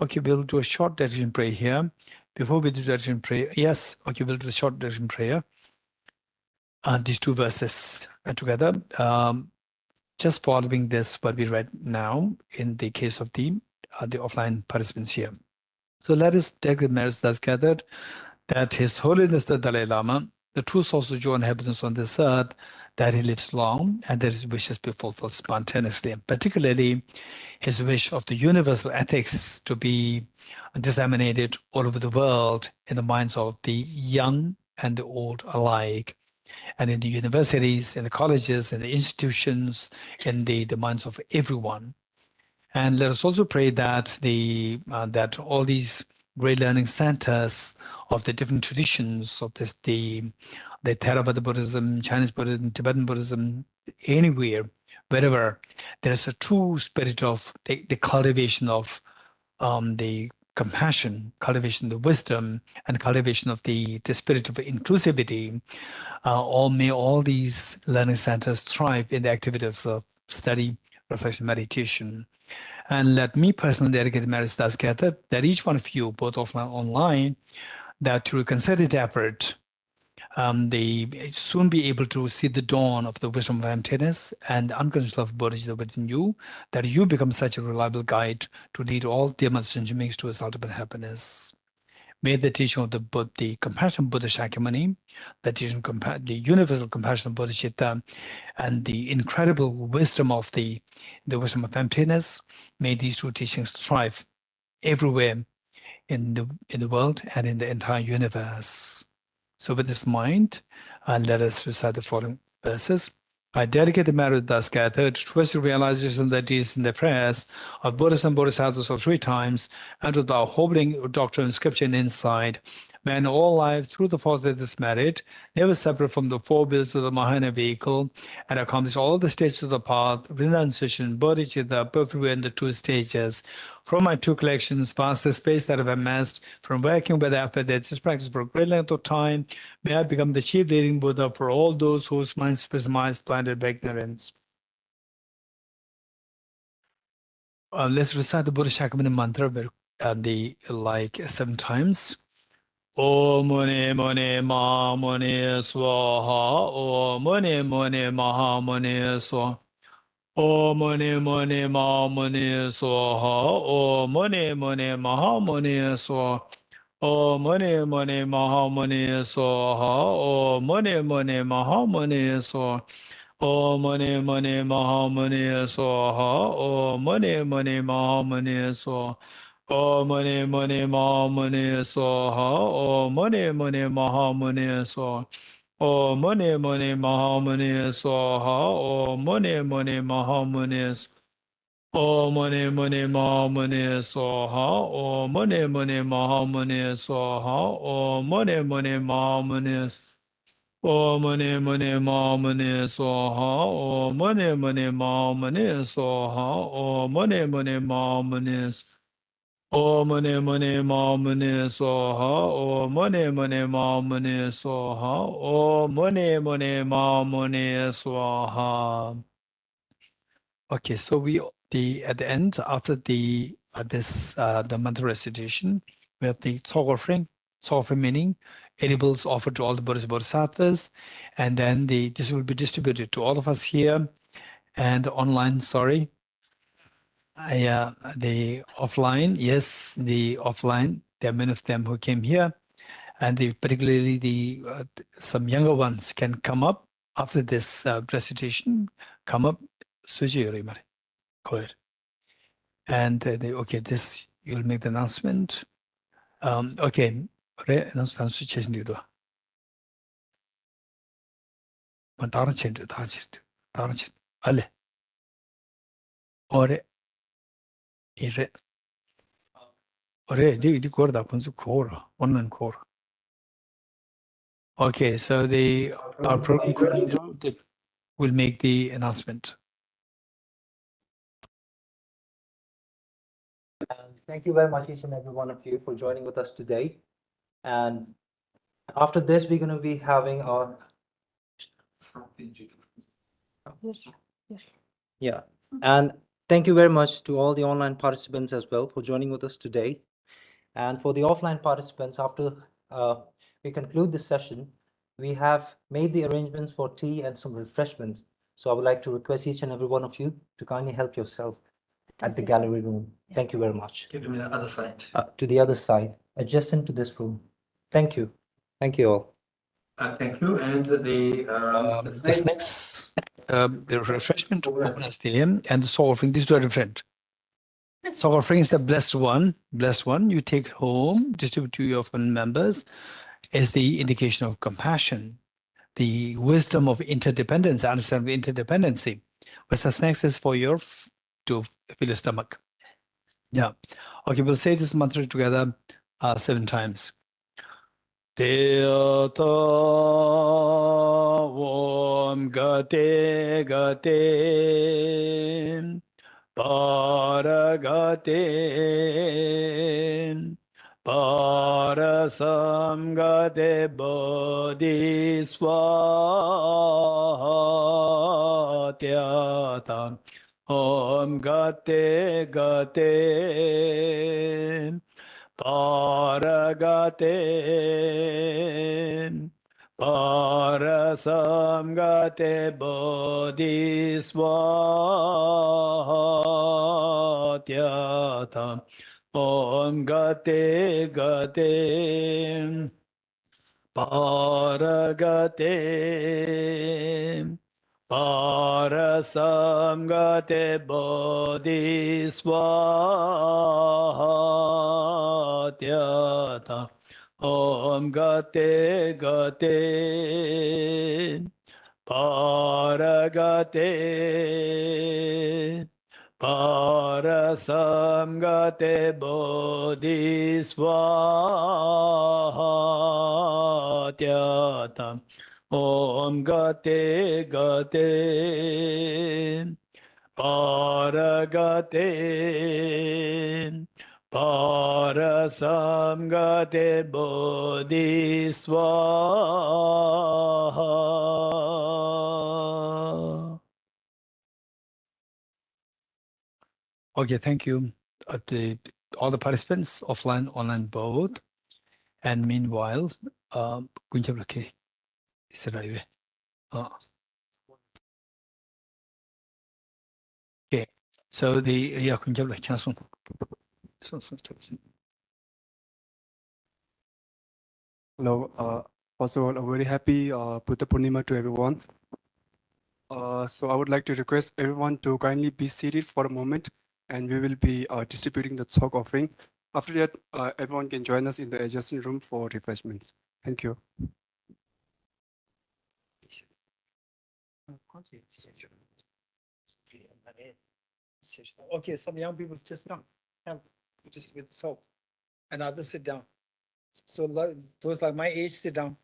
Okay, we'll do a short dedication prayer here. Before we do dedication prayer, yes, okay, we'll do a short dedication prayer. These 2 verses together, just following this, what we read now in the case of the offline participants here. So let us take the merits that's gathered, that His Holiness the Dalai Lama, the true source of joy and happiness on this earth, that he lives long and that his wishes be fulfilled spontaneously, and particularly his wish of the universal ethics to be disseminated all over the world in the minds of the young and the old alike, and in the universities, in the colleges, in the institutions, in the minds of everyone. And let us also pray that that all these great learning centers of the different traditions of this, the Theravada Buddhism, Chinese Buddhism, Tibetan Buddhism, anywhere, wherever, there is a true spirit of the cultivation of the compassion, cultivation of the wisdom, and cultivation of the spirit of inclusivity. May all these learning centers thrive in the activities of study, reflection, meditation. And let me personally dedicate merits together that each one of you, both offline and online, that through concerted effort, they soon be able to see the dawn of the wisdom of emptiness and the unconscious love of Bodhichitta within you, that you become such a reliable guide to lead all demonstration beings to its ultimate happiness. May the teaching of the compassion of Buddha Shakyamuni, the teaching the universal compassion of Bodhichitta, and the incredible wisdom of the wisdom of emptiness, may these two teachings thrive everywhere in the world and in the entire universe. So with this mind, let us recite the following verses. I dedicate the merit thus gathered towards the realization that is in the prayers of Buddhas and Bodhisattvas of 3 times, and to the upholding doctrine, scripture, and insight. May in all lives, through the force of this merit, never separate from the 4 wheels of the Mahayana vehicle, and accomplish all the stages of the path, renunciation, bodhicitta, perfect way in the 2 stages. From my 2 collections, past the space that I've amassed, from working with effort, this practice for a great length of time, may I become the chief leading Buddha for all those whose minds is blinded by ignorance. Let's recite the Buddha Shakyamuni mantra like 7 times. Om Muni Muni Ma Muni Swaha. Om Muni Muni Maha Muni Swaha. Om Muni Muni Ma Muni Swaha. Om Muni Muni Maha Muni Swaha. Om Muni Muni Maha Muni Swaha. Om Muni Muni Maha Muni Swaha. Om Muni Muni Maha Muni Swaha. Om Muni Muni Maha Muni Swaha. Om Muni Muni Maha Muni Swaha. Om Muni Muni Maha Muni Swaha. Om Muni Muni Maha Muni Swaha. Om Muni Muni Maha Muni Swaha. Om Muni Muni Maha Muni Swaha. Om Muni Muni Maha Muni Swaha. Om Muni Muni Maha Muni Swaha. Om Muni Muni Ma Muni Swaha. Om Muni Muni Ma Muni Swaha. Om Muni Muni Ma Muni Swaha. Om Muni Muni Ma Muni Swaha. Om Muni Muni Ma Muni Swaha. Om Muni Muni Ma Muni Swaha. Okay, so at the end, after the mantra recitation, we have the tsog offering. Tsog offering meaning edibles offered to all the Buddhas and Bodhisattvas, and then this will be distributed to all of us here and online. Sorry, the offline. Yes, the offline. There are many of them who came here, and particularly some younger ones can come up after this recitation. Come up, Suji. Go ahead. And okay, this you'll make the announcement. Okay, announcement change do. 다른 change. Ale. Ore. Ire. Ore. Di corda kunzu kora. Online kora. Okay, so our program coordinator will make the announcement. And thank you very much, each and every one of you, for joining with us today. And after this, we're going to be having our yeah. And thank you very much to all the online participants as well for joining with us today. And for the offline participants, after we conclude this session, we have made the arrangements for tea and some refreshments. So I would like to request each and every one of you to kindly help yourself at the gallery room. Thank you very much. Give me the other side. To the other side, adjacent to this room. Thank you. Thank you all. Thank you. And the snacks, the refreshment open as the and the soul offering. These two are different. Soul offering is the blessed one. Blessed one you take home, distribute to your family members, is the indication of compassion, the wisdom of interdependence, understanding of interdependency. What's the snacks is for to fill your stomach. Yeah. Okay, we'll say this mantra together. 7 times. Teoto Om Gate Gate Paragate Parasamgate Bodhiswatyata Om Gate Gate Paragate Parasamgate Bodhiswatyata Om Gate Gate Paragate Parasamgate Bodhiswatyata Om Gate Gate Paragate Parasamgate Bodhiswatyata Om Gate Gate Paragate Parasamgate Bodhiswaha. Okay, thank you. All the participants, offline, online, both. And meanwhile, Kunjab Lake, is it right? Okay, so Kunjab Lake, chance one. Hello. First of all, a very happy Buddha Purnima to everyone. So I would like to request everyone to kindly be seated for a moment, and we will be distributing the chalk offering. After that, everyone can join us in the adjacent room for refreshments. Thank you. Okay, some young people just come, just with salt, and others sit down. So those like my age sit down.